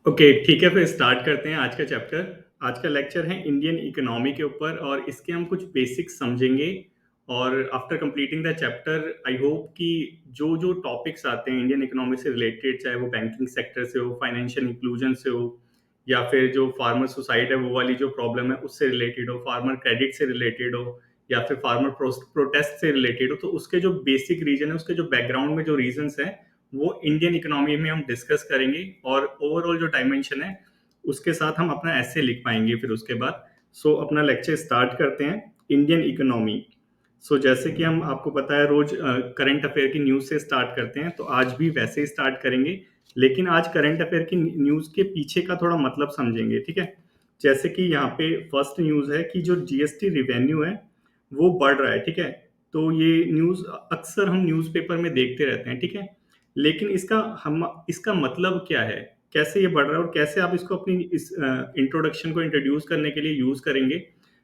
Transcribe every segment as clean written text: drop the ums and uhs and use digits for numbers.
Okay, ठीक है, फिर स्टार्ट करते हैं आज का चैप्टर। आज का लेक्चर है इंडियन इकोनॉमी के ऊपर और इसके हम कुछ बेसिक्स समझेंगे। और after completing the chapter I hope कि जो जो टॉपिक्स आते हैं इंडियन इकोनॉमी से रिलेटेड, चाहे वो बैंकिंग सेक्टर से हो, फाइनेंशियल इंक्लूजन से हो, या फिर जो फार्मर सुसाइड है वो वाली जो प्रॉब्लम है उससे रिलेटेड हो, फार्मर क्रेडिट से रिलेटेड हो, या फिर फार्मर प्रोटेस्ट से रिलेटेड हो, तो उसके जो बेसिक रीजन है, उसके जो बैकग्राउंड में जो रीजंस हैं, वो इंडियन इकोनॉमी में हम डिस्कस करेंगे। और ओवरऑल जो डायमेंशन है उसके साथ हम अपना ऐसे लिख पाएंगे फिर उसके बाद। अपना लेक्चर स्टार्ट करते हैं। Indian economy. जैसे कि हम आपको पता है रोज करंट अफेयर की न्यूज से स्टार्ट करते हैं, तो आज भी वैसे ही स्टार्ट करेंगे। लेकिन आज करंट अफेयर की न्यूज के पीछे का थोड़ा मतलब समझेंगे, ठीक है। जैसे कि यहाँ पे फर्स्ट न्यूज है कि जो जीएसटी रिवेन्यू है वो बढ़ रहा है, ठीक है। तो ये न्यूज अक्सर हम न्यूज़पेपर में देखते रहते हैं, ठीक है। लेकिन इसका मतलब क्या है, कैसे ये बढ़ रहा है और कैसे आप इसको अपनी इस इंट्रोडक्शन को इंट्रोड्यूस करने के लिए यूज करेंगे।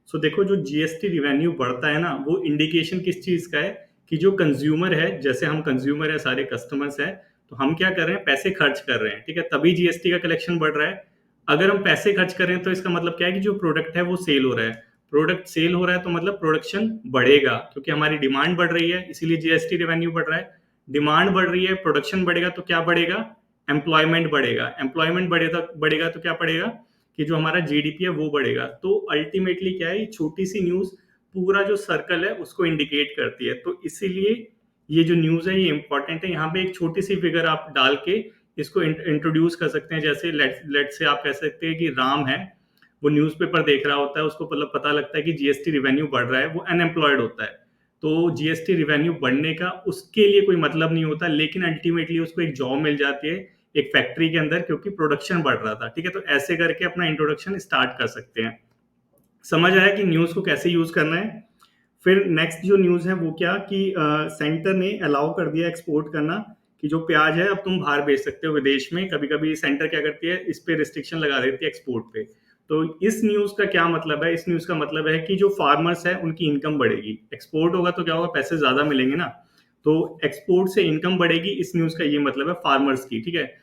देखो, जो जीएसटी रिवेन्यू बढ़ता है ना, वो इंडिकेशन किस चीज का है कि जो कंज्यूमर है, जैसे हम कंज्यूमर है, सारे कस्टमर्स हैं, तो हम क्या कर रहे हैं, पैसे खर्च कर रहे हैं, ठीक है, तभी जीएसटी का कलेक्शन बढ़ रहा है। अगर हम पैसे खर्च कर रहे हैं तो इसका मतलब क्या है कि जो प्रोडक्ट है वो सेल हो रहा है। प्रोडक्ट सेल हो रहा है तो मतलब प्रोडक्शन बढ़ेगा, क्योंकि हमारी डिमांड बढ़ रही है, इसीलिए जीएसटी रेवेन्यू बढ़ रहा है। डिमांड बढ़ रही है, प्रोडक्शन बढ़ेगा, तो क्या बढ़ेगा, एम्प्लॉयमेंट बढ़ेगा। एम्प्लॉयमेंट बढ़ेगा बढ़ेगा तो क्या पड़ेगा कि जो हमारा जीडीपी है वो बढ़ेगा। तो अल्टीमेटली क्या है, ये छोटी सी न्यूज पूरा जो सर्कल है उसको इंडिकेट करती है। तो इसीलिए ये जो न्यूज है ये इंपॉर्टेंट है। यहाँ पे एक छोटी सी फिगर आप डाल के इसको इंट्रोड्यूस कर सकते हैं। जैसे लेट से आप कह सकते हैं कि राम है, वो न्यूज़पेपर देख रहा होता है, उसको मतलब पता लगता है कि जीएसटी रिवेन्यू बढ़ रहा है, वो अनएम्प्लॉयड होता है। तो जीएसटी रिवेन्यू बढ़ने का उसके लिए कोई मतलब नहीं होता, लेकिन अल्टीमेटली उसको एक जॉब मिल जाती है एक फैक्ट्री के अंदर, क्योंकि प्रोडक्शन बढ़ रहा था, ठीक है। तो ऐसे करके अपना इंट्रोडक्शन स्टार्ट कर सकते हैं। समझ आया कि न्यूज़ को कैसे यूज करना है। फिर नेक्स्ट जो न्यूज़ है वो क्या कि सेंटर ने अलाउ कर दिया एक्सपोर्ट करना, कि जो प्याज है अब तुम बाहर बेच सकते हो विदेश में। कभी कभी सेंटर क्या करती है, इस पे रिस्ट्रिक्शन लगा देती है एक्सपोर्ट पे। तो इस न्यूज़ का क्या मतलब है, इस न्यूज़ का मतलब है कि जो फार्मर्स है उनकी इनकम बढ़ेगी। एक्सपोर्ट होगा तो क्या होगा, पैसे ज्यादा मिलेंगे ना। तो एक्सपोर्ट से इनकम बढ़ेगी, इस न्यूज़ का ये मतलब है फार्मर्स की, ठीक है।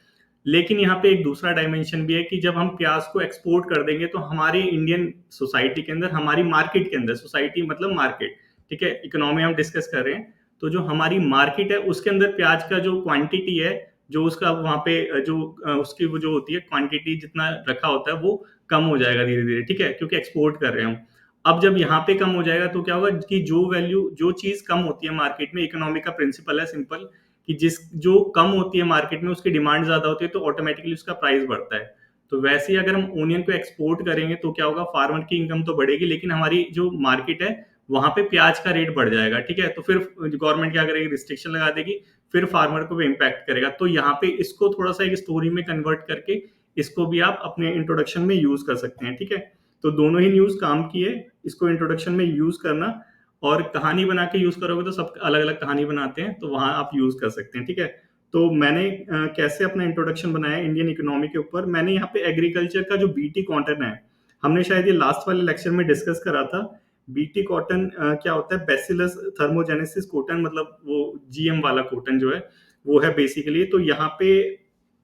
लेकिन यहाँ पे एक दूसरा डायमेंशन भी है कि जब हम प्याज को एक्सपोर्ट कर देंगे तो हमारी इंडियन सोसाइटी के अंदर, हमारी मार्केट के अंदर, सोसाइटी मतलब मार्केट, ठीक है, इकोनॉमी हम डिस्कस कर रहे हैं, तो जो हमारी मार्केट है उसके अंदर प्याज का जो क्वांटिटी है, जो उसका वहां पे जो उसकी वो जो होती है क्वांटिटी, जितना रखा होता है वो कम हो जाएगा धीरे धीरे, ठीक है, क्योंकि एक्सपोर्ट कर रहे हैं हम। अब जब यहाँ पे कम हो जाएगा तो क्या होगा कि जो वैल्यू, जो चीज कम होती है मार्केट में, इकोनॉमी का प्रिंसिपल है सिंपल, कि जिस जो कम होती है मार्केट में उसकी डिमांड ज्यादा होती है, तो ऑटोमेटिकली उसका प्राइस बढ़ता है। तो वैसे ही अगर हम ओनियन को एक्सपोर्ट करेंगे तो क्या होगा, फार्मर की इनकम तो बढ़ेगी, लेकिन हमारी जो मार्केट है वहां पे प्याज का रेट बढ़ जाएगा, ठीक है। तो फिर गवर्नमेंट क्या करेगी, रिस्ट्रिक्शन लगा देगी, फिर फार्मर को भी इम्पैक्ट करेगा। तो यहाँ पे इसको थोड़ा सा एक स्टोरी में कन्वर्ट करके इसको भी आप अपने इंट्रोडक्शन में यूज कर सकते हैं, ठीक है। तो दोनों ही न्यूज काम की है, इसको इंट्रोडक्शन में यूज करना। और कहानी बना के यूज करोगे तो सब अलग अलग कहानी बनाते हैं, तो वहां आप यूज कर सकते हैं, ठीक है। तो मैंने कैसे अपना इंट्रोडक्शन बनाया इंडियन इकोनॉमी के ऊपर, मैंने यहाँ पे एग्रीकल्चर का जो बीटी कॉटन है, हमने शायद ये लास्ट वाले लेक्चर में डिस्कस करा था। बीटी कॉटन क्या होता है, बेसिलस थर्मोजेनेसिस कॉटन, मतलब वो जीएम वाला कॉटन जो है वो है बेसिकली। तो यहाँ पे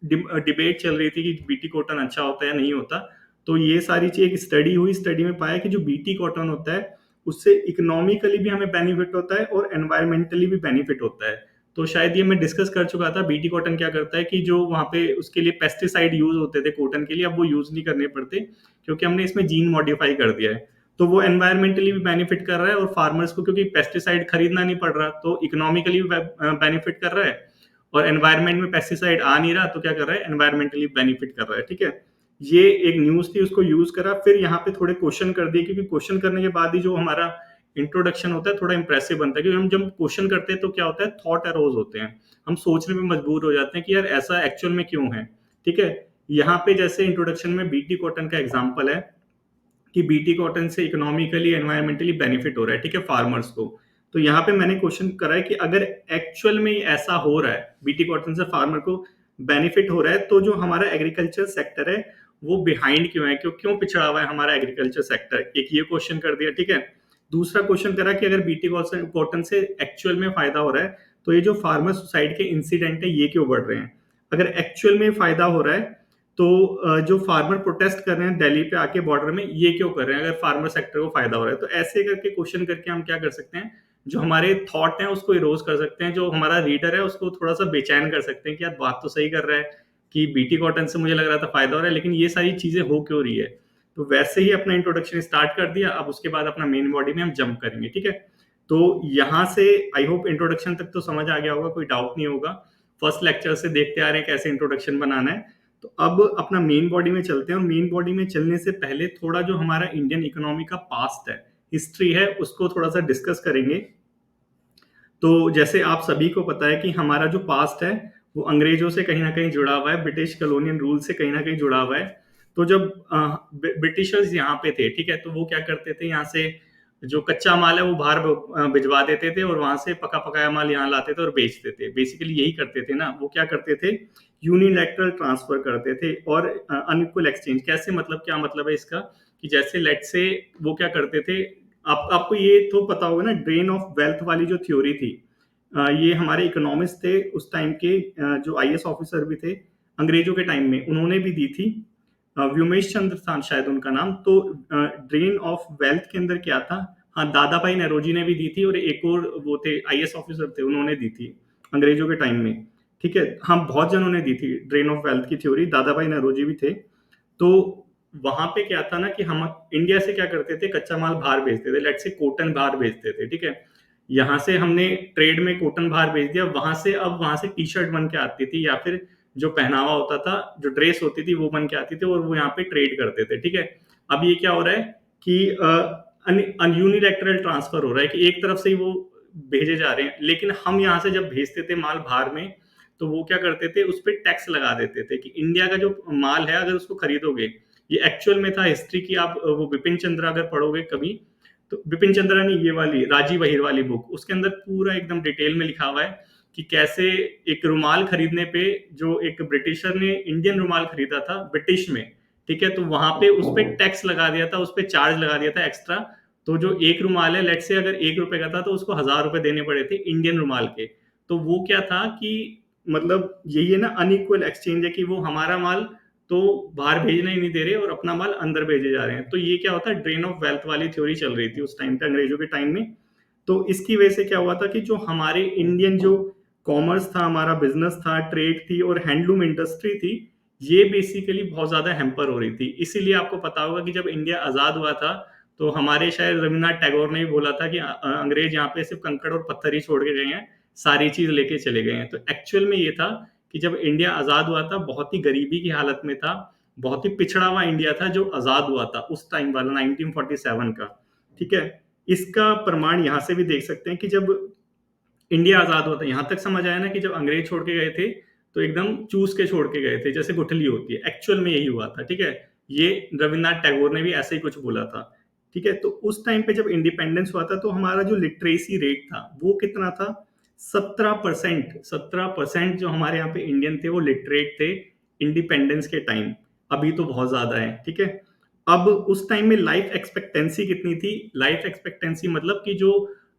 डिबेट चल रही थी कि बीटी कॉटन अच्छा होता है या नहीं होता। तो ये सारी चीज, एक स्टडी हुई, स्टडी में पाया कि जो बीटी कॉटन होता है उससे इकोनॉमिकली भी हमें बेनिफिट होता है और एनवायरमेंटली भी बेनिफिट होता है। तो शायद ये मैं डिस्कस कर चुका था। बीटी कॉटन क्या करता है कि जो वहाँ पे उसके लिए पेस्टिसाइड यूज होते थे कॉटन के लिए, अब वो यूज नहीं करने पड़ते, क्योंकि हमने इसमें जीन मॉडिफाई कर दिया है। तो वो एनवायरमेंटली भी बेनिफिट कर रहा है और फार्मर्स को क्योंकि पेस्टिसाइड खरीदना नहीं पड़ रहा, तो इकोनॉमिकली भी बेनिफिट कर रहा है। और एनवायरमेंट में पेस्टिसाइड आ नहीं रहा, तो क्या कर रहा है, एनवायरमेंटली बेनिफिट कर रहा है, ठीक है। ये एक न्यूज थी, उसको यूज करा। फिर यहाँ पे थोड़े क्वेश्चन कर दिए, क्योंकि क्वेश्चन करने के बाद ही जो हमारा इंट्रोडक्शन होता है थोड़ा इंप्रेसिव बनता है। क्योंकि हम जब क्वेश्चन करते हैं तो क्या होता है, थॉट अरोज होते हैं, हम सोचने में मजबूर हो जाते हैं कि यार ऐसा एक्चुअल में क्यों है, ठीक है। यहाँ पे जैसे इंट्रोडक्शन में बीटी कॉटन का एग्जांपल है कि बीटी कॉटन से इकोनॉमिकली एनवायरमेंटली बेनिफिट हो रहा है, ठीक है, फार्मर्स को। तो यहाँ पे मैंने क्वेश्चन करा है कि अगर एक्चुअल में ऐसा हो रहा है, बीटी कॉटन से फार्मर को बेनिफिट हो रहा है, तो जो हमारा एग्रीकल्चर सेक्टर है वो बिहाइंड क्यों है, क्यों क्यों पिछड़ा हुआ है हमारा एग्रीकल्चर सेक्टर, एक ये क्वेश्चन कर दिया, ठीक है। दूसरा क्वेश्चन करा कि अगर बीटी कॉटन से एक्चुअल में फायदा हो रहा है, तो ये जो फार्मर सुसाइड के इंसिडेंट है ये क्यों बढ़ रहे हैं। अगर एक्चुअल में फायदा हो रहा है तो जो फार्मर प्रोटेस्ट कर रहे हैं दिल्ली पे आके बॉर्डर में, ये क्यों कर रहे हैं अगर फार्मर सेक्टर को फायदा हो रहा है? तो ऐसे करके क्वेश्चन करके हम क्या कर सकते हैं, जो हमारे थॉट हैं उसको इरोज कर सकते हैं, जो हमारा रीडर है उसको थोड़ा सा बेचैन कर सकते हैं कि यार बात तो सही कर रहा है कि बीटी कॉटन से मुझे लग रहा था फायदा हो रहा है, लेकिन ये सारी चीजें हो क्यों रही है। तो वैसे ही अपना इंट्रोडक्शन स्टार्ट कर दिया, अब उसके बाद अपना मेन बॉडी में हम जंप करेंगे, ठीक है। तो यहाँ से आई होप इंट्रोडक्शन तक तो समझ आ गया होगा, कोई डाउट नहीं होगा। फर्स्ट लेक्चर से देखते आ रहे हैं कैसे इंट्रोडक्शन बनाना है। तो अब अपना मेन बॉडी में चलते हैं, और मेन बॉडी में चलने से पहले थोड़ा जो हमारा इंडियन इकोनॉमी का पास्ट है, हिस्ट्री है, उसको थोड़ा सा डिस्कस करेंगे। तो जैसे आप सभी को पता है कि हमारा जो पास्ट है वो अंग्रेजों से कहीं ना कहीं जुड़ा हुआ है, ब्रिटिश कॉलोनियल रूल से कहीं ना कहीं जुड़ा हुआ है। तो जब ब्रिटिशर्स यहाँ पे थे, ठीक है, तो वो क्या करते थे, यहाँ से जो कच्चा माल है वो बाहर भिजवा देते थे, और वहां से पका पकाया माल यहाँ लाते थे और बेचते थे। बेसिकली यही करते थे ना, वो क्या करते थे, यूनिलैटरल ट्रांसफर करते थे और अनइक्वल एक्सचेंज। कैसे, मतलब क्या मतलब है इसका, कि जैसे लेट से वो क्या करते थे, आपको ये तो पता होगा ना, ड्रेन ऑफ वेल्थ वाली जो थ्योरी थी, ये हमारे इकोनॉमिस्ट थे उस टाइम के, जो आईएएस ऑफिसर भी थे अंग्रेजों के टाइम में, उन्होंने भी दी थी। व्योमेश चंद्र था शायद उनका नाम। तो ड्रेन ऑफ वेल्थ के अंदर क्या था, हाँ, दादा भाई नौरोजी ने भी दी थी, और एक और वो थे आईएएस ऑफिसर थे, उन्होंने दी थी अंग्रेजों के टाइम में, ठीक है। हाँ, बहुत जनों ने दी थी ड्रेन ऑफ वेल्थ की थ्योरी, दादा भाई नौरोजी भी थे। तो वहां पे क्या था ना कि हम इंडिया से क्या करते थे, कच्चा माल बाहर भेजते थे, लेट से कॉटन बाहर भेजते थे, ठीक है। यहाँ से हमने ट्रेड में कॉटन बाहर भेज दिया, वहां से अब वहां से टी शर्ट बन के आती थी, या फिर जो पहनावा होता था, जो ड्रेस होती थी वो बन के आती थी, और वो यहाँ पे ट्रेड करते थे, ठीक है। अब ये क्या हो रहा है कि यूनिलैटरल ट्रांसफर हो रहा है, कि एक तरफ से ही वो भेजे जा रहे हैं, लेकिन हम यहाँ से जब भेजते थे माल बाहर में, तो वो क्या करते थे, उस पर टैक्स लगा देते थे कि इंडिया का जो माल है अगर उसको खरीदोगे, ये एक्चुअल में था हिस्ट्री की, आप वो बिपिन चंद्र अगर पढ़ोगे कभी, तो बिपिन चंद्रा ने ये वाली राजीव अहिर वाली बुक, उसके अंदर पूरा एकदम डिटेल में लिखा हुआ है कि कैसे एक रुमाल खरीदने पे, जो एक ब्रिटिशर ने इंडियन रुमाल खरीदा था ब्रिटिश में, ठीक है, तो वहां पे उस पर टैक्स लगा दिया था, उस पर चार्ज लगा दिया था एक्स्ट्रा। तो जो एक रुमाल है, लेट से अगर 1 रुपए का था, तो उसको 1,000 रुपए देने पड़े थे इंडियन रुमाल के। तो वो क्या था कि मतलब यही है ना, अनइक्वल एक्सचेंज है, कि वो हमारा माल तो बाहर भेजने ही नहीं दे रहे और अपना माल अंदर भेजे जा रहे हैं। तो ये क्या होता है, ड्रेन ऑफ वेल्थ वाली थ्योरी चल रही थी उस टाइम पे अंग्रेजों के टाइम में। तो इसकी वजह से क्या हुआ था कि जो हमारे इंडियन जो कॉमर्स था, हमारा बिजनेस था, ट्रेड थी और हैंडलूम इंडस्ट्री थी, ये बेसिकली बहुत ज्यादा हैम्पर हो रही थी। इसीलिए आपको पता होगा कि जब इंडिया आजाद हुआ था, तो हमारे शायद रविन्द्रनाथ टैगोर ने भी बोला था कि अंग्रेज यहाँ पे सिर्फ कंकड़ और पत्थर ही छोड़ के गए हैं, सारी चीज लेके चले गए हैं। तो एक्चुअल में ये था कि जब इंडिया आजाद हुआ था, बहुत ही गरीबी की हालत में था, बहुत ही पिछड़ा हुआ इंडिया था जो आजाद हुआ था उस टाइम वाला 1947 का, ठीक है। इसका प्रमाण यहां से भी देख सकते हैं कि जब इंडिया आजाद हुआ था, यहां तक समझ आया ना कि जब अंग्रेज छोड़ के गए थे, तो एकदम चूस के छोड़ के गए थे, जैसे गुठली होती है, एक्चुअल में यही हुआ था, ठीक है। ये रविन्द्रनाथ टैगोर ने भी ऐसे ही कुछ बोला था, ठीक है। तो उस टाइम पे जब इंडिपेंडेंस हुआ था, तो हमारा जो लिटरेसी रेट था वो कितना था, 17%। 17% जो हमारे यहाँ पे इंडियन थे वो लिटरेट थे इंडिपेंडेंस के टाइम। अभी तो बहुत ज्यादा है, ठीक है। अब उस टाइम में लाइफ एक्सपेक्टेंसी कितनी थी, लाइफ एक्सपेक्टेंसी मतलब कि जो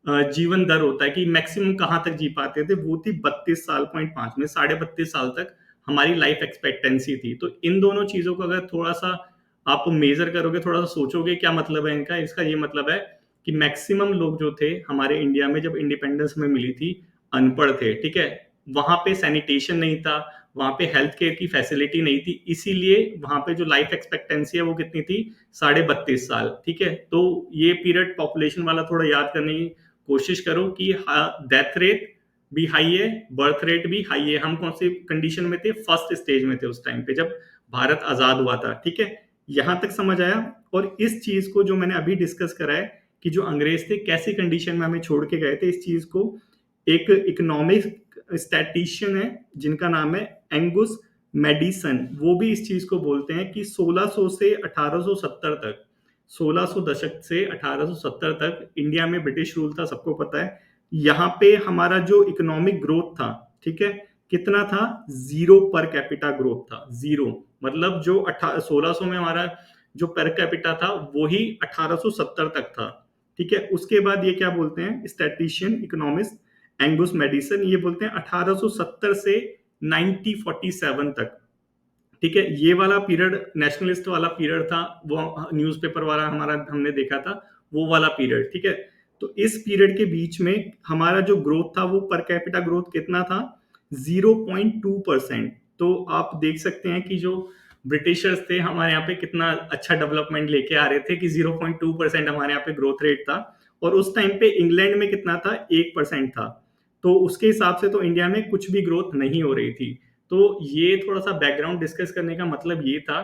जीवन दर होता है कि मैक्सिमम कहाँ तक जी पाते थे, वो थी 32 साल, 5 में 32.5 साल तक हमारी लाइफ एक्सपेक्टेंसी थी। तो इन दोनों चीजों को अगर थोड़ा सा आप मेजर करोगे, थोड़ा सा सोचोगे क्या मतलब है इनका, इसका ये मतलब है कि मैक्सिमम लोग जो थे हमारे इंडिया में जब इंडिपेंडेंस में मिली थी, अनपढ़ थे, ठीक है। वहां पे सैनिटेशन नहीं था, वहां पे हेल्थ केयर की फैसिलिटी नहीं थी, इसीलिए वहां पे जो लाइफ एक्सपेक्टेंसी है वो कितनी थी, 32.5 साल, ठीक है। तो ये पीरियड पॉपुलेशन वाला थोड़ा याद करने की कोशिश करो कि डेथ रेट भी हाई है, बर्थ रेट भी हाई है। हम कौन सी कंडीशन में थे, फर्स्ट स्टेज में थे उस टाइम पे जब भारत आजाद हुआ था, ठीक है। यहां तक समझ आया। और इस चीज को जो मैंने अभी डिस्कस करा है कि जो अंग्रेज थे कैसी कंडीशन में हमें छोड़ के गए थे, इस चीज को एक इकोनॉमिक स्टैटिशियन है जिनका नाम है एंगुस मेडिसन, वो भी इस चीज को बोलते हैं कि 1600 से 1870 तक, 1600 दशक से 1870 तक इंडिया में ब्रिटिश रूल था, सबको पता है। यहाँ पे हमारा जो इकोनॉमिक ग्रोथ था, ठीक है, कितना था, 0 पर कैपिटा ग्रोथ था, 0। मतलब जो 1600 में हमारा जो पर कैपिटा था वो ही 1870 तक था, ठीक है। उसके बाद ये क्या बोलते हैं, स्टैटिशियन इकोनॉमिस्ट एंगुस मेडिसन, ये बोलते हैं 1870 से 1947 तक ठीक है, ये वाला पीरियड नेशनलिस्ट वाला पीरियड था, वो न्यूज़पेपर वाला हमारा हमने देखा था, वो वाला पीरियड, ठीक है। तो इस पीरियड के बीच में हमारा जो ग्रोथ था वो पर कैपिटा ग्रोथ कितना था, 0.2%। तो आप देख सकते हैं कि जो ब्रिटिशर्स थे हमारे यहाँ पे कितना अच्छा डेवलपमेंट लेके आ रहे थे कि 0.2% हमारे यहाँ पे ग्रोथ रेट था, और उस टाइम पे इंग्लैंड में कितना था, 1% था। तो उसके हिसाब से तो इंडिया में कुछ भी ग्रोथ नहीं हो रही थी। तो ये थोड़ा सा बैकग्राउंड डिस्कस करने का मतलब ये था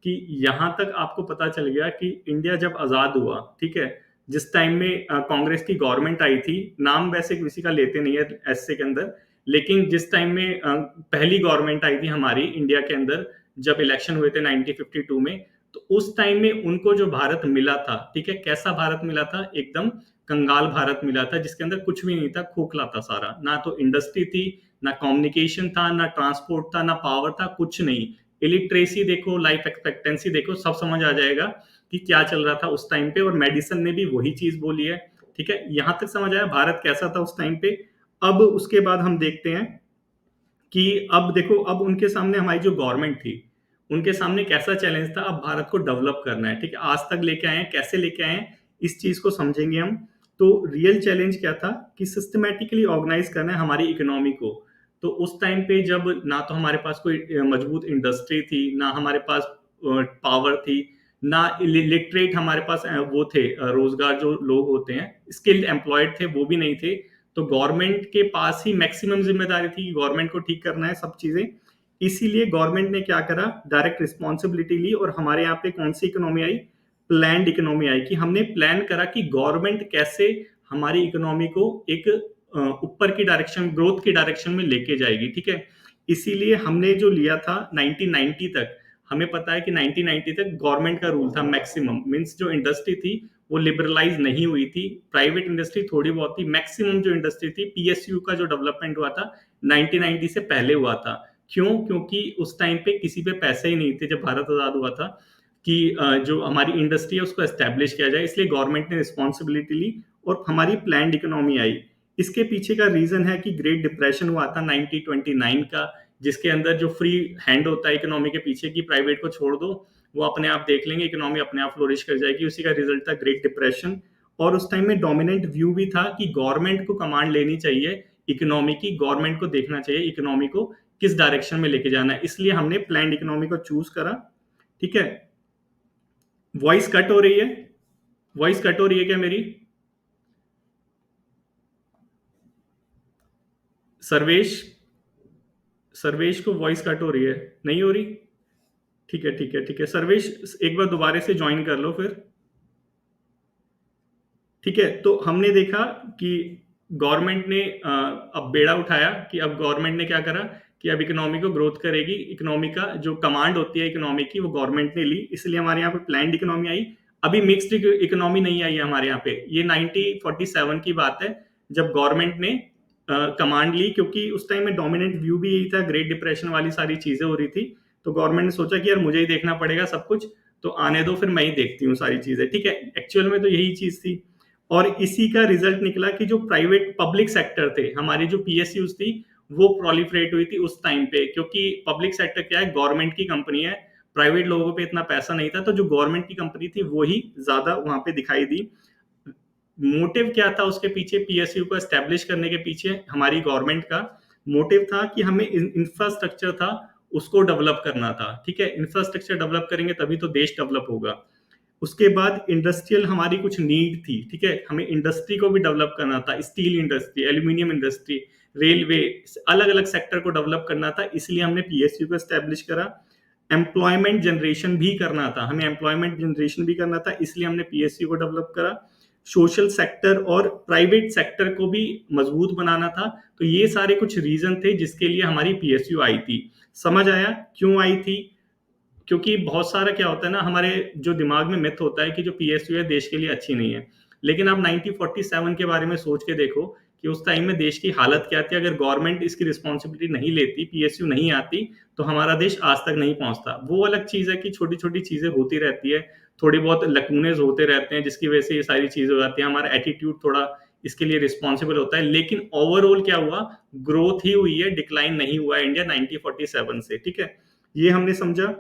कि यहाँ तक आपको पता चल गया कि इंडिया जब आज़ाद हुआ, ठीक है, जिस टाइम में कांग्रेस की गवर्नमेंट आई थी, नाम वैसे किसी का लेते नहीं है ऐसे के अंदर, लेकिन जिस टाइम में पहली गवर्नमेंट आई थी हमारी इंडिया के अंदर, जब इलेक्शन हुए थे 1952 में, तो उस टाइम में उनको जो भारत मिला था, ठीक है, कैसा भारत मिला था, एकदम कंगाल भारत मिला था, जिसके अंदर कुछ भी नहीं था, खोखला था सारा, ना तो इंडस्ट्री थी, ना कम्युनिकेशन था, ना ट्रांसपोर्ट था, ना पावर था, कुछ नहीं। इलिटरेसी देखो, लाइफ एक्सपेक्टेंसी देखो, सब समझ आ जाएगा कि क्या चल रहा था उस टाइम पे, और मेडिसिन ने भी वही चीज बोली है, ठीक है। यहां तक समझ आया भारत कैसा था उस टाइम पे। अब उसके बाद हम देखते हैं कि अब देखो, अब उनके सामने हमारी जो गवर्नमेंट थी, उनके सामने कैसा चैलेंज था, अब भारत को डेवलप करना है, ठीक है, आज तक लेके आए हैं, कैसे लेके आए हैं, इस चीज को समझेंगे हम। तो रियल चैलेंज क्या था कि सिस्टमेटिकली ऑर्गेनाइज करना है हमारी इकोनॉमी को। तो उस टाइम पे जब ना तो हमारे पास कोई मजबूत इंडस्ट्री थी, ना हमारे पास पावर थी, ना लिटरेट हमारे पास वो थे, रोजगार जो लोग होते हैं स्किल्ड एम्प्लॉयड थे वो भी नहीं थे। तो गवर्नमेंट के पास ही मैक्सिमम जिम्मेदारी थी कि गवर्नमेंट को ठीक करना है सब चीजें। इसीलिए गवर्नमेंट ने क्या करा, डायरेक्ट रिस्पॉन्सिबिलिटी ली, और हमारे यहाँ पे कौन सी इकोनॉमी आई, प्लान्ड इकोनॉमी आई, कि हमने प्लान करा कि गवर्नमेंट कैसे हमारी इकोनॉमी को एक ऊपर की डायरेक्शन, ग्रोथ की डायरेक्शन में लेके जाएगी, ठीक है। इसीलिए हमने जो लिया था 1990 तक, हमें पता है कि 1990 तक गवर्नमेंट का रूल था मैक्सिमम, मींस जो इंडस्ट्री थी वो लिबरलाइज नहीं हुई थी, प्राइवेट इंडस्ट्री थोड़ी बहुत थी, मैक्सिमम जो इंडस्ट्री थी, पीएसयू का जो डेवलपमेंट हुआ था 1990 से पहले हुआ था। क्यों? क्योंकि उस टाइम पे किसी पे पैसे ही नहीं थे जब भारत आजाद हुआ था कि जो हमारी इंडस्ट्री है उसको एस्टेब्लिश किया जाए, इसलिए गवर्नमेंट ने रिस्पॉन्सिबिलिटी ली और हमारी प्लान्ड इकोनॉमी आई। इसके पीछे का रीजन है कि ग्रेट डिप्रेशन हुआ था 1929 का, जिसके अंदर जो फ्री हैंड होता है इकोनॉमी के पीछे की, प्राइवेट को छोड़ दो, वो अपने आप देख लेंगे, इकोनॉमी अपने आप फ्लोरिश कर जाएगी, उसी का रिजल्ट था ग्रेट डिप्रेशन। और उस टाइम में डोमिनेंट व्यू भी था कि गवर्नमेंट को कमांड लेनी चाहिए इकोनॉमी की, गवर्नमेंट को देखना चाहिए इकोनॉमी को किस डायरेक्शन में लेके जाना है, इसलिए हमने प्लान्ड इकोनॉमी को चूज करा, ठीक है। वॉइस कट हो रही है, वॉइस कट हो रही है क्या मेरी? सर्वेश, सर्वेश को वॉइस कट हो रही है, नहीं हो रही? ठीक है, ठीक है, ठीक है, सर्वेश एक बार दोबारा से ज्वाइन कर लो फिर। ठीक है, तो हमने देखा कि गवर्नमेंट ने अब बेड़ा उठाया कि अब गवर्नमेंट ने क्या करा कि अब इकोनॉमी को ग्रोथ करेगी, इकोनॉमी का जो कमांड होती है इकोनॉमी की वो गवर्नमेंट ने ली, इसलिए हमारे यहाँ पे प्लान्ड इकोनॉमी आई। अभी मिक्स्ड इकोनॉमी नहीं आई है हमारे यहाँ पे, ये 1947 की बात है जब गवर्नमेंट ने कमांड ली, क्योंकि उस टाइम में डोमिनेंट व्यू भी यही था, ग्रेट डिप्रेशन वाली सारी चीजें हो रही थी। तो गवर्नमेंट ने सोचा कि यार मुझे ही देखना पड़ेगा सब कुछ, तो आने दो फिर मैं ही देखती हूँ सारी चीजें, ठीक है। एक्चुअल में तो यही चीज थी, और इसी का रिजल्ट निकला कि जो प्राइवेट पब्लिक सेक्टर थे, हमारी जो पीएसयूज थी वो प्रोलिफरेट हुई थी उस टाइम पे, क्योंकि पब्लिक सेक्टर क्या है, गवर्नमेंट की कंपनी है, प्राइवेट लोगों पे इतना पैसा नहीं था, तो जो गवर्नमेंट की कंपनी थी वो ही ज्यादा वहां पे दिखाई दी। मोटिव क्या था उसके पीछे, पीएसयू को एस्टेब्लिश करने के पीछे हमारी गवर्नमेंट का मोटिव था कि हमें इंफ्रास्ट्रक्चर था उसको डेवलप करना था, ठीक है। इंफ्रास्ट्रक्चर डेवलप करेंगे तभी तो देश डेवलप होगा। उसके बाद इंडस्ट्रियल हमारी कुछ नीड थी, ठीक है, हमें इंडस्ट्री को भी डेवलप करना था, steel industry, aluminium industry, railway, अलग अलग सेक्टर को डेवलप करना था, इसलिए हमने पीएसयू को एस्टेब्लिश करा। एम्प्लॉयमेंट जनरेशन भी करना था, हमें एम्प्लॉयमेंट जनरेशन भी करना था, इसलिए हमने पीएसयू को डेवलप करा। सोशल सेक्टर और प्राइवेट सेक्टर को भी मजबूत बनाना था। तो ये सारे कुछ रीजन थे जिसके लिए हमारी पीएसयू आई थी। समझ आया क्यों आई थी? क्योंकि बहुत सारा क्या होता है ना, हमारे जो दिमाग में मिथ होता है कि जो पीएसयू है देश के लिए अच्छी नहीं है, लेकिन आप 1947 के बारे में सोच के देखो कि उस टाइम में देश की हालत क्या थी। अगर गवर्नमेंट इसकी रिस्पॉन्सिबिलिटी नहीं लेती, पीएसयू नहीं आती, तो हमारा देश आज तक नहीं पहुंचता। वो अलग चीज है कि छोटी छोटी चीजें होती रहती है, थोड़ी बहुत लकूनेज होते रहते हैं जिसकी वजह से ये सारी चीजें हो जाती है, हमारा एटीट्यूड थोड़ा इसके लिए रिस्पॉन्सिबल होता है, लेकिन ओवरऑल क्या हुआ, ग्रोथ ही हुई है, डिक्लाइन नहीं हुआ है इंडिया 1947 से, ठीक है। ये हमने समझा।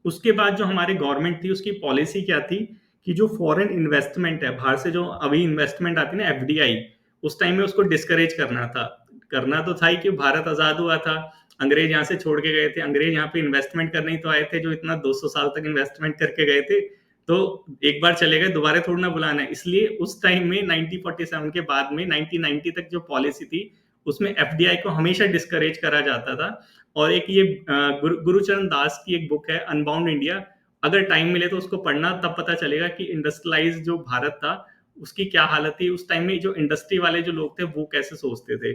उसके बाद जो हमारे गवर्नमेंट थी उसकी पॉलिसी क्या थी कि जो फॉरेन इन्वेस्टमेंट है बाहर से, जो अभी इन्वेस्टमेंट आती है ना एफडीआई, उस टाइम में उसको डिस्करेज करना था। करना तो था ही कि भारत आजाद हुआ था, अंग्रेज यहाँ से छोड़ के गए थे, अंग्रेज यहाँ पे इन्वेस्टमेंट करने ही तो आए थे, जो इतना 200 साल तक इन्वेस्टमेंट करके गए थे। तो एक बार चले गए, दोबारा थोड़ा ना बुलाना है, इसलिए उस टाइम में 1947 के बाद में 1990 तक जो पॉलिसी थी उसमें एफडीआई को हमेशा डिस्करेज करा जाता था। और एक ये गुरुचरण दास की एक बुक है अनबाउंड इंडिया, अगर टाइम मिले तो उसको पढ़ना, तब पता चलेगा कि इंडस्ट्रियलाइज जो भारत था उसकी क्या हालत थी उस टाइम में, जो इंडस्ट्री वाले जो लोग थे वो कैसे सोचते थे।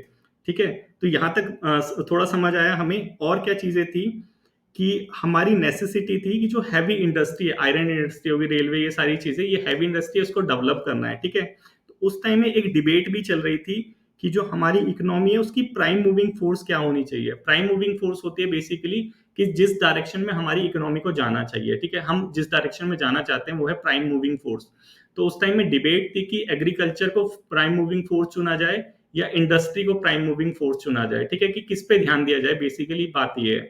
ठीक है, तो यहाँ तक थोड़ा समझ आया हमें। और क्या चीजें थी कि हमारी नेसेसिटी थी कि जो हैवी इंडस्ट्री है, आयरन इंडस्ट्री होगी, रेलवे, ये सारी चीजें, ये हैवी इंडस्ट्री उसको डेवलप करना है। ठीक है, तो उस टाइम में एक डिबेट भी चल रही थी कि जो हमारी इकोनॉमी है उसकी प्राइम मूविंग फोर्स क्या होनी चाहिए। प्राइम मूविंग फोर्स होती है बेसिकली कि जिस डायरेक्शन में हमारी इकोनॉमी को जाना चाहिए, ठीक है, हम जिस डायरेक्शन में जाना चाहते हैं वो है प्राइम मूविंग फोर्स। तो उस टाइम में डिबेट थी कि एग्रीकल्चर को प्राइम मूविंग फोर्स चुना जाए या इंडस्ट्री को प्राइम मूविंग फोर्स चुना जाए। ठीक है, कि किस पे ध्यान दिया जाए, बेसिकली बात ये है।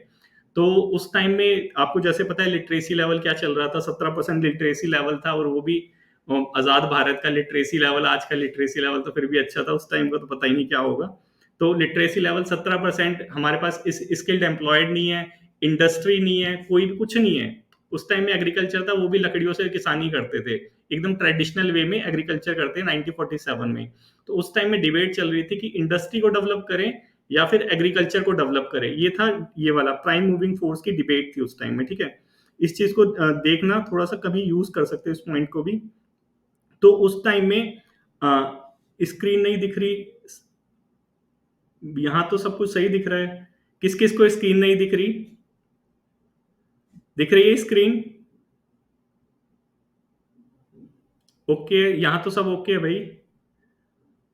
तो उस टाइम में आपको जैसे पता है लिटरेसी लेवल क्या चल रहा था, 17% लिटरेसी लेवल था, और वो भी आजाद भारत का लिटरेसी लेवल। आज का लिटरेसी लेवल तो फिर भी अच्छा था, उस टाइम का तो पता ही नहीं क्या होगा। तो लिटरेसी लेवल 17%, हमारे पास इस स्किल्ड एम्प्लॉयड नहीं है, इंडस्ट्री नहीं है, कोई भी कुछ नहीं है। उस टाइम में एग्रीकल्चर था, वो भी लकड़ियों से किसानी करते थे, एकदम ट्रेडिशनल वे में एग्रीकल्चर करते हैं 1947 में। तो उस टाइम में डिबेट चल रही थी कि इंडस्ट्री को डेवलप करें या फिर एग्रीकल्चर को डेवलप करें। ये था, ये वाला प्राइम मूविंग फोर्स की डिबेट थी उस टाइम में। ठीक है, इस चीज को देखना, थोड़ा सा कभी यूज कर सकते हो इस पॉइंट को भी। तो उस टाइम में स्क्रीन नहीं दिख रही, यहां तो सब कुछ सही दिख रहा है, किस किस को स्क्रीन नहीं दिख रही? दिख रही है स्क्रीन? ओके, यहां तो सब ओके है भाई।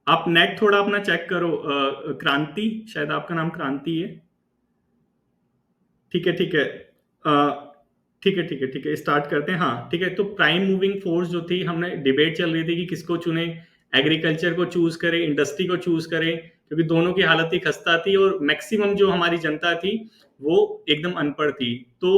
आप नेट थोड़ा अपना चेक करो। क्रांति, शायद आपका नाम क्रांति है। ठीक है, ठीक है, ठीक है, ठीक है, ठीक है, स्टार्ट करते हैं। हाँ ठीक है, तो प्राइम मूविंग फोर्स जो थी, हमने डिबेट चल रही थी कि किसको चुने, एग्रीकल्चर को चूज करें, इंडस्ट्री को चूज करें, क्योंकि दोनों की हालत ही खस्ता थी और मैक्सिमम जो हमारी जनता थी वो एकदम अनपढ़ थी। तो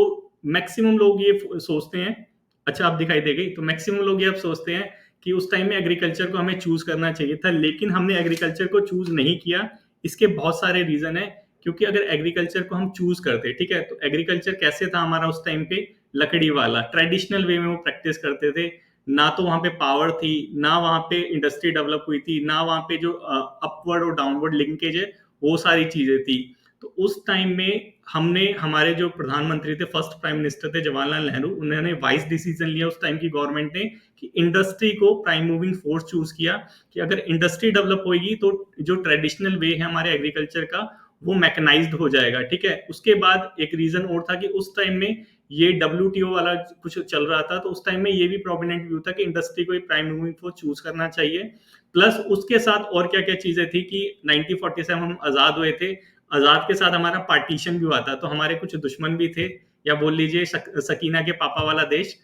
मैक्सिमम लोग ये सोचते हैं, अच्छा आप दिखाई दे गई, तो मैक्सिमम लोग ये अब सोचते हैं कि उस टाइम में एग्रीकल्चर को हमें चूज करना चाहिए था, लेकिन हमने एग्रीकल्चर को चूज नहीं किया। इसके बहुत सारे रीजन है, क्योंकि अगर एग्रीकल्चर को हम चूज करते, ठीक है, तो एग्रीकल्चर कैसे था हमारा उस टाइम पे, लकड़ी वाला ट्रेडिशनल वे में वो प्रैक्टिस करते थे। ना तो वहां पे पावर थी, ना वहां पे इंडस्ट्री डेवलप हुई थी, ना वहां पे जो अपवर्ड और डाउनवर्ड लिंकेज है वो सारी चीजें थी। तो उस टाइम में हमने, हमारे जो प्रधानमंत्री थे, फर्स्ट प्राइम मिनिस्टर थे जवाहरलाल नेहरू, उन्होंने वाइस डिसीजन लिया उस टाइम की गवर्नमेंट ने कि इंडस्ट्री को प्राइम मूविंग फोर्स चूज किया, कि अगर इंडस्ट्री डेवलप होगी तो जो ट्रेडिशनल वे है हमारे एग्रीकल्चर का वो मैकेनाइज्ड हो जाएगा। ठीक है, उसके बाद एक रीजन और था कि उस टाइम में ये डब्ल्यूटीओ वाला कुछ चल रहा था, तो उस टाइम में ये भी प्रोमिनेंट व्यू था कि इंडस्ट्री को प्राइम मूविंग फोर्स चूज करना चाहिए। प्लस उसके साथ और क्या क्या चीजें थी कि 1947 हम आजाद हुए थे, आजाद के साथ हमारा पार्टीशन भी हुआ था, तो हमारे कुछ दुश्मन भी थे, या बोल लीजिए सकीना के पापा वाला देश।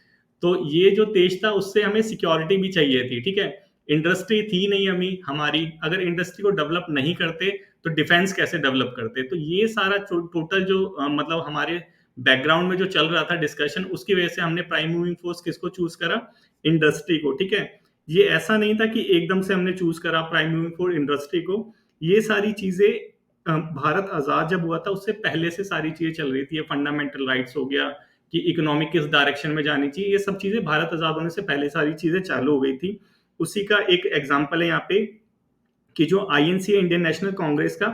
तो ये जो देश था उससे हमें सिक्योरिटी भी चाहिए थी। ठीक है, इंडस्ट्री थी नहीं हमारी, अगर इंडस्ट्री को डेवलप नहीं करते तो डिफेंस कैसे डेवलप करते। तो ये सारा टोटल जो मतलब हमारे बैकग्राउंड में जो चल रहा था डिस्कशन, उसकी वजह से हमने प्राइम मूविंग फोर्स किसको चूज करा, इंडस्ट्री को। ठीक है, ये ऐसा नहीं था कि एकदम से हमने चूज करा प्राइम मूविंग फोर्स इंडस्ट्री को। ये सारी चीजें भारत आजाद जब हुआ था उससे पहले से सारी चीजें चल रही थी। ये फंडामेंटल राइट्स हो गया कि इकोनॉमिक किस डायरेक्शन में जानी चाहिए, ये सब चीजें भारत आजाद होने से पहले सारी चीजें चालू हो गई थी। उसी का एक एग्जाम्पल है यहाँ पे कि जो आईएनसी इंडियन नेशनल कांग्रेस का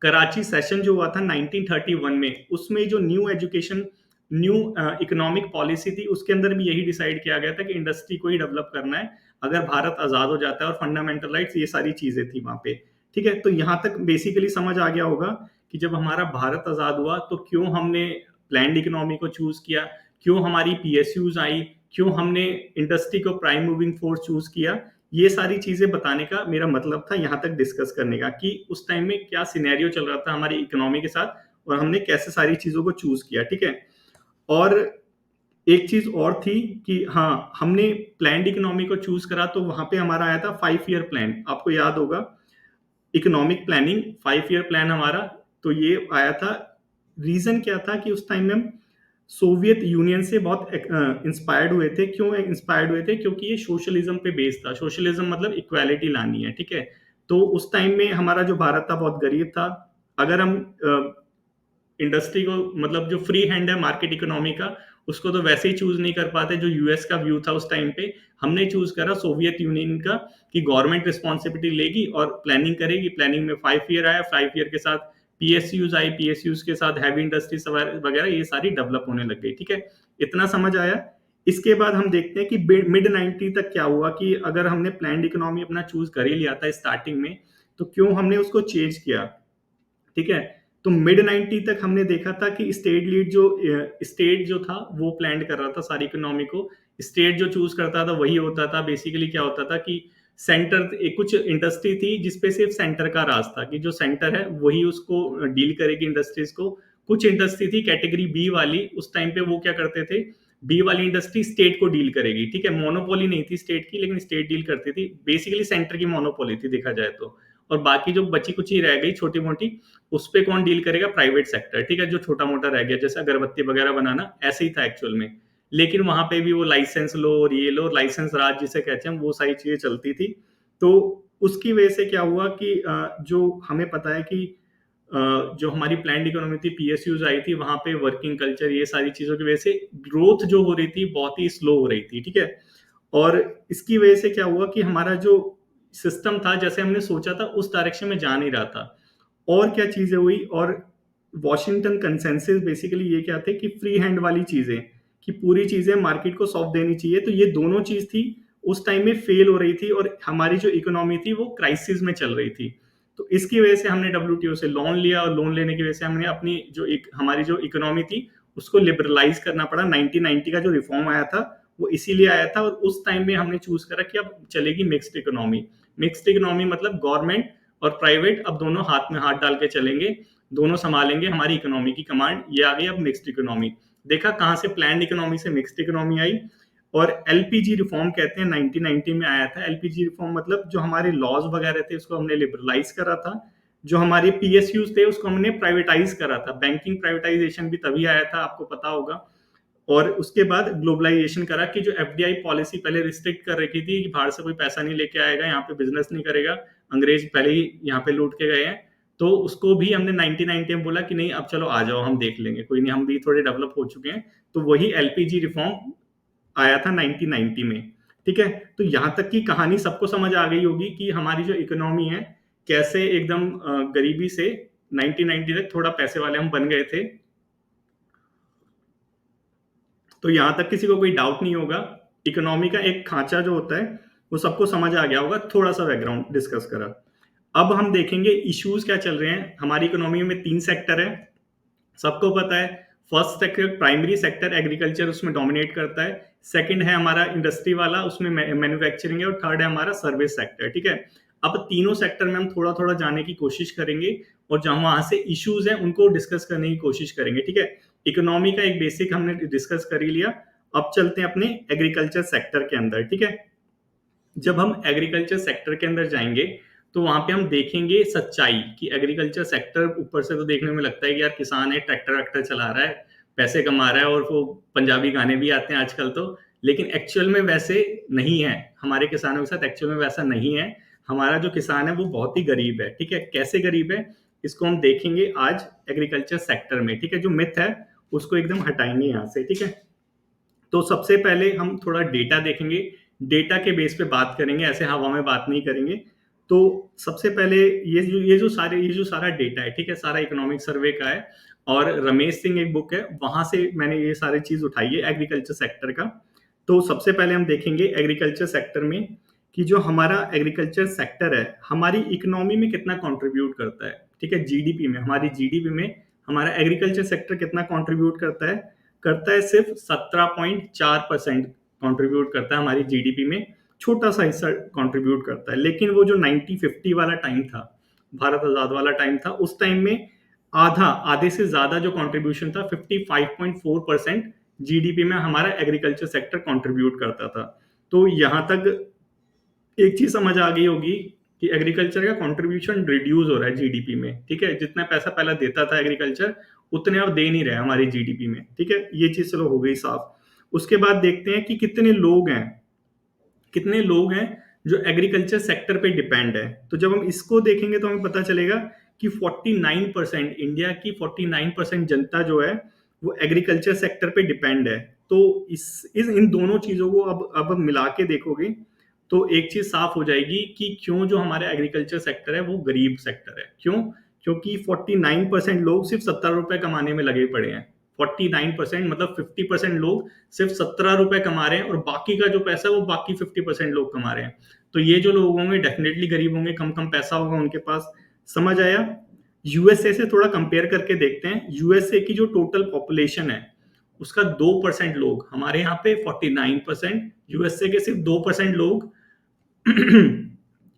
कराची सेशन जो हुआ था 1931 में, उसमें जो new education, new economic policy थी, उसके अंदर भी यही डिसाइड किया गया था कि इंडस्ट्री को ही डेवलप करना है अगर भारत आजाद हो जाता है, और फंडामेंटल राइट्स, ये सारी चीजें थी वहां पे। ठीक है, तो यहाँ तक बेसिकली समझ आ गया होगा कि जब हमारा भारत आजाद हुआ तो क्यों हमने प्लैंड इकोनॉमी को चूज किया, क्यों हमारी पीएसयूज आई, क्यों हमने इंडस्ट्री को प्राइम मूविंग फोर्स चूज किया। ये सारी चीजें बताने का मेरा मतलब था, यहाँ तक डिस्कस करने का कि उस टाइम में क्या सिनेरियो चल रहा था हमारी इकोनॉमी के साथ और हमने कैसे सारी चीजों को चूज किया। ठीक है, और एक चीज और थी कि हाँ, हमने प्लान्ड इकोनॉमी को चूज करा तो वहां पे हमारा आया था 5 ईयर प्लान, आपको याद होगा, इकोनॉमिक प्लानिंग 5 ईयर प्लान हमारा। तो ये आया था रीजन क्या था कि उस टाइम में हम सोवियत यूनियन से बहुत इंस्पायर्ड हुए थे। क्यों इंस्पायर्ड हुए थे? क्योंकि ये सोशलिज्म पे बेस्ड था। सोशलिज्म मतलब इक्वालिटी लानी है, ठीक है। तो उस टाइम में हमारा जो भारत था बहुत गरीब था। अगर हम इंडस्ट्री को, मतलब जो फ्री हैंड है मार्केट इकोनॉमी का, उसको तो वैसे ही चूज नहीं कर पाते, जो यूएस का व्यू था उस टाइम पे। हमने चूज करा सोवियत यूनियन का, कि गवर्नमेंट रिस्पॉन्सिबिलिटी लेगी और प्लानिंग करेगी। प्लानिंग में 5 ईयर आया, 5 ईयर के साथ पीएसयूज आई, पीएसयूज के साथ हैवी इंडस्ट्रीज वगैरह ये सारी डेवलप होने लग गई, ठीक है। इतना समझ आया। इसके बाद हम देखते हैं कि मिड 90 तक क्या हुआ, कि अगर हमने प्लान्ड इकोनॉमी अपना चूज कर ही लिया था स्टार्टिंग में, तो क्यों हमने उसको चेंज किया, ठीक है। तो मिड 90 तक हमने देखा था कि स्टेट जो था वो प्लान कर रहा था सारी इकोनॉमी को। स्टेट जो चूज करता था वही होता था। बेसिकली क्या होता था कि सेंटर, एक कुछ इंडस्ट्री थी जिसपे सिर्फ सेंटर का राज था, कि जो सेंटर है वही उसको डील करेगी इंडस्ट्रीज को। कुछ इंडस्ट्री थी कैटेगरी बी वाली, उस टाइम पे वो क्या करते थे, बी वाली इंडस्ट्री स्टेट को डील करेगी, ठीक है। मोनोपोली नहीं थी स्टेट की, लेकिन स्टेट डील करती थी। बेसिकली सेंटर की मोनोपोली थी देखा जाए तो। और बाकी जो बची कुछ ही रह गई छोटी मोटी, उस पे कौन डील करेगा, प्राइवेट सेक्टर, ठीक है। जो छोटा मोटा रह गया जैसे अगरबत्ती वगैरह बनाना, ऐसे ही था एक्चुअल में। लेकिन वहां पे भी वो लाइसेंस लो और ये लो, लाइसेंस राज जिसे कहते हैं, वो सारी चीजें चलती थी। तो उसकी वजह से क्या हुआ कि जो हमें पता है कि जो हमारी प्लान्ड इकोनॉमी थी, पीएसयूज आई थी, वहां पे वर्किंग कल्चर ये सारी चीजों की वजह से ग्रोथ जो हो रही थी बहुत ही स्लो हो रही थी, ठीक है। और इसकी वजह से क्या हुआ कि हमारा जो सिस्टम था, जैसे हमने सोचा था उस डायरेक्शन में जा नहीं रहा था। और क्या चीजें हुई, और वॉशिंगटन कंसेंसस बेसिकली ये क्या थे, कि फ्री हैंड वाली चीजें, कि पूरी चीजें मार्केट को सौंप देनी चाहिए। तो ये दोनों चीज थी उस टाइम में फेल हो रही थी, और हमारी जो इकोनॉमी थी वो क्राइसिस में चल रही थी। तो इसकी वजह से हमने डब्ल्यूटीओ से लोन लिया, और लोन लेने की वजह से हमने अपनी हमारी जो इकोनॉमी थी उसको लिबरलाइज करना पड़ा। 1990 का जो रिफॉर्म आया था वो इसीलिए आया था। और उस टाइम में हमने चूज करा कि अब चलेगी मिक्स्ड इकोनॉमी। मिक्स्ड इकोनॉमी मतलब गवर्नमेंट और प्राइवेट अब दोनों हाथ में हाथ डाल के चलेंगे, दोनों संभालेंगे हमारी इकोनॉमी की कमांड। ये आ गई अब मिक्स्ड इकोनॉमी। देखा कहां से प्लान्ड इकोनॉमी से मिक्स्ड इकोनॉमी आई। और एलपीजी रिफॉर्म कहते हैं 1990 में आया था। एलपीजी रिफॉर्म मतलब जो हमारे लॉज वगैरह थे उसको हमने लिबरलाइज करा था। जो हमारे पीएसयूज थे उसको हमने प्राइवेटाइज करा था। बैंकिंग प्राइवेटाइजेशन भी तभी आया था, आपको पता होगा। और उसके बाद ग्लोबलाइजेशन करा, कि जो एफडीआई पॉलिसी पहले रिस्ट्रिक्ट कर रखी थी कि बाहर से कोई पैसा नहीं लेके आएगा, यहाँ पे बिजनेस नहीं करेगा, अंग्रेज पहले ही यहाँ पे लूट के गए हैं। तो उसको भी हमने 1990 में बोला कि नहीं अब चलो आ जाओ हम देख लेंगे, कोई नहीं, हम भी थोड़े डेवलप हो चुके हैं। तो वही एलपीजी रिफॉर्म आया था 1990 में, ठीक है। तो यहाँ तक की कहानी सबको समझ आ गई होगी कि हमारी जो इकोनॉमी है कैसे एकदम गरीबी से 1990 तक थोड़ा पैसे वाले हम बन गए थे। तो यहां तक किसी को कोई डाउट नहीं होगा। इकोनॉमी का एक खांचा जो होता है वो सबको समझ आ गया होगा। थोड़ा सा बैकग्राउंड डिस्कस करा। अब हम देखेंगे इश्यूज क्या चल रहे हैं। हमारी इकोनॉमी में 3 सेक्टर है, सबको पता है। First sector primary sector agriculture, उसमें डोमिनेट करता है। सेकंड है हमारा इंडस्ट्री वाला, उसमें मैन्युफैक्चरिंग है। और थर्ड है हमारा सर्विस सेक्टर, ठीक है। अब तीनों सेक्टर में हम थोड़ा थोड़ा जाने की कोशिश करेंगे, और जहां वहां से इश्यूज हैं उनको डिस्कस करने की कोशिश करेंगे, ठीक है। इकोनॉमी का एक बेसिक हमने डिस्कस कर ही लिया। अब चलते हैं अपने एग्रीकल्चर सेक्टर के अंदर, ठीक है। जब हम एग्रीकल्चर सेक्टर के अंदर जाएंगे तो वहां पे हम देखेंगे सच्चाई, कि एग्रीकल्चर सेक्टर ऊपर से तो देखने में लगता है कि यार किसान है, ट्रैक्टर वैक्टर चला रहा है, पैसे कमा रहा है, और वो पंजाबी गाने भी आते हैं आजकल तो। लेकिन एक्चुअल में वैसे नहीं है। हमारे किसानों के साथ एक्चुअल में वैसा नहीं है। हमारा जो किसान है वो बहुत ही गरीब है, ठीक है। कैसे गरीब है इसको हम देखेंगे आज एग्रीकल्चर सेक्टर में, ठीक है। जो मिथ है उसको एकदम हटाएंगे यहाँ से, ठीक है। तो सबसे पहले हम थोड़ा डेटा देखेंगे, डेटा के बेस पे बात करेंगे, ऐसे हवा में बात नहीं करेंगे। तो सबसे पहले ये जो सारा डेटा है, ठीक है, सारा इकोनॉमिक सर्वे का है। और रमेश सिंह एक बुक है, वहां से मैंने ये सारी चीज उठाई है एग्रीकल्चर सेक्टर का। तो सबसे पहले हम देखेंगे एग्रीकल्चर सेक्टर में कि जो हमारा एग्रीकल्चर सेक्टर है हमारी इकोनॉमी में कितना कंट्रीब्यूट करता है, ठीक है। जीडीपी में, हमारी जीडीपी में हमारा एग्रीकल्चर सेक्टर कितना कंट्रीब्यूट करता है। करता है सिर्फ 17.4% कंट्रीब्यूट करता है हमारी जीडीपी में। छोटा सा हिस्सा कंट्रीब्यूट करता है। लेकिन वो जो 1950 वाला टाइम था, भारत आजाद वाला टाइम था, उस टाइम में आधे से ज्यादा जो कंट्रीब्यूशन था, 55.4% जीडीपी में हमारा एग्रीकल्चर सेक्टर कंट्रीब्यूट करता था। तो यहां तक एक चीज समझ आ गई होगी कि एग्रीकल्चर का कंट्रीब्यूशन रिड्यूस हो रहा है जीडीपी में, ठीक है। जितना पैसा पहले देता था एग्रीकल्चर, उतने अब दे नहीं रहे हमारी जीडीपी में, ठीक है। ये चीज चलो हो गई साफ। उसके बाद देखते हैं कि कितने लोग हैं जो एग्रीकल्चर सेक्टर पे डिपेंड है। तो जब हम इसको देखेंगे तो हमें पता चलेगा कि 49%, इंडिया की 49% जनता जो है वो एग्रीकल्चर सेक्टर पे डिपेंड है। तो इस इन दोनों चीजों को अब मिला के देखोगे तो एक चीज साफ हो जाएगी कि क्यों जो हमारा एग्रीकल्चर सेक्टर है वो गरीब सेक्टर है। क्यों? क्योंकि 49% लोग सिर्फ 70 रुपए कमाने में लगे पड़े हैं। 49% मतलब 50% लोग सिर्फ 17 रुपए कमा रहे हैं, और बाकी का जो पैसा है वो बाकी 50% लोग कमा रहे हैं। तो ये जो लोग होंगे डेफिनेटली गरीब होंगे, कम कम पैसा होगा उनके पास। समझ आया? यूएसए से थोड़ा कंपेयर करके देखते हैं। यूएसए की जो टोटल पॉपुलेशन है उसका 2% लोग, हमारे यहाँ पे 49%, यूएसए के सिर्फ 2% लोग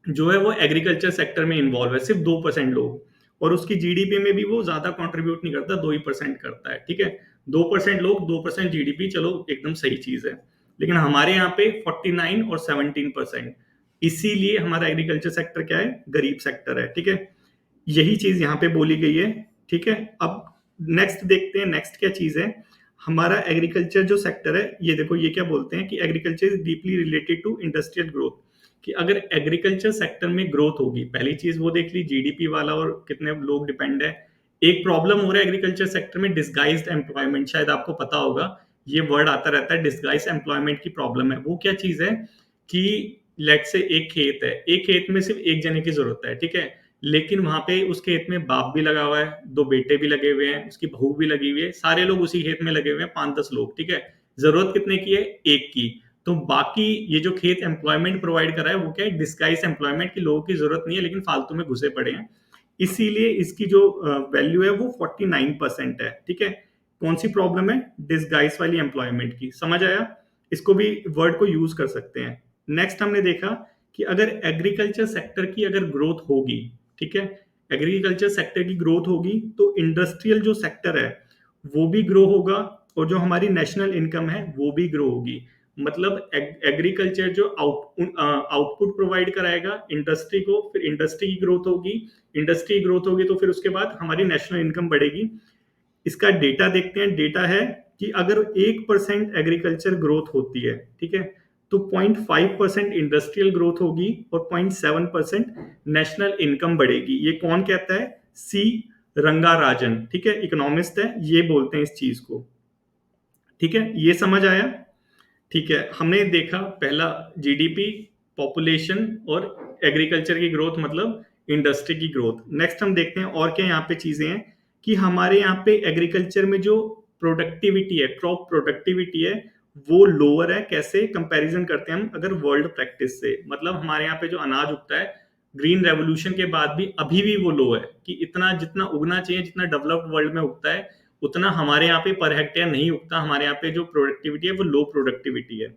जो है वो एग्रीकल्चर सेक्टर में इन्वॉल्व है, सिर्फ 2% लोग। और उसकी जीडीपी में भी वो ज्यादा कंट्रीब्यूट नहीं करता, 2% करता है, ठीक है। 2% लोग, 2% जीडीपी, चलो एकदम सही चीज है। लेकिन हमारे यहाँ पे 49 और 17%, इसीलिए हमारा एग्रीकल्चर सेक्टर क्या है? गरीब सेक्टर है, ठीक है। यही चीज यहाँ पे बोली गई है, ठीक है। अब नेक्स्ट देखते हैं, नेक्स्ट क्या चीज है। हमारा एग्रीकल्चर जो सेक्टर है, ये देखो ये क्या बोलते हैं कि agriculture is deeply related to industrial growth. कि अगर एग्रीकल्चर सेक्टर में ग्रोथ होगी, पहली चीज वो देख ली जीडीपी वाला और कितने लोग डिपेंड है। एक प्रॉब्लम हो रहा है एग्रीकल्चर सेक्टर में, डिस्गाइज्ड एम्प्लॉयमेंट, शायद आपको पता होगा ये वर्ड आता रहता है, डिस्गाइज एम्प्लॉयमेंट की प्रॉब्लम है। वो क्या चीज है कि लेट से एक खेत है, एक खेत में सिर्फ एक जने की जरूरत है, ठीक है। लेकिन वहां पे उस खेत में बाप भी लगा हुआ है, दो बेटे भी लगे हुए हैं, उसकी बहू भी लगी हुई है, सारे लोग उसी खेत में लगे हुए हैं, 5-10 लोग, ठीक है। जरूरत कितने की है? एक की। तो बाकी ये जो खेत एम्प्लॉयमेंट प्रोवाइड कर रहा है वो क्या है? डिस्गाइज एम्प्लॉयमेंट की, लोगों की जरूरत नहीं है लेकिन फालतू में घुसे पड़े हैं। इसीलिए इसकी जो वैल्यू है वो 49% है, ठीक है। कौन सी प्रॉब्लम है? डिस्गाइज वाली एम्प्लॉयमेंट की। समझ आया? इसको भी वर्ड को यूज कर सकते हैं। नेक्स्ट हमने देखा कि अगर एग्रीकल्चर सेक्टर की अगर ग्रोथ होगी, ठीक है, एग्रीकल्चर सेक्टर की ग्रोथ होगी तो इंडस्ट्रियल जो सेक्टर है वो भी ग्रो होगा, और जो हमारी नेशनल इनकम है वो भी ग्रो होगी। मतलब एग्रीकल्चर जो आउटपुट प्रोवाइड कराएगा इंडस्ट्री को, फिर इंडस्ट्री की ग्रोथ होगी, इंडस्ट्री की ग्रोथ होगी तो फिर उसके बाद हमारी नेशनल इनकम बढ़ेगी। इसका डेटा देखते हैं। डेटा है कि अगर 1% एग्रीकल्चर ग्रोथ होती है, ठीक है, तो 0.5% इंडस्ट्रियल ग्रोथ होगी और 0.7% नेशनल इनकम बढ़ेगी। ये कौन कहता है? सी रंगाराजन, ठीक है, इकोनॉमिस्ट है, ये बोलते हैं इस चीज को, ठीक है। ये समझ आया? ठीक है, हमने देखा पहला जीडीपी, पॉपुलेशन और एग्रीकल्चर की ग्रोथ मतलब इंडस्ट्री की ग्रोथ। नेक्स्ट हम देखते हैं और क्या यहाँ पे चीजें हैं कि हमारे यहाँ पे एग्रीकल्चर में जो प्रोडक्टिविटी है, क्रॉप प्रोडक्टिविटी है, वो लोअर है। कैसे कंपैरिजन करते हैं हम अगर वर्ल्ड प्रैक्टिस से? मतलब हमारे यहाँ पे जो अनाज उगता है ग्रीन रेवोल्यूशन के बाद भी अभी भी वो लो है, कि इतना जितना उगना चाहिए, जितना डेवलप्ड वर्ल्ड में उगता है उतना हमारे यहाँ पे पर हेक्टेयर नहीं उगता। हमारे यहाँ पे जो प्रोडक्टिविटी है वो लो प्रोडक्टिविटी है।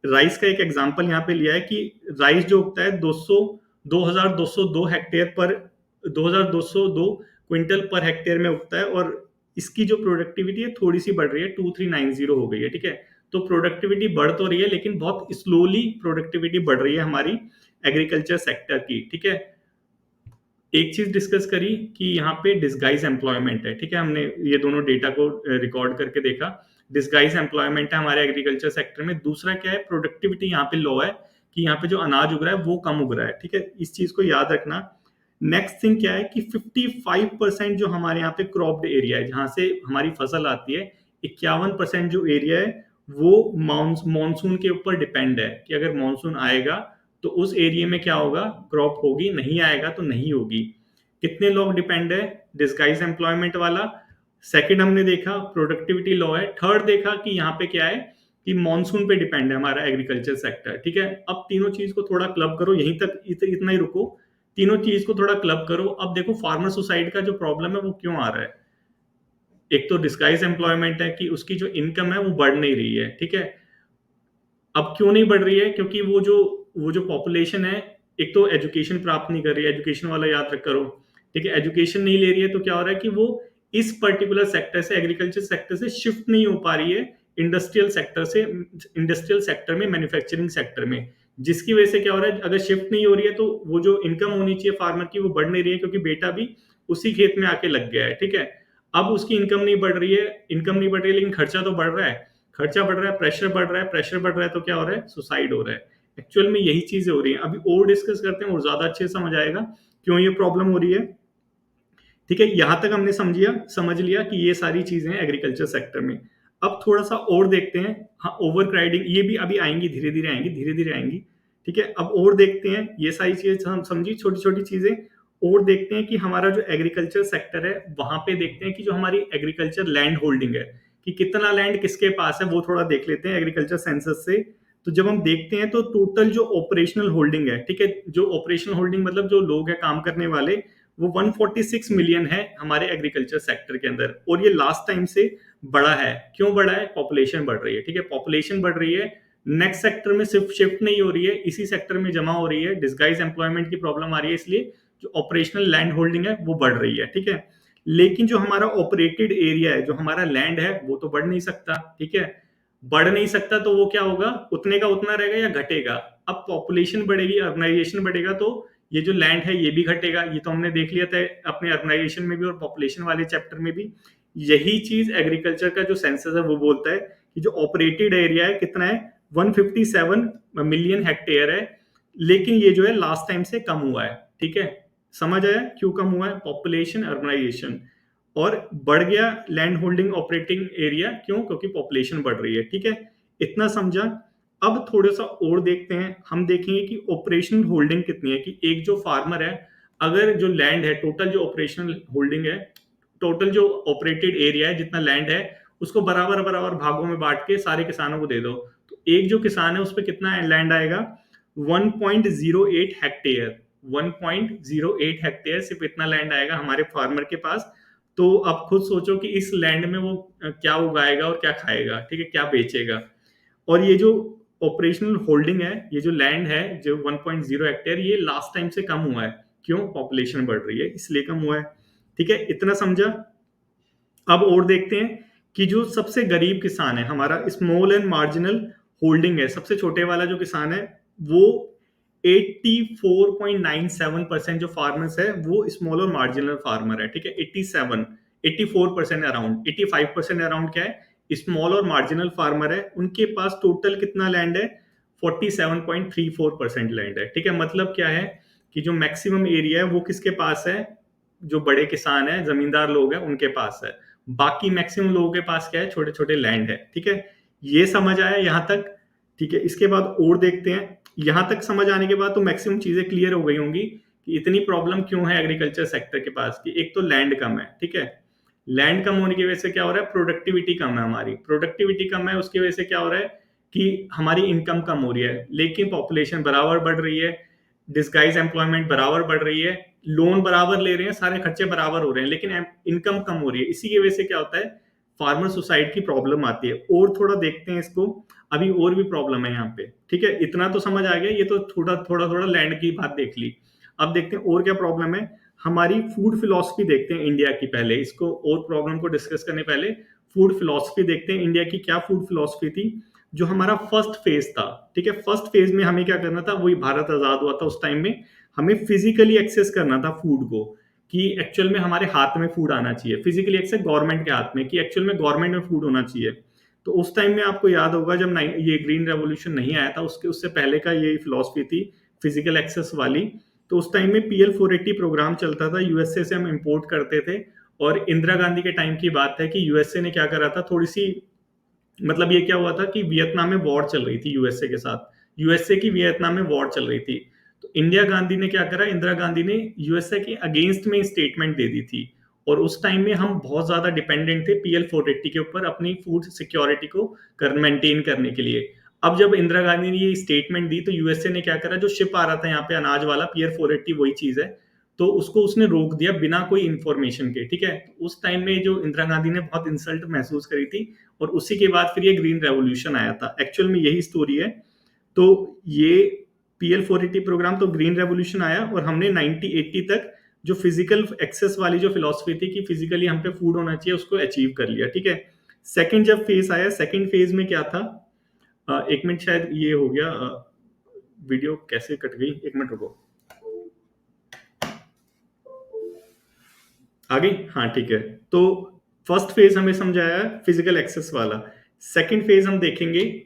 राइस का एक एग्जांपल यहाँ पे लिया है कि राइस जो उगता है 2202 हेक्टेयर पर, 2202 क्विंटल पर हेक्टेयर में उगता है, और इसकी जो प्रोडक्टिविटी है थोड़ी सी बढ़ रही है, 2390 हो गई है, ठीक है। तो प्रोडक्टिविटी बढ़ तो रही है लेकिन बहुत स्लोली प्रोडक्टिविटी बढ़ रही है हमारी एग्रीकल्चर सेक्टर की, ठीक है। एक चीज डिस्कस करी कि यहाँ पे डिस्गाइज एम्प्लॉयमेंट है, ठीक है, हमने ये दोनों डेटा को रिकॉर्ड करके देखा। डिस्गाइज एम्प्लॉयमेंट है हमारे एग्रीकल्चर सेक्टर में। दूसरा क्या है? प्रोडक्टिविटी यहाँ पे लो है, कि यहाँ पे जो अनाज उग रहा है वो कम उग रहा है, ठीक है, इस चीज को याद रखना। नेक्स्ट थिंग क्या है कि 55% जो हमारे यहाँ पे क्रॉप्ड एरिया है, जहां से हमारी फसल आती है, 51% जो एरिया है वो मानसून के ऊपर डिपेंड है, कि अगर मानसून आएगा तो उस एरिया में क्या होगा? क्रॉप होगी, नहीं आएगा तो नहीं होगी। कितने लोग डिपेंड है? डिस्गाइज एम्प्लॉयमेंट वाला। सेकंड हमने देखा प्रोडक्टिविटी लॉ है। थर्ड देखा कि यहाँ पे क्या है कि मॉनसून पे डिपेंड है हमारा एग्रीकल्चर सेक्टर, ठीक है। अब तीनों चीज को थोड़ा क्लब करो, यहीं तक इतना ही रुको। तीनों चीज को थोड़ा क्लब करो। अब देखो फार्मर सुसाइड का जो प्रॉब्लम है वो क्यों आ रहा है। एक तो डिस्गाइज एम्प्लॉयमेंट है कि उसकी जो इनकम है वो बढ़ नहीं रही है, ठीक है। अब क्यों नहीं बढ़ रही है? क्योंकि वो जो पॉपुलेशन है, एक तो एजुकेशन प्राप्त नहीं कर रही है, एजुकेशन वाला याद रख करो, ठीक है। एजुकेशन नहीं ले रही है तो क्या हो रहा है कि वो इस पर्टिकुलर सेक्टर से, एग्रीकल्चर सेक्टर से शिफ्ट नहीं हो पा रही है इंडस्ट्रियल सेक्टर से, इंडस्ट्रियल सेक्टर में, मैन्युफैक्चरिंग सेक्टर में। जिसकी वजह से क्या हो रहा है, अगर शिफ्ट नहीं हो रही है तो वो जो इनकम होनी चाहिए फार्मर की वो बढ़ नहीं रही है, क्योंकि बेटा भी उसी खेत में आके लग गया है, ठीक है। अब उसकी इनकम नहीं बढ़ रही है, इनकम नहीं बढ़ रही है, लेकिन खर्चा तो बढ़ रहा है, खर्चा बढ़ रहा है, प्रेशर बढ़ रहा है, प्रेशर बढ़ रहा है, तो क्या हो रहा है, सुसाइड हो रहा है। एक्चुअल में यही चीजें हो रही हैं। अभी और डिस्कस करते हैं और ज्यादा अच्छे से समझ आएगा क्यों ये प्रॉब्लम हो रही है। ठीक है, यहां तक हमने समझ लिया कि ये सारी चीजें हैं एग्रीकल्चर सेक्टर में। अब थोड़ा सा और देखते हैं। हाँ, ओवर क्राउडिंग ये भी अभी आएंगी, धीरे धीरे आएंगी, धीरे धीरे आएंगी। ठीक है, अब और देखते हैं, ये सारी चीजें हम समझी, छोटी छोटी चीजें। और देखते हैं कि हमारा जो एग्रीकल्चर सेक्टर है वहां पे देखते हैं कि जो हमारी एग्रीकल्चर लैंड होल्डिंग है, कि कितना लैंड किसके पास है, वो थोड़ा देख लेते हैं एग्रीकल्चर सेंसस से। तो जब हम देखते हैं तो टोटल जो ऑपरेशनल होल्डिंग है, ठीक है, जो ऑपरेशनल होल्डिंग मतलब जो लोग हैं काम करने वाले, वो 146 मिलियन है हमारे एग्रीकल्चर सेक्टर के अंदर। और ये लास्ट टाइम से बड़ा है। क्यों बड़ा है? पॉपुलेशन बढ़ रही है। ठीक है, पॉपुलेशन बढ़ रही है, नेक्स्ट सेक्टर में सिर्फ शिफ्ट नहीं हो रही है, इसी सेक्टर में जमा हो रही है, डिस्गाइज एम्प्लॉयमेंट की प्रॉब्लम आ रही है, इसलिए जो ऑपरेशनल लैंड होल्डिंग है वो बढ़ रही है। ठीक है, लेकिन जो हमारा ऑपरेटेड एरिया है, जो हमारा लैंड है, वो तो बढ़ नहीं सकता। ठीक है, बढ़ नहीं सकता, तो वो क्या होगा, उतने का उतना रहेगा या घटेगा। अब पॉपुलेशन बढ़ेगी, अर्बनाइजेशन बढ़ेगा, तो ये जो लैंड है ये भी घटेगा। ये तो हमने देख लिया था अपने अर्बनाइजेशन में भी और पॉपुलेशन वाले चैप्टर में भी। यही चीज एग्रीकल्चर का जो सेंसस है वो बोलता है कि जो ऑपरेटेड एरिया है कितना है, 157 मिलियन हेक्टेयर है। लेकिन ये जो है लास्ट टाइम से कम हुआ है। ठीक है, समझ आया क्यों कम हुआ है? Population, urbanisation. और बढ़ गया लैंड होल्डिंग ऑपरेटिंग एरिया, क्यों? क्योंकि पॉपुलेशन बढ़ रही है। ठीक है, इतना समझा। अब थोड़ा सा और देखते हैं, हम देखेंगे कि ऑपरेशनल होल्डिंग कितनी है, कि एक जो फार्मर है, अगर जो लैंड है, टोटल जो ऑपरेशनल होल्डिंग है, टोटल जो ऑपरेटेड एरिया है, जितना लैंड है, उसको बराबर बराबर भागों में बांट के सारे किसानों को दे दो, तो एक जो किसान है उस पर कितना लैंड आएगा? 1.08 हेक्टेयर। 1.08 हेक्टेयर, सिर्फ इतना लैंड आएगा हमारे फार्मर के पास। तो आप खुद सोचो कि इस लैंड में वो क्या उगाएगा और क्या खाएगा। ठीक है, क्या बेचेगा। और ये जो ऑपरेशनल होल्डिंग है, ये जो लैंड है जो 1.0 हेक्टेयर, ये लास्ट टाइम से कम हुआ है। क्यों? पॉपुलेशन बढ़ रही है, इसलिए कम हुआ है। ठीक है, इतना समझा। अब और देखते हैं कि जो सबसे गरीब किसान है, हमारा स्मॉल एंड मार्जिनल होल्डिंग है, सबसे छोटे वाला जो किसान है, वो 84.97% जो फार्मर्स है वो स्मॉल और मार्जिनल फार्मर है। ठीक है, 87, 84% अराउंड, 85% अराउंड क्या है, स्मॉल और मार्जिनल फार्मर है। उनके पास टोटल कितना लैंड है? 47.34% लैंड है। ठीक है, मतलब क्या है कि जो मैक्सिमम एरिया है वो किसके पास है? जो बड़े किसान है, जमींदार लोग हैं, उनके पास है। बाकी मैक्सिमम लोगों के पास क्या है? छोटे छोटे लैंड है। ठीक है, ये समझ आया यहां तक? ठीक है, इसके बाद और देखते हैं। यहां तक समझ आने के बाद तो मैक्सिमम चीजें क्लियर हो गई होंगी कि इतनी प्रॉब्लम क्यों है एग्रीकल्चर सेक्टर के पास। कि एक तो लैंड कम है। ठीक है, लैंड कम होने की वजह से क्या हो रहा है? प्रोडक्टिविटी कम है, हमारी प्रोडक्टिविटी कम है, उसकी वजह से क्या हो रहा है कि हमारी इनकम कम हो रही है, लेकिन पॉपुलेशन बराबर बढ़ रही है, डिस्गाइज एम्प्लॉयमेंट बराबर बढ़ रही है, लोन बराबर ले रहे हैं, सारे खर्चे बराबर हो रहे हैं, लेकिन इनकम कम हो रही है। इसी की वजह से क्या होता है? फार्मर सुसाइड की प्रॉब्लम आती है। और थोड़ा देखते हैं इसको, अभी और भी प्रॉब्लम है यहाँ पे। ठीक है, इतना तो समझ आ गया, ये तो थोड़ा थोड़ा थोड़ा लैंड की बात देख ली। अब देखते हैं और क्या प्रॉब्लम है। हमारी फूड फिलॉसफी देखते हैं इंडिया की, पहले इसको और प्रॉब्लम को डिस्कस करने पहले फूड फिलॉसफी देखते हैं इंडिया की। क्या फूड फिलॉसफी थी? जो हमारा फर्स्ट फेज था, ठीक है, फर्स्ट फेज में हमें क्या करना था, वही भारत आजाद हुआ था उस टाइम में, हमें फिजिकली एक्सेस करना था फूड को, कि एक्चुअल में हमारे हाथ में फूड आना चाहिए, फिजिकली एक्सेस गवर्नमेंट के हाथ में, कि एक्चुअल में गवर्नमेंट में फूड होना चाहिए। तो उस टाइम में आपको याद होगा जब ये ग्रीन रेवोल्यूशन नहीं आया था, उसके उससे पहले का ये फिलॉसफी थी, फिजिकल एक्सेस वाली। तो उस टाइम में PL480 प्रोग्राम चलता था, यूएसए से हम इंपोर्ट करते थे। और इंदिरा गांधी के टाइम की बात है कि यूएसए ने क्या करा था, थोड़ी सी, मतलब ये क्या हुआ था कि वियतनाम में वॉर चल रही थी यूएसए के साथ, यूएसए की वियतनाम में वॉर चल रही थी। तो इंडिया गांधी ने क्या करा, इंदिरा गांधी ने यूएसए के अगेंस्ट में स्टेटमेंट दे दी थी। और उस टाइम में हम बहुत ज्यादा डिपेंडेंट थे PL480 के ऊपर अपनी फूड सिक्योरिटी को मेंटेन करने के लिए। अब जब इंदिरा गांधी ने ये स्टेटमेंट दी तो यूएसए ने क्या करा, जो शिप आ रहा था यहाँ पे अनाज वाला, PL480 वही चीज है, तो उसको उसने रोक दिया बिना कोई इंफॉर्मेशन के। ठीक है, तो उस टाइम में जो इंदिरा गांधी ने बहुत इंसल्ट महसूस करी थी। और उसी के बाद फिर ये ग्रीन रेवोल्यूशन आया था, एक्चुअल में यही स्टोरी है। तो ये PL480 प्रोग्राम, तो ग्रीन रेवोल्यूशन आया और हमने 1980 तक जो फिजिकल एक्सेस वाली जो फिलॉसफी थी कि फिजिकली हम पे फूड होना चाहिए, उसको अचीव कर लिया। ठीक है, सेकंड जब फेज आया, सेकंड फेज में क्या था, एक मिनट, शायद ये हो गया, वीडियो कैसे कट गई, एक मिनट रुको। आ गई, हाँ ठीक है। तो फर्स्ट फेज हमें समझाया फिजिकल एक्सेस वाला। सेकंड फेज हम देखेंगे,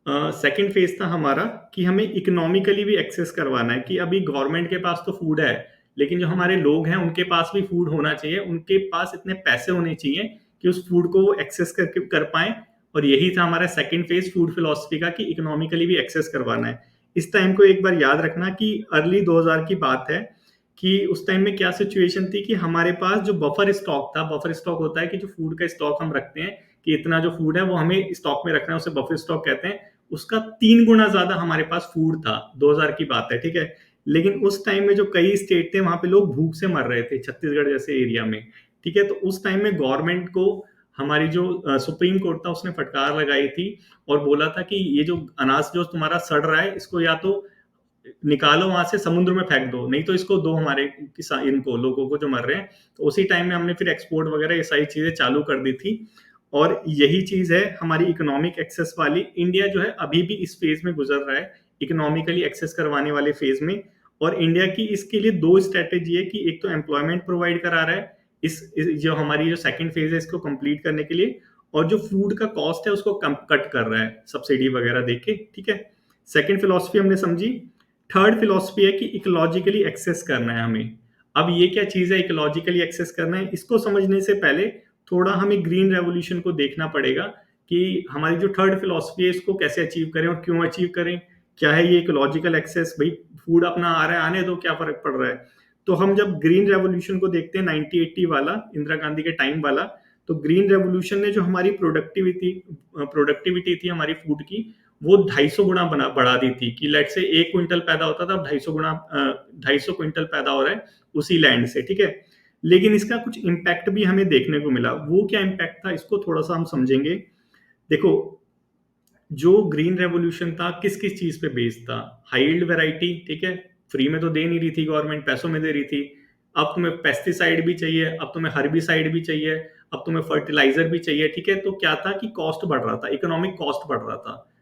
सेकंड फेज था हमारा कि हमें इकोनॉमिकली भी एक्सेस करवाना है, कि अभी गवर्नमेंट के पास तो फूड है, लेकिन जो हमारे लोग हैं उनके पास भी फूड होना चाहिए, उनके पास इतने पैसे होने चाहिए कि उस फूड को वो एक्सेस कर पाए। और यही था हमारा सेकंड फेज फूड फिलोसफी का, कि इकोनॉमिकली भी एक्सेस करवाना है। इस टाइम को एक बार याद रखना कि अर्ली 2000 की बात है, कि उस टाइम में क्या सिचुएशन थी कि हमारे पास जो बफर स्टॉक था, बफर स्टॉक होता है कि जो फूड का स्टॉक हम रखते हैं, कि इतना जो फूड है वो हमें स्टॉक में रखना है, उसे बफर स्टॉक कहते हैं। उसका 3 गुना ज्यादा हमारे पास फूड था, 2000 की बात है, ठीक है। लेकिन उस टाइम में जो कई स्टेट थे वहां पे लोग भूख से मर रहे थे, छत्तीसगढ़ जैसे एरिया में, ठीक है। तो उस टाइम में गवर्नमेंट को हमारी जो सुप्रीम कोर्ट था उसने फटकार लगाई थी और बोला था कि ये जो अनाज जो तुम्हारा सड़ रहा है, इसको या तो निकालो वहां से, समुद्र में फेंक दो, नहीं तो इसको दो हमारे किसान, इनको लोगों को जो मर रहे हैं। तो उसी टाइम में हमने फिर एक्सपोर्ट वगैरह ये सारी चीजें चालू कर दी थी। और यही चीज है हमारी इकोनॉमिक एक्सेस वाली। इंडिया जो है अभी भी इस फेज में गुजर रहा है, इकोनॉमिकली एक्सेस करवाने वाले फेज में। और इंडिया की इसके लिए दो स्ट्रेटेजी है, कि एक तो एम्प्लॉयमेंट प्रोवाइड करा रहा है जो हमारी जो सेकंड फेज है इसको कंप्लीट करने के लिए, और जो फूड का कॉस्ट है उसको कट कर रहा है सब्सिडी वगैरह देके, ठीक है। सेकंड फिलोसफी हमने समझी। थर्ड फिलोसफी है कि इकोलॉजिकली एक्सेस करना है हमें। अब ये क्या चीज है इकोलॉजिकली एक्सेस करना है, इसको समझने से पहले थोड़ा हमें ग्रीन रेवोल्यूशन को देखना पड़ेगा, कि हमारी जो थर्ड फिलोसफी है इसको कैसे अचीव करें और क्यों अचीव करें। क्या है ये इकोलॉजिकल एक्सेस, भाई फूड अपना आ रहा है, आने दो, क्या फर्क पड़ रहा है। तो हम जब ग्रीन रेवोल्यूशन को देखते हैं 1980 वाला, इंदिरा गांधी के टाइम वाला, तो ग्रीन रेवोल्यूशन ने जो हमारी प्रोडक्टिविटी थी हमारी फूड की, वो 250 गुना बढ़ा दी थी। कि लेट से 1 क्विंटल पैदा होता था, अब 250 पैदा हो रहा है उसी लैंड से, ठीक है। लेकिन इसका कुछ इम्पैक्ट भी हमें देखने को मिला। वो क्या इम्पैक्ट था इसको थोड़ा सा हम समझेंगे। देखो, जो ग्रीन रेवोल्यूशन था किस किस चीज पे बेस्ड था, हाइल्ड वैरायटी, ठीक है। फ्री में तो दे नहीं रही थी गवर्नमेंट, पैसों में दे रही थी। अब तुम्हें पेस्टिसाइड भी चाहिए, अब तुम्हें हर्बिसाइड भी चाहिए, अब तुम्हें फर्टिलाइजर भी चाहिए, ठीक है। तो क्या था कि कॉस्ट बढ़ रहा था, इकोनॉमिक कॉस्ट बढ़ रहा था।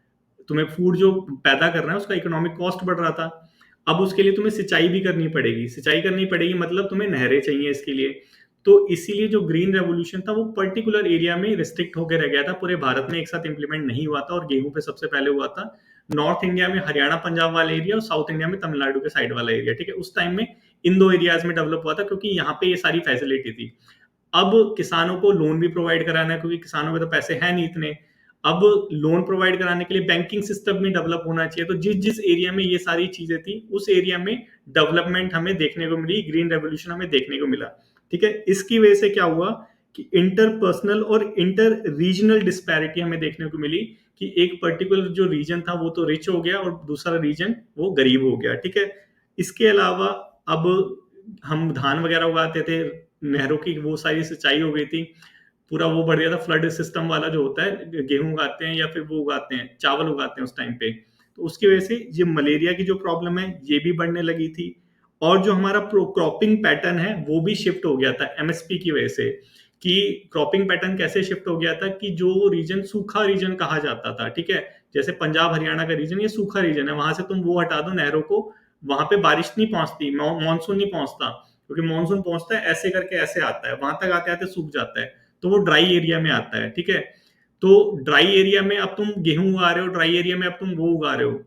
तुम्हें फूड जो पैदा करना है उसका इकोनॉमिक कॉस्ट बढ़ रहा था। अब उसके लिए तुम्हें सिंचाई भी करनी पड़ेगी, सिंचाई करनी पड़ेगी मतलब तुम्हें नहरें चाहिए इसके लिए। तो इसीलिए जो ग्रीन रेवोल्यूशन था वो पर्टिकुलर एरिया में रिस्ट्रिक्ट होकर रह गया था, पूरे भारत में एक साथ इंप्लीमेंट नहीं हुआ था। और गेहूं पे सबसे पहले हुआ था नॉर्थ इंडिया में, हरियाणा पंजाब वाला एरिया, और साउथ इंडिया में तमिलनाडु के साइड वाला एरिया, ठीक है। उस टाइम में इन दो एरियाज में डेवलप हुआ था, क्योंकि यहाँ पे ये सारी फैसिलिटी थी। अब किसानों को लोन भी प्रोवाइड कराना है, क्योंकि किसानों में तो पैसे हैं नहीं इतने। अब लोन प्रोवाइड कराने के लिए बैंकिंग सिस्टम भी डेवलप होना चाहिए। तो जिस जिस एरिया में ये सारी चीजें थी उस एरिया में डेवलपमेंट हमें देखने को मिली, ग्रीन रेवोल्यूशन हमें देखने को मिला, ठीक है। इसकी वजह से क्या हुआ कि इंटरपर्सनल और इंटर रीजनल डिस्पैरिटी हमें देखने को मिली, कि एक पर्टिकुलर जो रीजन था वो तो रिच हो गया और दूसरा रीजन वो गरीब हो गया, ठीक है। इसके अलावा अब हम धान वगैरह उगाते थे, नहरों की वो सारी सिंचाई हो गई थी, पूरा वो बढ़ गया था, फ्लड सिस्टम वाला जो होता है, गेहूं उगाते हैं या फिर वो उगाते हैं, चावल उगाते हैं उस टाइम पे। तो उसकी वजह से ये मलेरिया की जो प्रॉब्लम है ये भी बढ़ने लगी थी। और जो हमारा क्रॉपिंग पैटर्न है वो भी शिफ्ट हो गया था एमएसपी की वजह से। कि क्रॉपिंग पैटर्न कैसे शिफ्ट हो गया था, कि जो रीजन सूखा रीजन कहा जाता था, ठीक है, जैसे पंजाब हरियाणा का रीजन ये सूखा रीजन है, वहां से तुम वो हटा दो नहरों को, वहां पे बारिश नहीं पहुंचती, मानसून नहीं पहुंचता, क्योंकि मानसून पहुंचता है ऐसे करके ऐसे आता है, वहां तक आते आते सूख जाता है, तो वो ड्राई एरिया में आता है, ठीक है। तो ड्राई एरिया में अब तुम गेहूं उगा रहे हो, ड्राई एरिया में अब तुम वो उगा रहे हो,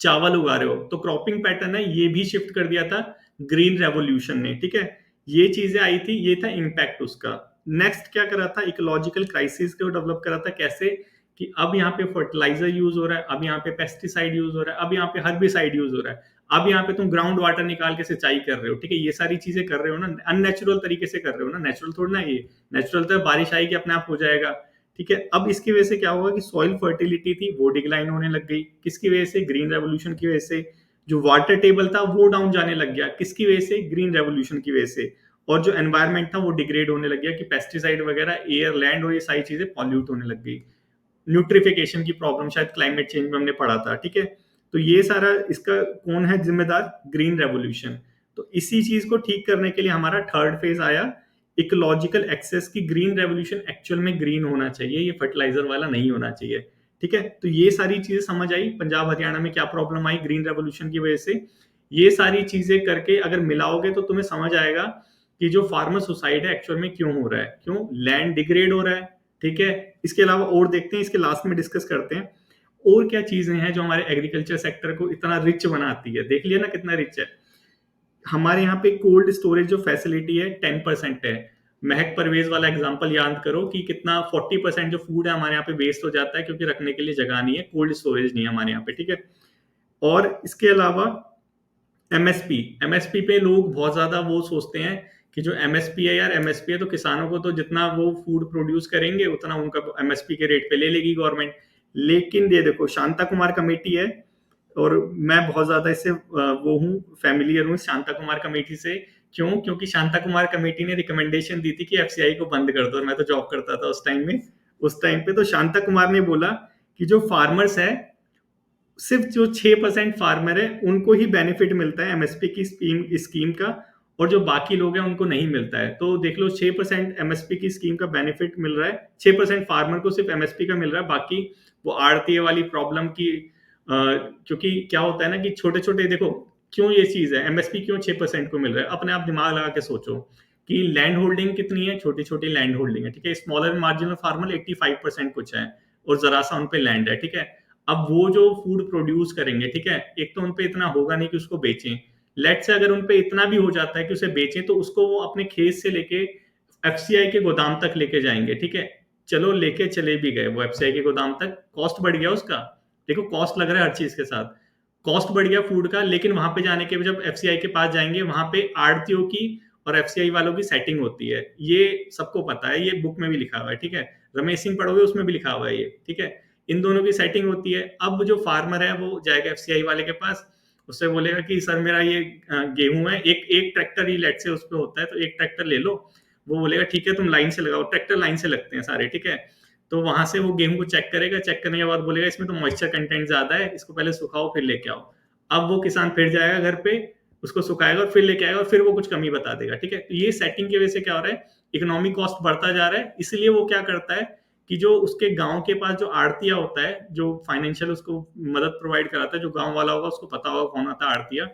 चावल उगा रहे हो, तो क्रॉपिंग पैटर्न है ये भी शिफ्ट कर दिया था ग्रीन रेवोल्यूशन ने, ठीक है। ये चीजें आई थी, ये था इम्पैक्ट उसका। नेक्स्ट क्या करा था, इकोलॉजिकल क्राइसिस को डेवलप करा था, कैसे कि अब यहाँ पे फर्टिलाइजर यूज हो रहा है, अब यहाँ पे पेस्टिसाइड यूज हो रहा है, अब यहाँ पे हर्बिसाइड यूज हो रहा है, अब यहाँ पे तुम ग्राउंड वाटर निकाल के सिंचाई कर रहे हो, ठीक है। ये सारी चीजें कर रहे हो ना, अननेचुरल तरीके से कर रहे हो ना, नेचुरल थोड़ा ना ये, नेचुरल तो बारिश आएगी अपने आप हो जाएगा, ठीक है। अब इसकी वजह से क्या होगा कि सॉइल फर्टिलिटी थी वो डिक्लाइन होने लग गई, किसकी वजह से, ग्रीन रेवोल्यूशन की वजह से। जो वाटर टेबल था वो डाउन जाने लग गया, किसकी वजह से, ग्रीन रेवोल्यूशन की वजह से। और जो एनवायरमेंट था वो डिग्रेड होने लग गया, कि पेस्टिसाइड वगैरह, एयर, लैंड और ये सारी चीजें पॉल्यूट होने लग गई। न्यूट्रिफिकेशन की प्रॉब्लम शायद क्लाइमेट चेंज में हमने पढ़ा था, ठीक है। तो ये सारा इसका कौन है जिम्मेदार, ग्रीन रेवोल्यूशन। तो इसी चीज को ठीक करने के लिए हमारा थर्ड फेज आया, इकोलॉजिकल एक्सेस की। ग्रीन रेवोल्यूशन एक्चुअल में ग्रीन होना चाहिए, ये फर्टिलाइजर वाला नहीं होना चाहिए, ठीक है। तो ये सारी चीजें समझ आई, पंजाब हरियाणा में क्या प्रॉब्लम आई ग्रीन रेवोल्यूशन की वजह से। ये सारी चीजें करके अगर मिलाओगे तो तुम्हें समझ आएगा कि जो फार्मर सुसाइड है एक्चुअल में क्यों हो रहा है, क्यों लैंड डिग्रेड हो रहा है। ठीक है, इसके अलावा और देखते हैं, इसके लास्ट में डिस्कस करते हैं और क्या चीजें हैं जो हमारे एग्रीकल्चर सेक्टर को इतना रिच बनाती है। देख लिया ना कितना रिच है। हमारे यहाँ पे कोल्ड स्टोरेज जो फैसिलिटी है 10% है। महक परवेज वाला एग्जांपल याद करो कि कितना 40% जो फूड है हमारे यहाँ पे वेस्ट हो जाता है क्योंकि रखने के लिए जगह नहीं है, कोल्ड स्टोरेज नहीं है हमारे यहाँ पे। ठीक है, और इसके अलावा एमएसपी, एमएसपी पे लोग बहुत ज्यादा वो सोचते हैं कि जो एमएसपी है यार, एमएसपी है तो किसानों को तो जितना वो फूड प्रोड्यूस करेंगे उतना उनका एमएसपी के रेट पे ले लेगी गवर्नमेंट। लेकिन ये देखो शांता कुमार कमेटी है, और मैं बहुत ज्यादा इससे वो हूँ, फैमिलियर हूँ शांता कुमार कमेटी से। क्यों? क्योंकि शांता कुमार कमेटी ने रिकमेंडेशन दी थी कि एफसीआई को बंद कर दो, और मैं तो जॉब करता था उस टाइम में। उस टाइम पे तो शांता कुमार ने बोला कि जो फार्मर्स है, सिर्फ जो 6% फार्मर है उनको ही बेनिफिट मिलता है एमएसपी की स्कीम का, और जो बाकी लोग हैं उनको नहीं मिलता है। तो देख लो 6% एमएसपी की स्कीम का बेनिफिट मिल रहा है, 6% फार्मर को सिर्फ एमएसपी का मिल रहा है, बाकी वो आड़ती वाली प्रॉब्लम की क्योंकि क्या होता है ना कि छोटे छोटे, देखो क्यों ये चीज है, एमएसपी क्यों 6% को मिल रहा है, अपने आप दिमाग लगा के सोचो कि लैंड होल्डिंग कितनी है, छोटी छोटी लैंड होल्डिंग है। ठीक है, स्मॉलर मार्जिनल फार्मर 85% कुछ है, और जरा सा उन पे लैंड है। ठीक है, अब वो जो फूड प्रोड्यूस करेंगे, ठीक है, एक तो उनपे इतना होगा नहीं कि उसको बेचें। लेट से अगर उनपे इतना भी हो जाता है कि उसे बेचें, तो उसको वो अपने खेत से लेके एफसीआई के गोदाम तक लेके जाएंगे। ठीक है, चलो लेके चले भी गए वो एफसीआई के गोदाम तक, कॉस्ट बढ़ गया उसका। देखो कॉस्ट लग रहा है हर चीज के साथ, कॉस्ट बढ़ गया फूड का, लेकिन वहां पे जाने के जब एफसीआई के पास जाएंगे, वहां पे आड़तियों की और एफसीआई वालों की सेटिंग होती है, ये सबको पता है, ये बुक में भी लिखा हुआ है। ठीक है, रमेश सिंह पढ़ोगे उसमें भी लिखा हुआ है ये। ठीक है, इन दोनों की सेटिंग होती है। अब जो फार्मर है वो जाएगा एफसीआई वाले के पास, उससे बोलेगा कि सर मेरा ये गेहूं है, एक एक ट्रैक्टर ही लेट से उस पे होता है, तो एक ट्रैक्टर ले लो। वो बोलेगा ठीक है तुम लाइन से लगाओ, ट्रैक्टर लाइन से लगते हैं सारे। ठीक है, तो वहां से वो गेहूं को चेक करेगा, चेक करने के बाद बोलेगा इसमें तो मॉइस्चर कंटेंट ज्यादा है, इसको पहले सुखाओ फिर लेके आओ। अब वो किसान फिर जाएगा घर पे, उसको सुखाएगा और फिर लेके आएगा, और फिर वो कुछ कमी बता देगा। ठीक है, तो ये सेटिंग की वजह से क्या हो रहा है, इकोनॉमिक कॉस्ट बढ़ता जा रहा है। इसलिए वो क्या करता है कि जो उसके गांव के पास जो आड़तिया होता है, जो फाइनेंशियल उसको मदद प्रोवाइड कराता है, जो गांव वाला होगा उसको पता होगा कौन आता है आड़तिया।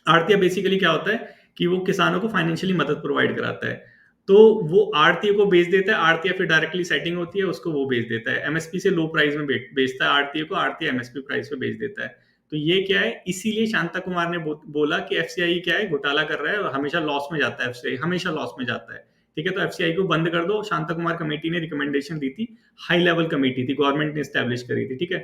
आड़तिया बेसिकली क्या होता है कि वो किसानों को फाइनेंशियली मदद प्रोवाइड कराता है। तो वो आड़तिया को बेच देता है, आड़तिया फिर डायरेक्टली सेटिंग होती है, उसको वो बेच देता है एमएसपी से लो प्राइस में बेचता है आड़तिया को, आड़तिया एमएसपी प्राइस पे बेच देता है। तो ये क्या है, इसीलिए शांता कुमार ने बोला कि एफसीआई क्या है, घोटाला कर रहा है और हमेशा लॉस में जाता है, एफसीआई हमेशा लॉस में जाता है। ठीक है, तो एफसीआई को बंद कर दो, शांता कुमार कमेटी ने रिकमेंडेशन दी थी, हाई लेवल कमेटी थी, गवर्नमेंट ने स्टैब्लिश करी थी। ठीक है,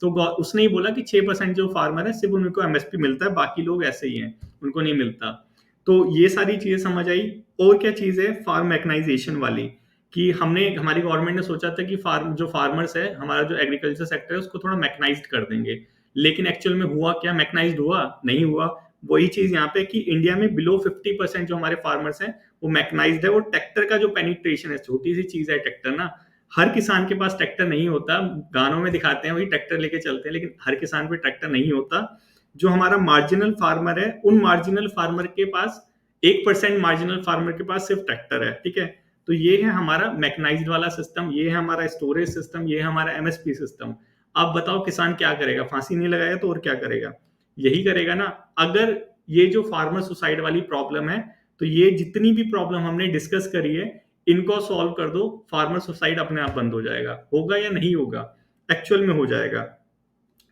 तो उसने ही बोला कि 6% जो फार्मर है सिर्फ उनको एमएसपी मिलता है, बाकी लोग ऐसे ही हैं, उनको नहीं मिलता। तो ये सारी चीजें समझ आई। और क्या चीज है, फार्म मैकनाइजेशन वाली, कि हमने हमारी गवर्नमेंट ने सोचा था कि फार्म जो फार्मर्स है, हमारा जो एग्रीकल्चर सेक्टर है उसको थोड़ा मैकनाइज्ड कर देंगे। लेकिन एक्चुअल में हुआ क्या, मैकनाइज्ड हुआ नहीं हुआ। वही चीज यहाँ पे कि इंडिया में बिलो 50% जो हमारे फार्मर्स हैं वो मैकनाइज्ड है। और ट्रैक्टर का जो पेनिट्रेशन है, छोटी सी चीज है ट्रैक्टर ना, हर किसान के पास ट्रैक्टर नहीं होता। गानों में दिखाते हैं वही ट्रैक्टर लेके चलते हैं, लेकिन हर किसान पे ट्रैक्टर नहीं होता। जो हमारा मार्जिनल फार्मर है, उन मार्जिनल फार्मर के पास 1% मार्जिनल फार्मर के पास सिर्फ ट्रैक्टर है। ठीक है, तो ये है हमारा मैकनाइज्ड वाला सिस्टम, ये है हमारा स्टोरेज सिस्टम, ये है हमारा एमएसपी सिस्टम। अब बताओ किसान क्या करेगा, फांसी नहीं लगाएगा तो और क्या करेगा, यही करेगा ना। अगर ये जो फार्मर सुसाइड वाली प्रॉब्लम है, तो ये जितनी भी प्रॉब्लम हमने डिस्कस करी है इनको सॉल्व कर दो, फार्मर सुसाइड अपने आप बंद हो जाएगा। होगा या नहीं होगा, एक्चुअल में हो जाएगा।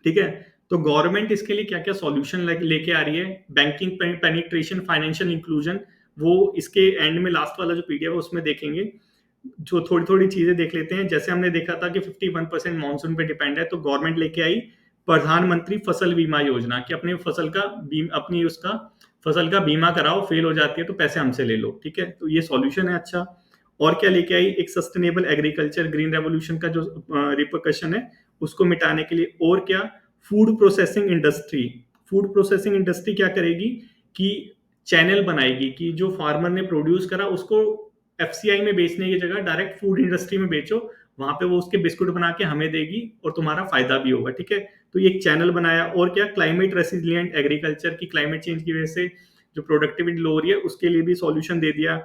ठीक है, तो गवर्नमेंट इसके लिए क्या क्या सॉल्यूशन लेके आ रही है, बैंकिंग पेनिट्रेशन, फाइनेंशियल इंक्लूजन, वो इसके एंड में लास्ट वाला जो पीडीएफ है उसमें देखेंगे। जो थोड़ी थोड़ी चीजें देख लेते हैं, जैसे हमने देखा था कि 51% मानसून पे डिपेंड है, तो गवर्नमेंट लेके आई प्रधानमंत्री फसल बीमा योजना, कि अपनी फसल का अपनी उसका फसल का बीमा कराओ, फेल हो जाती है तो पैसे हमसे ले लो। ठीक है, तो ये सॉल्यूशन है अच्छा। और क्या लेके आई, एक सस्टेनेबल एग्रीकल्चर ग्रीन रेवोल्यूशन का जो रिपरकशन है उसको मिटाने के लिए। और क्या, food processing industry, food processing industry क्या करेगी कि चैनल बनाएगी कि जो फार्मर ने प्रोड्यूस करा उसको एफसीआई में बेचने की जगह डायरेक्ट फूड इंडस्ट्री में बेचो, वहां पे वो उसके बिस्कुट बना के हमें देगी और तुम्हारा फायदा भी होगा। ठीक है, तो ये एक चैनल बनाया। और क्या, क्लाइमेट रेसिलिएंट एग्रीकल्चर, की क्लाइमेट चेंज की वजह से जो प्रोडक्टिविटी लो हो रही है उसके लिए भी सॉल्यूशन दे दिया।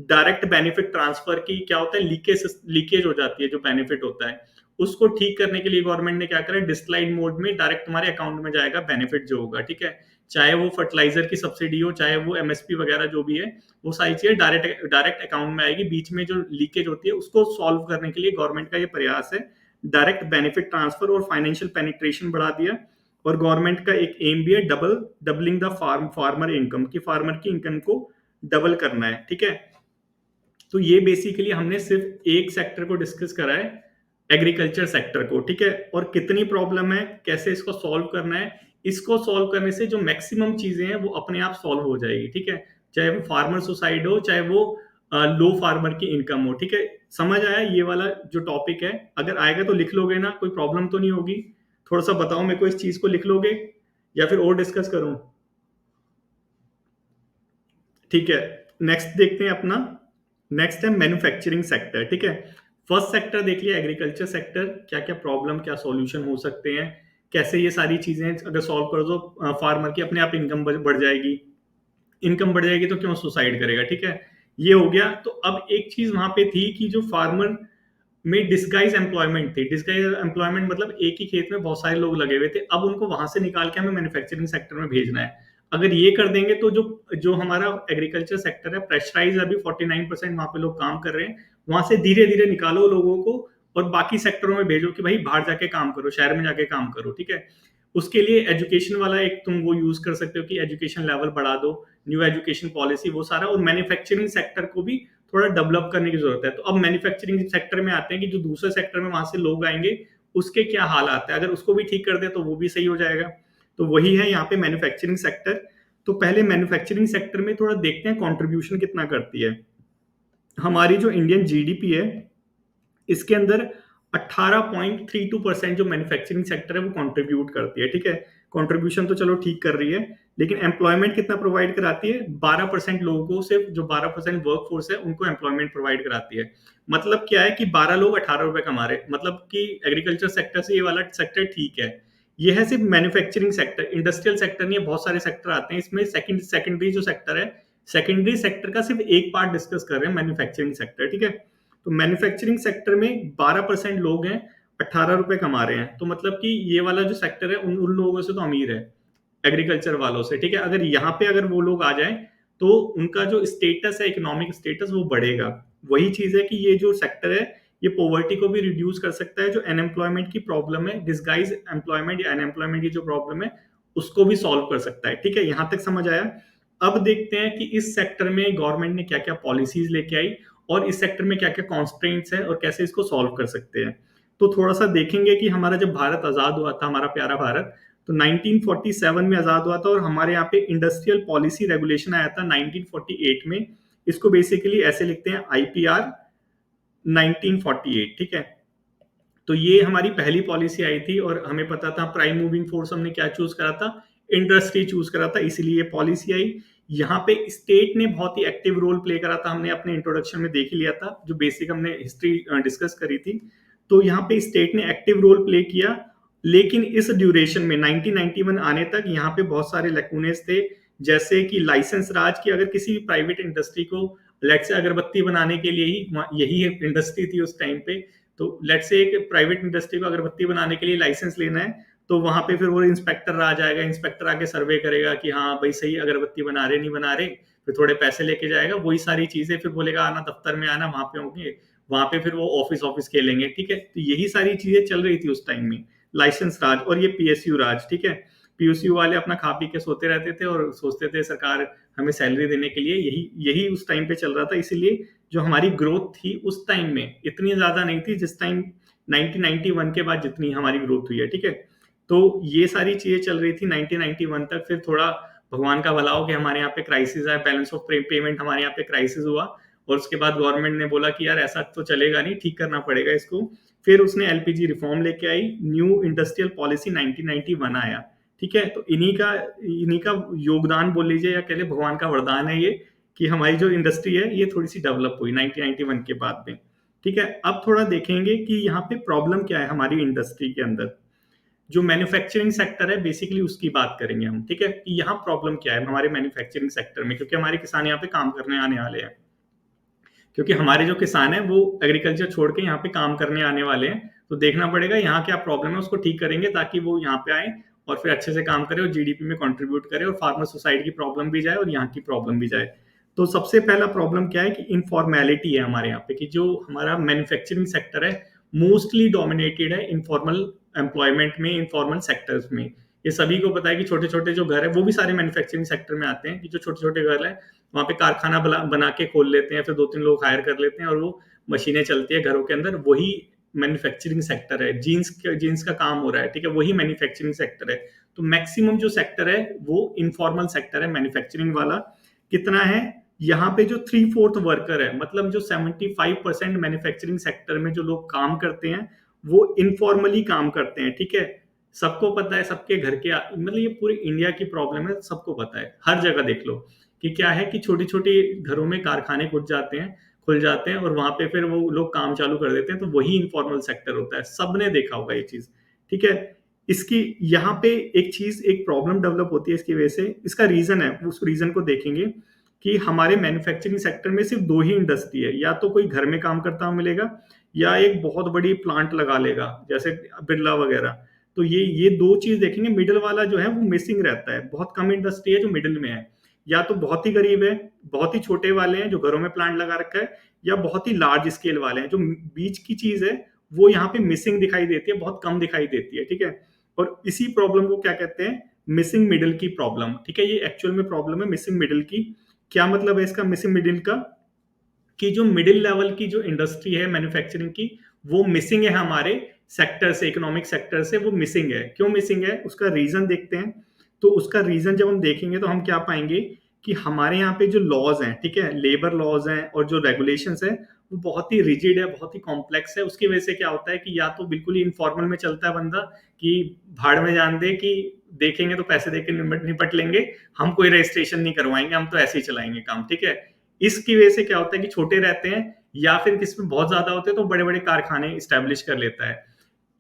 डायरेक्ट बेनिफिट ट्रांसफर की क्या होता है, लीकेज हो जाती है जो बेनिफिट होता है, उसको ठीक करने के लिए गवर्नमेंट ने क्या करा, डिस्क्लाइड मोड में डायरेक्ट तुम्हारे अकाउंट में जाएगा बेनिफिट जो होगा। ठीक है, चाहे वो फर्टिलाइजर की सब्सिडी हो, चाहे वो एमएसपी वगैरह जो भी है, वो सारी चीजें डायरेक्ट डायरेक्ट अकाउंट में आएगी। बीच में जो लीकेज होती है उसको सॉल्व करने के लिए गवर्नमेंट का ये प्रयास है। डायरेक्ट बेनिफिट ट्रांसफर और फाइनेंशियल पेनिट्रेशन बढ़ा दिया। और गवर्नमेंट का एक एम भी है डबलिंग द फार्मर इनकम, की फार्मर की इनकम को डबल करना है। ठीक है, तो ये बेसिकली हमने सिर्फ एक सेक्टर को डिस्कस करा है, एग्रीकल्चर सेक्टर को। ठीक है, और कितनी प्रॉब्लम है, कैसे इसको सॉल्व करना है, इसको सॉल्व करने से जो मैक्सिमम चीजें हैं वो अपने आप सॉल्व हो जाएगी। ठीक है, चाहे वो फार्मर सुसाइड हो, चाहे वो लो फार्मर की इनकम हो। ठीक है, समझ आया ये वाला जो टॉपिक है? अगर आएगा तो लिख लोगे ना, कोई प्रॉब्लम तो नहीं होगी? थोड़ा सा बताओ मेरे को, इस चीज को लिख लोगे या फिर और डिस्कस करूं? ठीक है, नेक्स्ट देखते हैं अपना। नेक्स्ट है मैन्युफैक्चरिंग सेक्टर। ठीक है, फर्स्ट सेक्टर देख लिया एग्रीकल्चर सेक्टर, क्या क्या प्रॉब्लम, क्या सॉल्यूशन हो सकते हैं, कैसे ये सारी चीजें अगर सॉल्व कर दो फार्मर की अपने आप इनकम बढ़ जाएगी। इनकम बढ़ जाएगी तो क्यों सुसाइड करेगा? ठीक है, ये हो गया। तो अब एक चीज वहां पे थी कि जो फार्मर में डिस्गाइज एम्प्लॉयमेंट थी। डिस्गाइज एम्प्लॉयमेंट मतलब एक ही खेत में बहुत सारे लोग लगे हुए थे, अब उनको वहां से निकाल के हमें मैन्युफैक्चरिंग सेक्टर में भेजना है। अगर ये कर देंगे तो जो जो हमारा एग्रीकल्चर सेक्टर है प्रेशराइज, अभी 49% वहां पे लोग काम कर रहे हैं, वहां से धीरे धीरे निकालो लोगों को और बाकी सेक्टरों में भेजो कि भाई बाहर जाके काम करो, शहर में जाके काम करो। ठीक है, उसके लिए एजुकेशन वाला एक तुम वो यूज कर सकते हो कि एजुकेशन लेवल बढ़ा दो, न्यू एजुकेशन पॉलिसी, वो सारा। और मैन्युफैक्चरिंग सेक्टर को भी थोड़ा डेवलप करने की जरूरत है। तो अब मैन्युफैक्चरिंग सेक्टर में आते हैं कि जो दूसरे सेक्टर में वहां से लोग आएंगे उसके क्या हालात है, अगर उसको भी ठीक कर दे तो वो भी सही हो जाएगा। तो वही है यहाँ पे मैन्युफैक्चरिंग सेक्टर। तो पहले मैन्युफैक्चरिंग सेक्टर में थोड़ा देखते हैं कंट्रीब्यूशन कितना करती है। हमारी जो इंडियन जीडीपी है इसके अंदर 18.32% जो मैन्युफैक्चरिंग सेक्टर है वो कंट्रीब्यूट करती है। ठीक है, कंट्रीब्यूशन तो चलो ठीक कर रही है, लेकिन एम्प्लॉयमेंट कितना प्रोवाइड कराती है? 12% लोगों को, सिर्फ जो 12% वर्क फोर्स है उनको एम्प्लॉयमेंट प्रोवाइड कराती है। मतलब क्या है कि 12 लोग 18 रुपए कमा रहे, मतलब कि एग्रीकल्चर सेक्टर से ये वाला सेक्टर ठीक है। ये है सिर्फ मैन्युफैक्चरिंग सेक्टर, इंडस्ट्रियल सेक्टर नहीं है, बहुत सारे सेक्टर आते हैं इसमें। सेकेंडरी जो सेक्टर है, सेकेंडरी सेक्टर का सिर्फ एक पार्ट डिस्कस कर रहे हैं, मैन्युफैक्चरिंग सेक्टर। ठीक है, तो मैन्युफैक्चरिंग सेक्टर में 12% लोग हैं, 18 रुपए कमा रहे हैं। तो मतलब कि ये वाला जो सेक्टर है उन लोगों से तो अमीर है, एग्रीकल्चर वालों से। ठीक है, अगर यहाँ पे अगर वो लोग आ जाएं तो उनका जो स्टेटस है, इकोनॉमिक स्टेटस, वो बढ़ेगा। वही चीज है कि ये जो सेक्टर है ये पॉवर्टी को भी रिड्यूस कर सकता है, जो अनएम्प्लॉयमेंट की प्रॉब्लम है, डिसगाइज एम्प्लॉयमेंट या अनएम्प्लॉयमेंट की जो प्रॉब्लम है उसको भी सॉल्व कर सकता है। ठीक है, यहां तक समझ आया? अब देखते हैं कि इस सेक्टर में गवर्नमेंट ने क्या क्या पॉलिसीज लेके आई और इस सेक्टर में क्या क्या कॉन्स्ट्रेंट्स हैं और कैसे इसको सॉल्व कर सकते हैं। तो थोड़ा सा देखेंगे कि हमारा जब भारत आजाद हुआ था, हमारा प्यारा भारत, तो 1947 में आजाद हुआ था और हमारे यहाँ पे इंडस्ट्रियल पॉलिसी रेगुलेशन आया था 1948 में। इसको बेसिकली ऐसे लिखते हैं आईपीआर 1948। ठीक है, तो ये हमारी पहली पॉलिसी आई थी और हमें पता था प्राइम मूविंग फोर्स हमने क्या चूज करा था, इंडस्ट्री चूज करा था, इसीलिए ये पॉलिसी आई। यहाँ पे स्टेट ने बहुत ही एक्टिव रोल प्ले करा था, हमने अपने इंट्रोडक्शन में देख ही लिया था, जो बेसिक हमने हिस्ट्री डिस्कस करी थी। तो यहाँ पे स्टेट ने एक्टिव रोल प्ले किया, लेकिन इस ड्यूरेशन में 1991 आने तक यहाँ पे बहुत सारे लैकूनेस थे। जैसे कि लाइसेंस राज, की अगर किसी भी प्राइवेट इंडस्ट्री को, लेट से अगरबत्ती बनाने के लिए ही, यही एक इंडस्ट्री थी उस टाइम पे, तो लेट से एक प्राइवेट इंडस्ट्री को अगरबत्ती बनाने के लिए लाइसेंस लेना है, तो वहां पे फिर वो इंस्पेक्टर आ जाएगा, इंस्पेक्टर आके सर्वे करेगा कि हाँ भाई सही अगरबत्ती बना रहे नहीं बना रहे, फिर थोड़े पैसे लेके जाएगा, वही सारी चीजें फिर बोलेगा आना दफ्तर में आना, वहां पे होंगे, वहां पे फिर वो ऑफिस ऑफिस खेलेंगे। ठीक है, तो यही सारी चीजें चल रही थी उस टाइम में, लाइसेंस राज और ये पीएसयू राज। ठीक है, पीएसयू वाले अपना खा पी के सोते रहते थे और सोचते थे सरकार हमें सैलरी देने के लिए, यही यही उस टाइम पे चल रहा था। इसीलिए जो हमारी ग्रोथ थी उस टाइम में इतनी ज्यादा नहीं थी जिस टाइम 1991 के बाद जितनी हमारी ग्रोथ हुई है। ठीक है, तो ये सारी चीजें चल रही थी 1991 तक। फिर थोड़ा भगवान का भला हो कि हमारे यहाँ पे क्राइसिस आया, बैलेंस ऑफ पेमेंट हमारे यहाँ पे क्राइसिस हुआ, और उसके बाद गवर्नमेंट ने बोला कि यार ऐसा तो चलेगा नहीं, ठीक करना पड़ेगा इसको। फिर उसने एलपीजी रिफॉर्म लेके आई, न्यू इंडस्ट्रियल पॉलिसी 1991 आया। ठीक है, तो इन्हीं का योगदान बोल लीजिए या कह ले भगवान का वरदान है ये, कि हमारी जो इंडस्ट्री है ये थोड़ी सी डेवलप हुई 1991 के बाद में। ठीक है, अब थोड़ा देखेंगे कि यहाँ पे प्रॉब्लम क्या है हमारी इंडस्ट्री के अंदर। जो मैन्युफैक्चरिंग सेक्टर है बेसिकली उसकी बात करेंगे हम। ठीक है, कि यहाँ प्रॉब्लम क्या है हमारे मैन्युफैक्चरिंग सेक्टर में, क्योंकि हमारे किसान यहाँ पे काम करने आने वाले हैं, क्योंकि हमारे जो किसान है वो एग्रीकल्चर छोड़ के यहाँ पे काम करने आने वाले हैं, तो देखना पड़ेगा यहाँ क्या प्रॉब्लम है, उसको ठीक करेंगे ताकि वो यहाँ पे आए और फिर अच्छे से काम करे और जीडीपी में कंट्रीब्यूट करे और फार्मर सोसाइटी की प्रॉब्लम भी जाए और यहाँ की प्रॉब्लम भी जाए। तो सबसे पहला प्रॉब्लम क्या है कि इनफॉर्मेलिटी है हमारे यहाँ पे, कि जो हमारा मैन्युफैक्चरिंग सेक्टर है मोस्टली डोमिनेटेड है इनफॉर्मल एम्प्लॉयमेंट में, इनफॉर्मल सेक्टर्स में। ये सभी को पता है कि छोटे छोटे जो घर है वो भी सारे मैन्युफैक्चरिंग सेक्टर में आते हैं, कि जो छोटे छोटे घर है वहाँ पे कारखाना बना के खोल लेते हैं, फिर 2-3 लोग हायर कर लेते हैं और वो मशीनें चलती है घरों के अंदर, वही मैन्युफैक्चरिंग सेक्टर है। जीन्स का काम हो रहा है, ठीक है, वही मैन्युफैक्चरिंग सेक्टर है। तो मैक्सिमम जो सेक्टर है वो इनफॉर्मल सेक्टर है मैन्युफैक्चरिंग वाला। कितना है यहाँ पे, जो 3/4 वर्कर है, मतलब जो 75% मैन्युफैक्चरिंग सेक्टर में जो लोग काम करते हैं वो इनफॉर्मली काम करते हैं, ठीक है। सबको पता है, सबके घर के मतलब ये पूरी इंडिया की प्रॉब्लम है, सबको पता है, हर जगह देख लो कि क्या है कि छोटी छोटी घरों में कारखाने खुल जाते हैं और वहां पे फिर वो लोग काम चालू कर देते हैं, तो वही इनफॉर्मल सेक्टर होता है। सबने देखा होगा ये चीज, ठीक है। इसकी यहाँ पे एक प्रॉब्लम डेवलप होती है इसकी वजह से। इसका रीजन है, उस रीजन को देखेंगे कि हमारे मैन्युफैक्चरिंग सेक्टर में सिर्फ दो ही इंडस्ट्री है, या तो कोई घर में काम करता हुआ मिलेगा या एक बहुत बड़ी प्लांट लगा लेगा जैसे बिरला वगैरह। तो ये दो चीज देखेंगे। मिडिल वाला जो है वो मिसिंग रहता है, बहुत कम इंडस्ट्री है जो मिडिल में है, या तो बहुत ही गरीब है, बहुत ही छोटे वाले हैं जो घरों में प्लांट लगा रखा है, या बहुत ही लार्ज स्केल वाले हैं। जो बीच की चीज है वो यहाँ पे मिसिंग दिखाई देती है, बहुत कम दिखाई देती है, ठीक है। और इसी प्रॉब्लम को क्या कहते हैं, मिसिंग मिडिल की प्रॉब्लम, ठीक है। ये एक्चुअल में प्रॉब्लम है मिसिंग मिडिल की। क्या मतलब है इसका मिसिंग मिडिल का, कि जो मिडिल लेवल की जो इंडस्ट्री है मैन्युफैक्चरिंग की वो मिसिंग है हमारे सेक्टर से, इकोनॉमिक सेक्टर से वो मिसिंग है। क्यों मिसिंग है उसका रीजन देखते हैं। तो उसका रीजन जब हम देखेंगे तो हम क्या पाएंगे कि हमारे यहाँ पे जो लॉज हैं, ठीक है, लेबर लॉज हैं और जो रेगुलेशंस है वो बहुत ही रिजिड है, बहुत ही कॉम्प्लेक्स है। उसकी वजह से क्या होता है कि या तो बिल्कुल ही इनफॉर्मल में चलता है बंदा कि भाड़ में जान दे, कि देखेंगे तो पैसे देके निपट लेंगे, हम कोई रजिस्ट्रेशन नहीं करवाएंगे, हम तो ऐसे ही चलाएंगे काम, ठीक है। इसकी वजह से क्या होता है कि छोटे रहते हैं, या फिर किसमें बहुत ज्यादा होते हैं तो बड़े बड़े कारखाने स्टैब्लिश कर लेता है।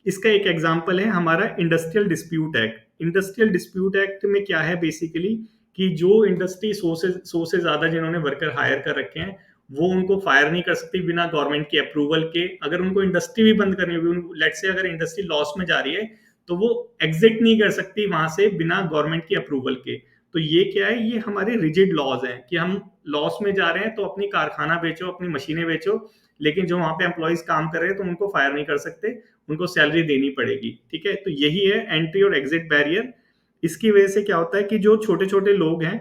इसका एक एग्जांपल है हमारा industrial dispute act. Industrial dispute act में क्या है बेसिकली, कि जो इंडस्ट्री 100 से ज्यादा जिन्होंने वर्कर हायर कर रखे हैं वो उनको फायर नहीं कर सकती बिना गवर्नमेंट के अप्रूवल के। अगर उनको इंडस्ट्री भी बंद करनी होगी, लेट्स से अगर इंडस्ट्री लॉस में जा रही है तो वो एग्जिट नहीं कर सकती वहां से बिना गवर्नमेंट की अप्रूवल के। तो ये क्या है, ये हमारे रिजिड लॉज हैं कि हम लॉस में जा रहे हैं तो अपनी कारखाना बेचो, अपनी मशीनें बेचो, लेकिन जो वहां पे एम्प्लॉयज काम कर रहे हैं तो उनको फायर नहीं कर सकते, उनको सैलरी देनी पड़ेगी, ठीक है। तो यही है एंट्री और एग्जिट बैरियर। इसकी वजह से क्या होता है कि जो छोटे छोटे लोग हैं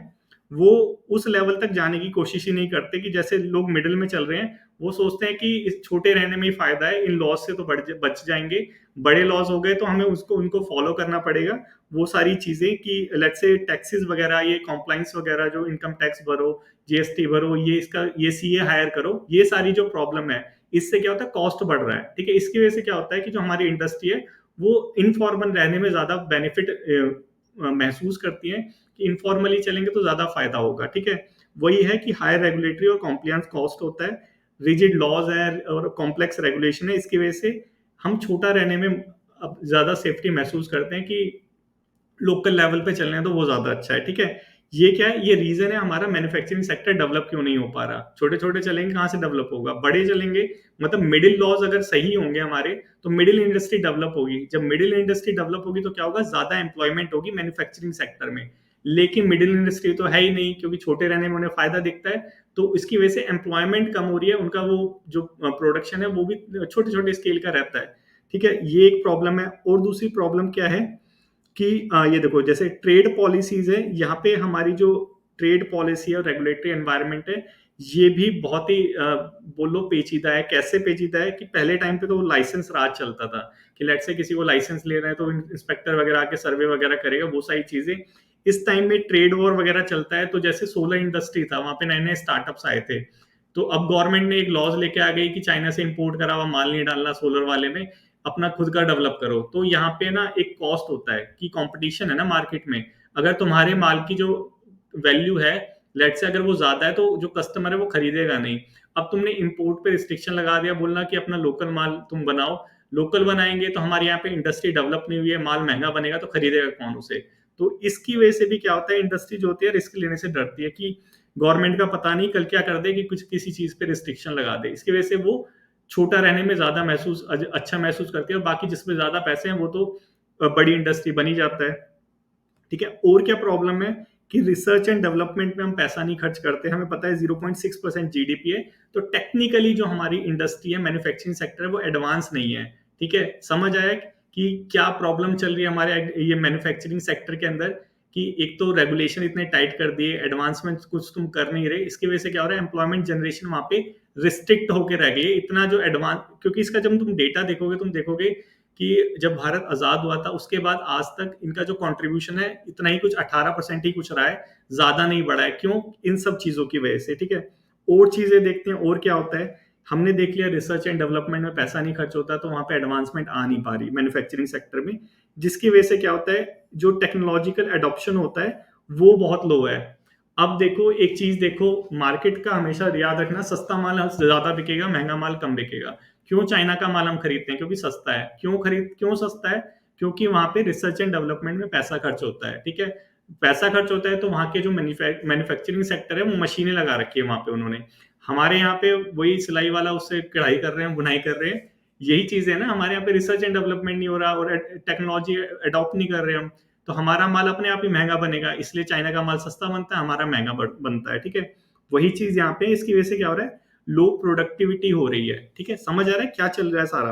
वो उस लेवल तक जाने की कोशिश ही नहीं करते, कि जैसे लोग मिडिल में चल रहे हैं वो सोचते हैं कि इस छोटे रहने में ही फायदा है, इन लॉस से तो बच जाएंगे, बड़े लॉस हो गए तो हमें उसको उनको फॉलो करना पड़ेगा। वो सारी चीजें कि लेट्स से टैक्सेस वगैरह, ये कॉम्प्लाइंस वगैरह, जो इनकम टैक्स भरो, जीएसटी भरो, ये सीए हायर करो, ये सारी जो प्रॉब्लम है इससे क्या होता है, कॉस्ट बढ़ रहा है, ठीक है। इसकी वजह से क्या होता है कि जो हमारी इंडस्ट्री है वो इनफॉर्मल रहने में ज्यादा बेनिफिट महसूस करती है, कि इनफॉर्मली चलेंगे तो ज्यादा फायदा होगा, ठीक है। वही है कि हायर रेगुलेटरी और कॉम्प्लायंस कॉस्ट होता है, रिजिड लॉज है और कॉम्प्लेक्स रेगुलेशन है। इसकी वजह से हम छोटा रहने में अब ज्यादा सेफ्टी महसूस करते हैं कि लोकल लेवल पे चलने तो वो ज्यादा अच्छा है, ठीक है। ये क्या है, ये रीजन है हमारा मैन्युफैक्चरिंग सेक्टर डेवलप क्यों नहीं हो पा रहा। छोटे छोटे चलेंगे कहाँ से डेवलप होगा, बड़े चलेंगे, मतलब मिडिल लॉज अगर सही होंगे हमारे तो मिडिल इंडस्ट्री डेवलप होगी। जब मिडिल इंडस्ट्री डेवलप होगी तो क्या होगा, ज्यादा एम्प्लॉयमेंट होगी मैन्युफैक्चरिंग सेक्टर में। लेकिन मिडिल इंडस्ट्री तो है ही नहीं, क्योंकि छोटे रहने में उन्हें फायदा दिखता है, तो इसकी वजह से एम्प्लॉयमेंट कम हो रही है, उनका वो जो प्रोडक्शन है वो भी छोटे छोटे स्केल का रहता है, ठीक है। ये एक प्रॉब्लम है। और दूसरी प्रॉब्लम क्या है कि ये देखो जैसे ट्रेड पॉलिसीज है, यहाँ पे हमारी जो ट्रेड पॉलिसी है और रेगुलेटरी एनवायरनमेंट है ये भी बहुत ही बोलो पेचीदा है। कैसे पेचीदा है कि पहले टाइम पे तो लाइसेंस राज चलता था, कि लेट से किसी को लाइसेंस ले रहे हैं तो इंस्पेक्टर वगैरह आके सर्वे वगैरह करेगा, वो सारी चीजें। इस टाइम में ट्रेड वॉर वगैरह चलता है, तो जैसे सोलर इंडस्ट्री था वहां पे नए नए स्टार्टअप्स आए थे, तो अब गवर्नमेंट ने एक लॉज लेके आ गई कि चाइना से इंपोर्ट करा हुआ माल नहीं डालना सोलर वाले में, अपना खुद का डेवलप करो। तो यहाँ पे ना एक कॉस्ट होता है कि कंपटीशन है ना मार्केट में, अगर तुम्हारे माल की जो वैल्यू है लेट से अगर वो ज्यादा है तो जो कस्टमर है वो खरीदेगा नहीं। अब तुमने इंपोर्ट पे रिस्ट्रिक्शन लगा दिया, बोलना कि अपना लोकल माल तुम बनाओ, लोकल बनाएंगे तो हमारे यहाँ पे इंडस्ट्री डेवलप नहीं हुई है, माल महंगा बनेगा तो खरीदेगा कौन उसे। तो इसकी वजह से भी क्या होता है, इंडस्ट्री जो होती है रिस्क लेने से डरती है कि गवर्नमेंट का पता नहीं कल क्या कर दे, कि कुछ किसी चीज पे रिस्ट्रिक्शन लगा दे। इसकी वजह से वो छोटा रहने में ज्यादा अच्छा महसूस करते हैं, और बाकी जिसमें ज्यादा पैसे हैं वो तो बड़ी इंडस्ट्री बनी जाता है। ठीक है। और क्या प्रॉब्लम है कि रिसर्च एंड डेवलपमेंट में हम पैसा नहीं खर्च करते। हमें पता है 0.6% जीडीपी है, तो टेक्निकली जो हमारी इंडस्ट्री है, मैन्युफैक्चरिंग सेक्टर है, वो एडवांस नहीं है। ठीक है, समझ आया कि क्या प्रॉब्लम चल रही है हमारे ये मैन्युफैक्चरिंग सेक्टर के अंदर, कि एक तो रेगुलेशन इतने टाइट कर दिए, एडवांसमेंट कुछ तुम कर नहीं रहे, इसकी वजह से क्या हो रहा है, एम्प्लॉयमेंट जनरेशन वहां पे रिस्ट्रिक्ट होकर रह गई है। इतना जो एडवांस, क्योंकि इसका जब तुम डेटा देखोगे, तुम देखोगे कि जब भारत आजाद हुआ था उसके बाद आज तक इनका जो कंट्रीब्यूशन है इतना ही कुछ 18% ही कुछ रहा है, ज्यादा नहीं बढ़ा है। क्यों? इन सब चीजों की वजह से। ठीक है, और चीजें देखते हैं और क्या होता है। हमने देख लिया रिसर्च एंड डेवलपमेंट में पैसा नहीं खर्च होता, तो वहां पे एडवांसमेंट आ नहीं पा रही मैन्युफैक्चरिंग सेक्टर में, जिसकी वजह से क्या होता है, जो टेक्नोलॉजिकल एडॉप्शन होता है वो बहुत लो है। अब देखो एक चीज देखो, मार्केट का हमेशा याद रखना, सस्ता माल ज्यादा बिकेगा, महंगा माल कम बिकेगा। क्यों चाइना का माल हम खरीदते हैं? क्योंकि सस्ता है। क्यों सस्ता है? क्योंकि वहां पे रिसर्च एंड डेवलपमेंट में पैसा खर्च होता है। ठीक है, पैसा खर्च होता है, तो वहां के जो मैन्युफैक्चरिंग सेक्टर है वो मशीनें लगा रखी है वहां पे उन्होंने। हमारे यहाँ पे वही सिलाई वाला उससे कढ़ाई कर रहे हैं, बुनाई कर रहे हैं, यही चीज है ना। हमारे यहाँ पे रिसर्च एंड डेवलपमेंट नहीं हो रहा और टेक्नोलॉजी अडॉप्ट नहीं कर रहे हम, तो हमारा माल अपने आप ही महंगा बनेगा। इसलिए चाइना का माल सस्ता बनता है, हमारा महंगा बनता है। ठीक है, वही चीज यहाँ पे, इसकी वजह से क्या हो रहा है, लो प्रोडक्टिविटी हो रही है। ठीक है, समझ आ रहा है क्या चल रहा है सारा।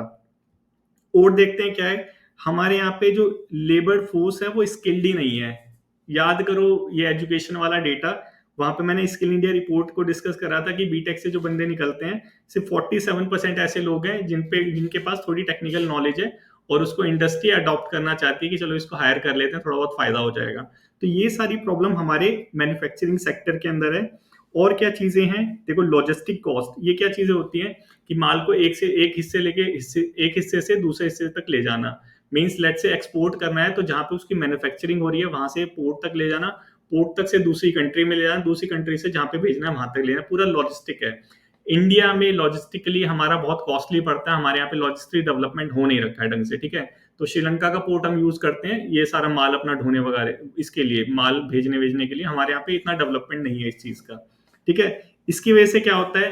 और देखते हैं क्या है, हमारे यहाँ पे जो लेबर फोर्स है वो स्किल्ड ही नहीं है। याद करो ये एजुकेशन वाला डेटा, वहां पे मैंने स्किल इंडिया रिपोर्ट को डिस्कस करा था कि बीटेक से जो बंदे निकलते हैं, सिर्फ 47% ऐसे लोग हैं जिनके पास थोड़ी टेक्निकल नॉलेज है और उसको इंडस्ट्री अडॉप्ट करना चाहती है कि चलो इसको हायर कर लेते हैं, थोड़ा बहुत फायदा हो जाएगा। तो ये सारी प्रॉब्लम हमारे मैन्युफैक्चरिंग सेक्टर के अंदर है। और क्या चीजें हैं, देखो लॉजिस्टिक कॉस्ट, ये क्या चीजें होती हैं कि माल को एक हिस्से एक हिस्से से दूसरे हिस्से तक ले जाना। मीन्स लेट से एक्सपोर्ट करना है, तो जहां पे उसकी मैन्युफैक्चरिंग हो रही है वहां से पोर्ट तक ले जाना, पोर्ट तक से दूसरी कंट्री में ले जाना, दूसरी कंट्री से जहां पे भेजना है वहां तक लेना, पूरा लॉजिस्टिक है। इंडिया में लॉजिस्टिकली हमारा बहुत कॉस्टली पड़ता है, हमारे यहाँ पे लॉजिस्टिक डेवलपमेंट हो नहीं रखा है ढंग से। ठीक है, तो श्रीलंका का पोर्ट हम यूज करते हैं ये सारा माल अपना ढोने वगैरह, इसके लिए माल भेजने भेजने के लिए, हमारे यहाँ पे इतना डेवलपमेंट नहीं है इस चीज का। ठीक है, इसकी वजह से क्या होता है,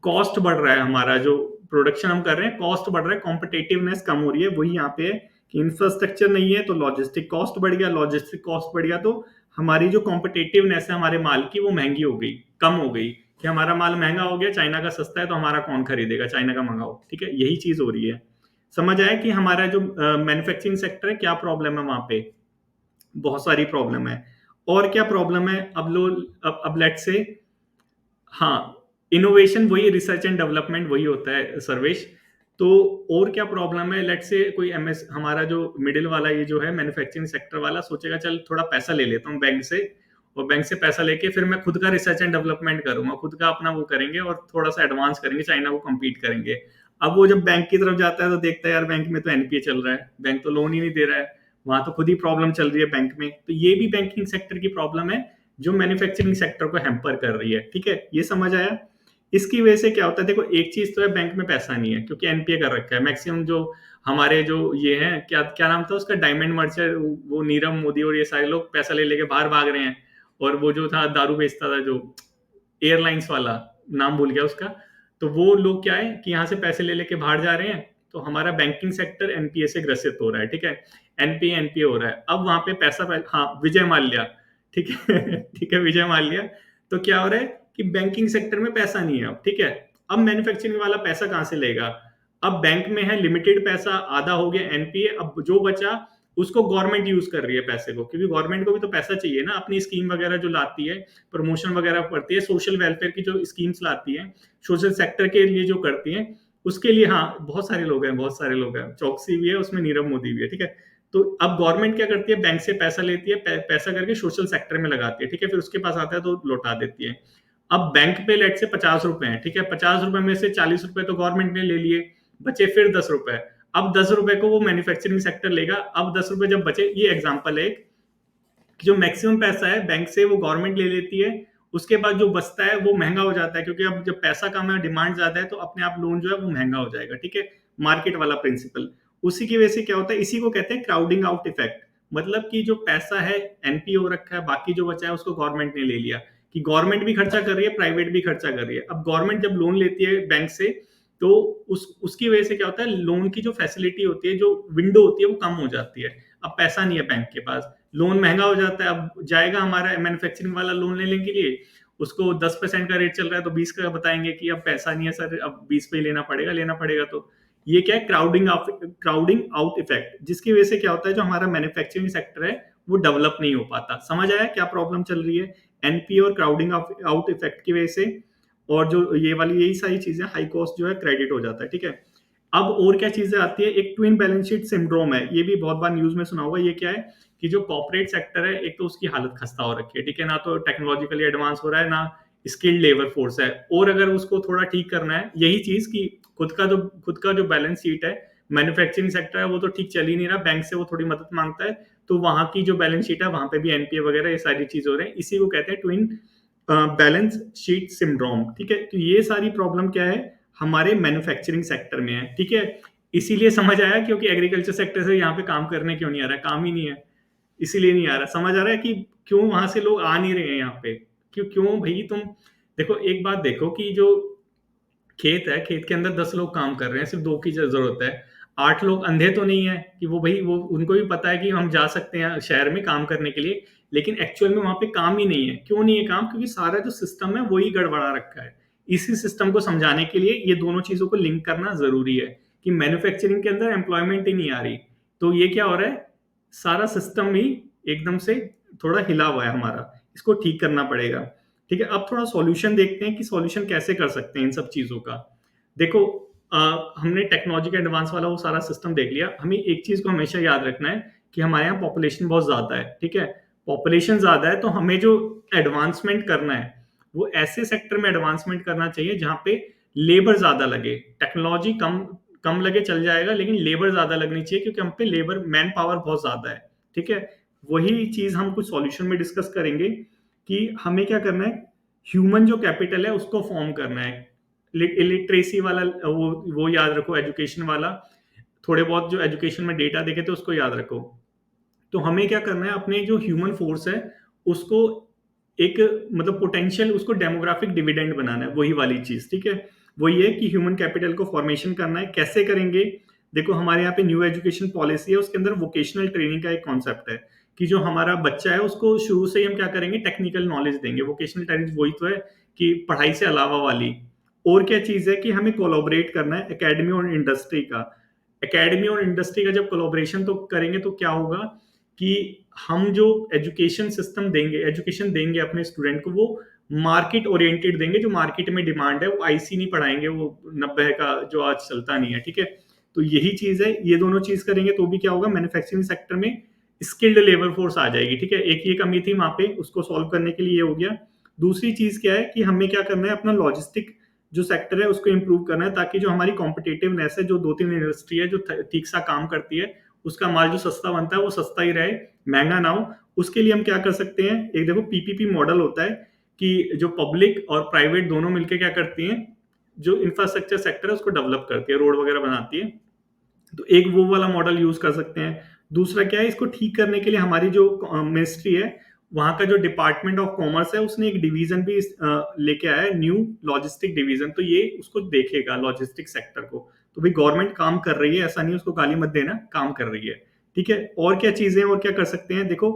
कॉस्ट बढ़ रहा है, हमारा जो प्रोडक्शन हम कर रहे हैं कॉस्ट बढ़ रहा है, कॉम्पिटेटिवनेस कम हो रही है। वही यहाँ पे है कि इंफ्रास्ट्रक्चर नहीं है तो लॉजिस्टिक कॉस्ट बढ़ गया, लॉजिस्टिक कॉस्ट बढ़ गया तो हमारी जो कॉम्पिटेटिवनेस है हमारे माल की वो महंगी हो गई, कम हो गई, कि हमारा माल महंगा हो गया, चाइना का सस्ता है तो हमारा कौन खरीदेगा, चाइना का मंगाओ। ठीक है, यही चीज हो रही है। समझ आया कि हमारा जो मैन्युफैक्चरिंग सेक्टर है क्या प्रॉब्लम है वहां पे, बहुत सारी प्रॉब्लम है। और क्या प्रॉब्लम है, अब लेट से, हाँ, इनोवेशन वही, रिसर्च एंड डेवलपमेंट वही होता है सर्वेश। तो और क्या प्रॉब्लम है, लेट से कोई एमएस, हमारा जो मिडिल वाला ये जो है मैन्युफैक्चरिंग सेक्टर वाला सोचेगा चल थोड़ा पैसा ले लेता हूँ बैंक से, और बैंक से पैसा लेके फिर मैं खुद का रिसर्च एंड डेवलपमेंट करूंगा, खुद का अपना वो करेंगे और थोड़ा सा एडवांस करेंगे, चाइना को कम्पीट करेंगे। अब वो जब बैंक की तरफ जाता है तो देखता है यार बैंक में तो एनपीए चल रहा है, बैंक तो लोन ही नहीं दे रहा है, वहां तो खुद ही प्रॉब्लम चल रही है बैंक में। तो ये भी बैंकिंग सेक्टर की प्रॉब्लम है जो मैन्युफैक्चरिंग सेक्टर को हैम्पर कर रही है। ठीक है, ये समझ आया। इसकी वजह से क्या होता है, देखो एक चीज तो है, बैंक में पैसा नहीं है क्योंकि एनपीए कर रखा है मैक्सिमम। जो हमारे जो ये हैं, क्या क्या नाम था उसका, डायमंड मर्चेंट, वो नीरव मोदी और ये सारे लोग पैसा ले लेके बाहर भाग रहे हैं। और वो जो था दारू बेचता था, जो एयरलाइंस वाला, नाम भूल गया उसका, तो वो लोग क्या है कि यहाँ से पैसे ले लेके बाहर जा रहे हैं, तो हमारा बैंकिंग सेक्टर एनपीए से ग्रसित हो रहा है। ठीक है, एनपीए हो रहा है। अब वहां पे हाँ, विजय माल्या, ठीक है ठीक है, विजय माल्या। तो क्या हो रहा है कि बैंकिंग सेक्टर में पैसा नहीं है अब। ठीक है, अब मैन्युफैक्चरिंग वाला पैसा कहां से लेगा? अब बैंक में है लिमिटेड पैसा, आधा हो गया एनपीए, अब जो बचा उसको गवर्नमेंट यूज कर रही है पैसे को, क्योंकि गवर्नमेंट को भी तो पैसा चाहिए ना, अपनी स्कीम वगैरह जो लाती है, प्रमोशन वगैरह करती है, सोशल वेलफेयर की जो स्कीम्स लाती है, सोशल सेक्टर के लिए जो करती है, उसके लिए। हाँ, बहुत सारे लोग हैं, बहुत सारे लोग हैं, चौकसी भी है उसमें, नीरव मोदी भी है। ठीक है, तो अब गवर्नमेंट क्या करती है, बैंक से पैसा लेती है, पैसा करके सोशल सेक्टर में लगाती है। ठीक है, फिर उसके पास आता है तो लौटा देती है। अब बैंक पे लेट से 50 रुपए है, ठीक है, 50 रुपए में से 40 रुपए तो गवर्नमेंट ने ले लिए, बचे फिर 10 रुपए। अब 10 रुपए को वो मैन्युफैक्चरिंग सेक्टर लेगा। अब 10 रुपए जब बचे, ये एग्जांपल है कि जो मैक्सिमम पैसा है बैंक से वो गवर्नमेंट ले लेती है, उसके बाद जो बचता है वो महंगा हो जाता है, क्योंकि अब जब पैसा कम है, डिमांड ज्यादा है, तो अपने आप लोन जो है वो महंगा हो जाएगा। ठीक है, मार्केट वाला प्रिंसिपल। उसी की वजह से क्या होता है, इसी को कहते हैं क्राउडिंग आउट इफेक्ट। मतलब कि जो पैसा है एनपीओ हो रखा है, बाकी जो बचा है उसको गवर्नमेंट ने ले लिया, कि गवर्नमेंट भी खर्चा कर रही है, प्राइवेट भी खर्चा कर रही है। अब गवर्नमेंट जब लोन लेती है बैंक से, तो उसकी वजह से क्या होता है, लोन की जो फैसिलिटी होती है, जो विंडो होती है, वो कम हो जाती है। अब पैसा नहीं है बैंक के पास, लोन महंगा हो जाता है, अब जाएगा हमारा मैन्युफैक्चरिंग वाला लोन लेने के लिए, उसको 10% का रेट चल रहा है तो 20 का बताएंगे कि अब पैसा नहीं है सर, अब 20 पे ही लेना पड़ेगा। तो ये क्या है, क्राउडिंग आउट इफेक्ट, जिसकी वजह से क्या होता है, जो हमारा मैन्युफैक्चरिंग सेक्टर है वो डेवलप नहीं हो पाता। समझ आया क्या प्रॉब्लम चल रही है? एनपी और क्राउडिंग आउट इफेक्ट की वजह से, और जो ये वाली यही सारी चीजें, हाई कॉस्ट जो है क्रेडिट हो जाता है, ठीक है। अब और क्या चीजें आती है, एक ट्विन बैलेंस शीट सिंड्रोम है, ये भी बहुत बार न्यूज में सुना होगा। ये क्या है कि जो कॉर्पोरेट सेक्टर है, एक तो उसकी हालत खस्ता हो रखी है, ठीक है, ना तो टेक्नोलॉजिकली एडवांस हो रहा है, ना स्किल्ड लेबर फोर्स है, और अगर उसको थोड़ा ठीक करना है, यही चीज की खुद का जो बैलेंस शीट है, मैन्युफैक्चरिंग सेक्टर है वो तो ठीक चल ही नहीं रहा, बैंक से वो थोड़ी मदद मांगता है, तो वहां की जो बैलेंस शीट है वहां पे भी एनपीए वगैरह ये सारी चीज हो रहे हैं, इसी को कहते हैं ट्विन बैलेंस शीट सिंड्रोम, ठीक है। तो ये सारी प्रॉब्लम क्या है, हमारे मैन्युफैक्चरिंग सेक्टर में है, ठीक है। इसीलिए समझ आया, क्योंकि एग्रीकल्चर सेक्टर से यहाँ पे काम करने क्यों नहीं आ रहा, काम ही नहीं है, इसीलिए नहीं आ रहा। समझ आ रहा है कि क्यों वहां से लोग आ नहीं रहे हैं यहाँ पे, क्यों क्यों भाई तुम देखो, एक बात देखो कि जो खेत है, खेत के अंदर 10 लोग काम कर रहे हैं, सिर्फ दो की जरूरत है, 8 लोग अंधे तो नहीं है कि वो भाई वो उनको भी पता है कि हम जा सकते हैं शहर में काम करने के लिए, लेकिन एक्चुअल में वहां पे काम ही नहीं है। क्यों नहीं है काम? क्योंकि सारा जो सिस्टम है वही गड़बड़ा रखा है। इसी सिस्टम को समझाने के लिए ये दोनों चीजों को लिंक करना जरूरी है, कि मैन्युफैक्चरिंग के अंदर एम्प्लॉयमेंट ही नहीं आ रही, तो ये क्या हो रहा है, सारा सिस्टम ही एकदम से थोड़ा हिला हुआ है हमारा, इसको ठीक करना पड़ेगा, ठीक है। अब थोड़ा सॉल्यूशन देखते हैं कि सॉल्यूशन कैसे कर सकते हैं इन सब चीजों का। देखो, हमने टेक्नोलॉजी का एडवांस वाला वो सारा सिस्टम देख लिया, हमें एक चीज को हमेशा याद रखना है कि हमारे यहाँ पॉपुलेशन बहुत ज्यादा है, ठीक है। पॉपुलेशन ज्यादा है तो हमें जो एडवांसमेंट करना है वो ऐसे सेक्टर में एडवांसमेंट करना चाहिए जहां पे लेबर ज्यादा लगे, टेक्नोलॉजी कम कम लगे चल जाएगा, लेकिन लेबर ज्यादा लगनी चाहिए, क्योंकि हम पे लेबर मैन पावर बहुत ज्यादा है, ठीक है। वही चीज हम कुछ सॉल्यूशन में डिस्कस करेंगे कि हमें क्या करना है, ह्यूमन जो कैपिटल है उसको फॉर्म करना है। लिटरेसी वाला वो याद रखो, एजुकेशन वाला, थोड़े बहुत जो एजुकेशन में डेटा देखे थे उसको याद रखो। तो हमें क्या करना है, अपने जो ह्यूमन फोर्स है उसको एक मतलब पोटेंशियल, उसको डेमोग्राफिक डिविडेंड बनाना है, वही वाली चीज, ठीक है। वही है कि ह्यूमन कैपिटल को फॉर्मेशन करना है, कैसे करेंगे? देखो, हमारे यहाँ पे न्यू एजुकेशन पॉलिसी है, उसके अंदर वोकेशनल ट्रेनिंग का एक कॉन्सेप्ट है, कि जो हमारा बच्चा है उसको शुरू से ही हम क्या करेंगे, टेक्निकल नॉलेज देंगे। वोकेशनल ट्रेनिंग वही तो है कि पढ़ाई से अलावा वाली। और क्या चीज है कि हमें कोलैबोरेट करना है एकेडमी और इंडस्ट्री का। एकेडमी और इंडस्ट्री का जब कोलैबोरेशन तो करेंगे तो क्या होगा कि हम जो एजुकेशन देंगे अपने स्टूडेंट को, वो मार्केट ओरिएंटेड देंगे, जो मार्केट में डिमांड है, वो आईसी नहीं पढ़ाएंगे, वो 90 का जो आज चलता नहीं है, ठीक है। तो यही चीज है, ये दोनों चीज करेंगे तो भी क्या होगा, मैन्युफैक्चरिंग सेक्टर में स्किल्ड लेबर फोर्स आ जाएगी, ठीक है। एक ये कमी थी वहां पे, उसको सॉल्व करने के लिए ये हो गया। दूसरी चीज क्या है कि हमें क्या करना है, अपना लॉजिस्टिक जो सेक्टर है उसको इंप्रूव करना है, ताकि जो हमारी कॉम्पिटेटिवनेस है, जो 2-3 इंडस्ट्री है जो ठीक सा काम करती है, उसका माल जो सस्ता बनता है वो सस्ता ही रहे, महंगा ना हो। उसके लिए हम क्या कर सकते हैं, एक देखो पीपीपी मॉडल होता है, कि जो पब्लिक और प्राइवेट दोनों मिलकर क्या करती हैं, जो इंफ्रास्ट्रक्चर सेक्टर है उसको डेवलप करती है, रोड वगैरह बनाती है, तो एक वो वाला मॉडल यूज कर सकते हैं। दूसरा क्या है, इसको ठीक करने के लिए हमारी जो मिनिस्ट्री है, वहां का जो डिपार्टमेंट ऑफ कॉमर्स है, उसने एक डिवीजन भी लेके आया है, न्यू लॉजिस्टिक डिवीजन, तो ये उसको देखेगा लॉजिस्टिक सेक्टर को। तो भाई गवर्नमेंट काम कर रही है, ऐसा नहीं उसको गाली मत देना, काम कर रही है, ठीक है। और क्या चीजें और क्या कर सकते हैं, देखो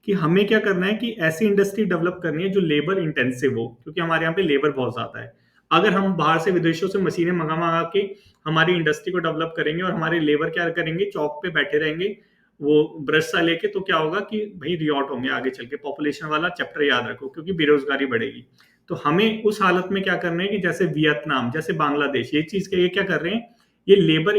कि हमें क्या करना है कि ऐसी इंडस्ट्री डेवलप करनी है जो लेबर इंटेंसिव हो, क्योंकि हमारे यहाँ पे लेबर बहुत ज्यादा है। अगर हम बाहर से विदेशों से मशीनें मंगा मंगा के हमारी इंडस्ट्री को डेवलप करेंगे और हमारे लेबर क्या करेंगे, चौक पे बैठे रहेंगे वो ब्रश सा लेके, तो क्या होगा कि भाई रियॉट होंगे आगे चल के। पॉपुलेशन वाला चैप्टर याद रखो, क्योंकि बेरोजगारी बढ़ेगी। तो हमें उस हालत में क्या करना है कि जैसे वियतनाम, जैसे बांग्लादेश, ये चीज के ये क्या कर रहे हैं, ये लेबर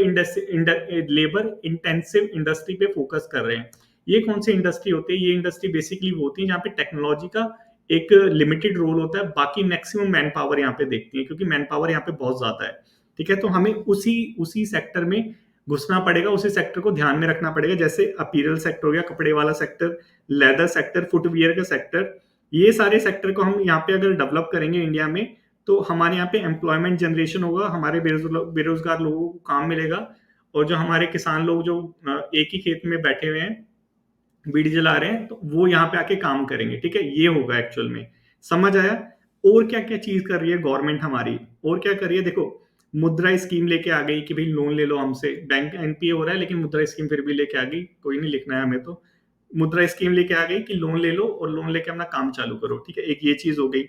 इंटेंसिव इंडस्ट्री पे फोकस कर रहे हैं। ये कौन सी इंडस्ट्री होती है, ये इंडस्ट्री बेसिकली वो होती है जहाँ पे टेक्नोलॉजी का एक लिमिटेड रोल होता है, बाकी मैक्सिमम मैन पावर यहाँ पे देखती है, क्योंकि मैन पावर यहाँ पे बहुत ज्यादा है, ठीक है। तो हमें उसी उसी सेक्टर में घुसना पड़ेगा, उसी सेक्टर को ध्यान में रखना पड़ेगा, जैसे अपीरल सेक्टर हो गया, कपड़े वाला सेक्टर, लेदर सेक्टर, फुटवियर का सेक्टर। ये सारे सेक्टर को हम यहाँ पे अगर डेवलप करेंगे इंडिया में, तो हमारे यहाँ पे एम्प्लॉयमेंट जनरेशन होगा, हमारे बेरोजगार लोगों को काम मिलेगा, और जो हमारे किसान लोग जो एक ही खेत में बैठे हुए हैं, बीड़ी जला रहे हैं, तो वो यहाँ पे आके काम करेंगे, ठीक है। ये होगा एक्चुअल में। समझ आया? और क्या क्या चीज कर रही है गवर्नमेंट हमारी, और क्या कर रही है, देखो मुद्रा स्कीम लेके आ गई कि भाई लोन ले लो हमसे, बैंक एनपीए हो रहा है लेकिन मुद्रा स्कीम फिर भी लेके आ गई, कोई नहीं लिखना है हमें तो, मुद्रा स्कीम लेके आ गई कि लोन ले लो और लोन लेके अपना काम चालू करो, ठीक है, एक ये चीज हो गई।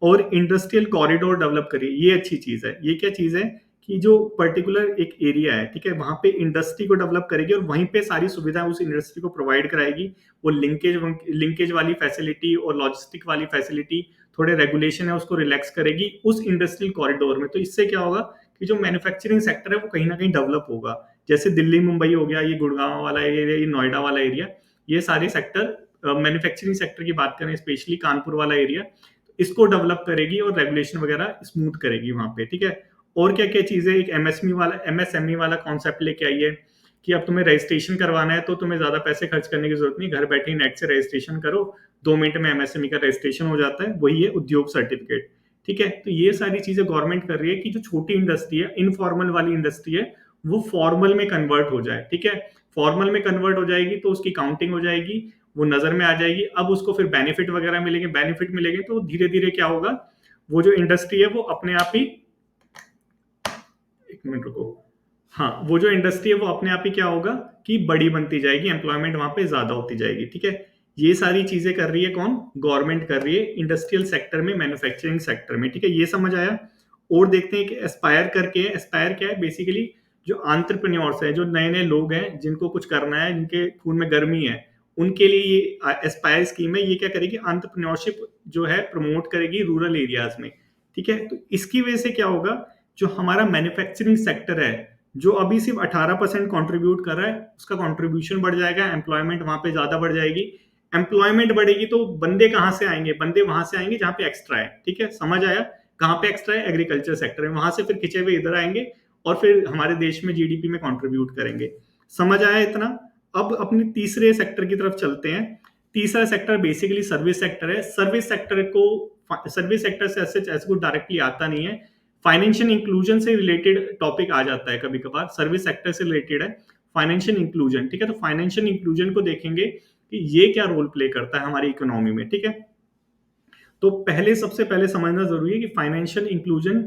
और इंडस्ट्रियल कॉरिडोर डेवलप करिए, ये अच्छी चीज है। ये क्या चीज है कि जो पर्टिकुलर एक एरिया है, ठीक है, वहां पे इंडस्ट्री को डेवलप करेगी और वहीं पे सारी सुविधाएं उस इंडस्ट्री को प्रोवाइड कराएगी। वो लिंकेज लिंकेज वाली फैसिलिटी और लॉजिस्टिक वाली फैसिलिटी, थोड़े रेगुलेशन है उसको रिलैक्स करेगी उस इंडस्ट्रियल कॉरिडोर में। तो इससे क्या होगा कि जो मैन्युफैक्चरिंग सेक्टर है वो कहीं ना कहीं डेवलप होगा। जैसे दिल्ली मुंबई हो गया, ये गुड़गांव वाला एरिया, ये नोएडा वाला एरिया, ये सारे सेक्टर मैन्युफैक्चरिंग सेक्टर की बात करें, स्पेशली कानपुर वाला एरिया, इसको डेवलप करेगी और रेगुलेशन वगैरह स्मूथ करेगी वहां पे, ठीक है। और क्या क्या चीजें, एक एमएसएमई वाला कॉन्सेप्ट लेके आई है कि अब तुम्हें रजिस्ट्रेशन करवाना है तो तुम्हें ज्यादा पैसे खर्च करने की जरूरत नहीं, घर बैठे ही नेट से रजिस्ट्रेशन करो, 2 मिनट में एमएसएमई का रजिस्ट्रेशन हो जाता है, वही है उद्योग सर्टिफिकेट, ठीक है। तो ये सारी चीजें गवर्नमेंट कर रही है कि जो छोटी इंडस्ट्री है, इनफॉर्मल वाली इंडस्ट्री है, वो फॉर्मल में कन्वर्ट हो जाए, ठीक है। फॉर्मल में कन्वर्ट हो जाएगी तो उसकी काउंटिंग हो जाएगी, वो नजर में आ जाएगी। अब उसको फिर बेनिफिट वगैरह मिलेंगे, बेनिफिट मिलेंगे तो धीरे धीरे क्या होगा, वो जो इंडस्ट्री है वो अपने आप ही, एक मिनट रुको, हाँ, वो जो इंडस्ट्री है वो अपने आप ही क्या होगा कि बड़ी बनती जाएगी, एम्प्लॉयमेंट वहां पे ज्यादा होती जाएगी, ठीक है। ये सारी चीजें कर रही है कौन, गवर्नमेंट कर रही है इंडस्ट्रियल सेक्टर में, मैन्युफैक्चरिंग सेक्टर में, ठीक है, ये समझ आया। और देखते हैं कि एस्पायर करके, एस्पायर क्या है, बेसिकली जो आंट्रप्रेन्योर्स है, जो नए नए लोग हैं जिनको कुछ करना है, जिनके खून में गर्मी है, उनके लिए ये एस्पायर स्कीम है। ये क्या करेगी, आंट्रप्रेन्योरशिप जो है प्रमोट करेगी रूरल एरियाज में, ठीक है। तो इसकी वजह से क्या होगा, जो हमारा मैन्युफैक्चरिंग सेक्टर है, जो अभी सिर्फ 18% कंट्रीब्यूट कर रहा है, उसका कंट्रीब्यूशन बढ़ जाएगा, एम्प्लॉयमेंट वहां पे ज्यादा बढ़ जाएगी। एम्प्लॉयमेंट बढ़ेगी तो बंदे कहां से आएंगे, बंदे वहां से आएंगे जहां पे एक्स्ट्रा है, ठीक है, समझ आया। कहां पे एक्स्ट्रा है, एग्रीकल्चर सेक्टर में, वहां से फिर खिंचे हुए इधर आएंगे और फिर हमारे देश में जीडीपी में कंट्रीब्यूट करेंगे। समझ आया इतना। अब अपने तीसरे सेक्टर की तरफ चलते हैं। तीसरा सेक्टर बेसिकली सर्विस सेक्टर है। सर्विस सेक्टर को, सर्विस सेक्टर से ऐसे कुछ डायरेक्टली आता नहीं है, फाइनेंशियल इंक्लूजन से रिलेटेड टॉपिक आ जाता है कभी कभार, सर्विस सेक्टर से रिलेटेड है फाइनेंशियल इंक्लूजन, ठीक है। तो फाइनेंशियल इंक्लूजन को देखेंगे कि ये क्या रोल प्ले करता है हमारी इकोनॉमी में, ठीक है। तो पहले, सबसे पहले समझना जरूरी है कि फाइनेंशियल इंक्लूजन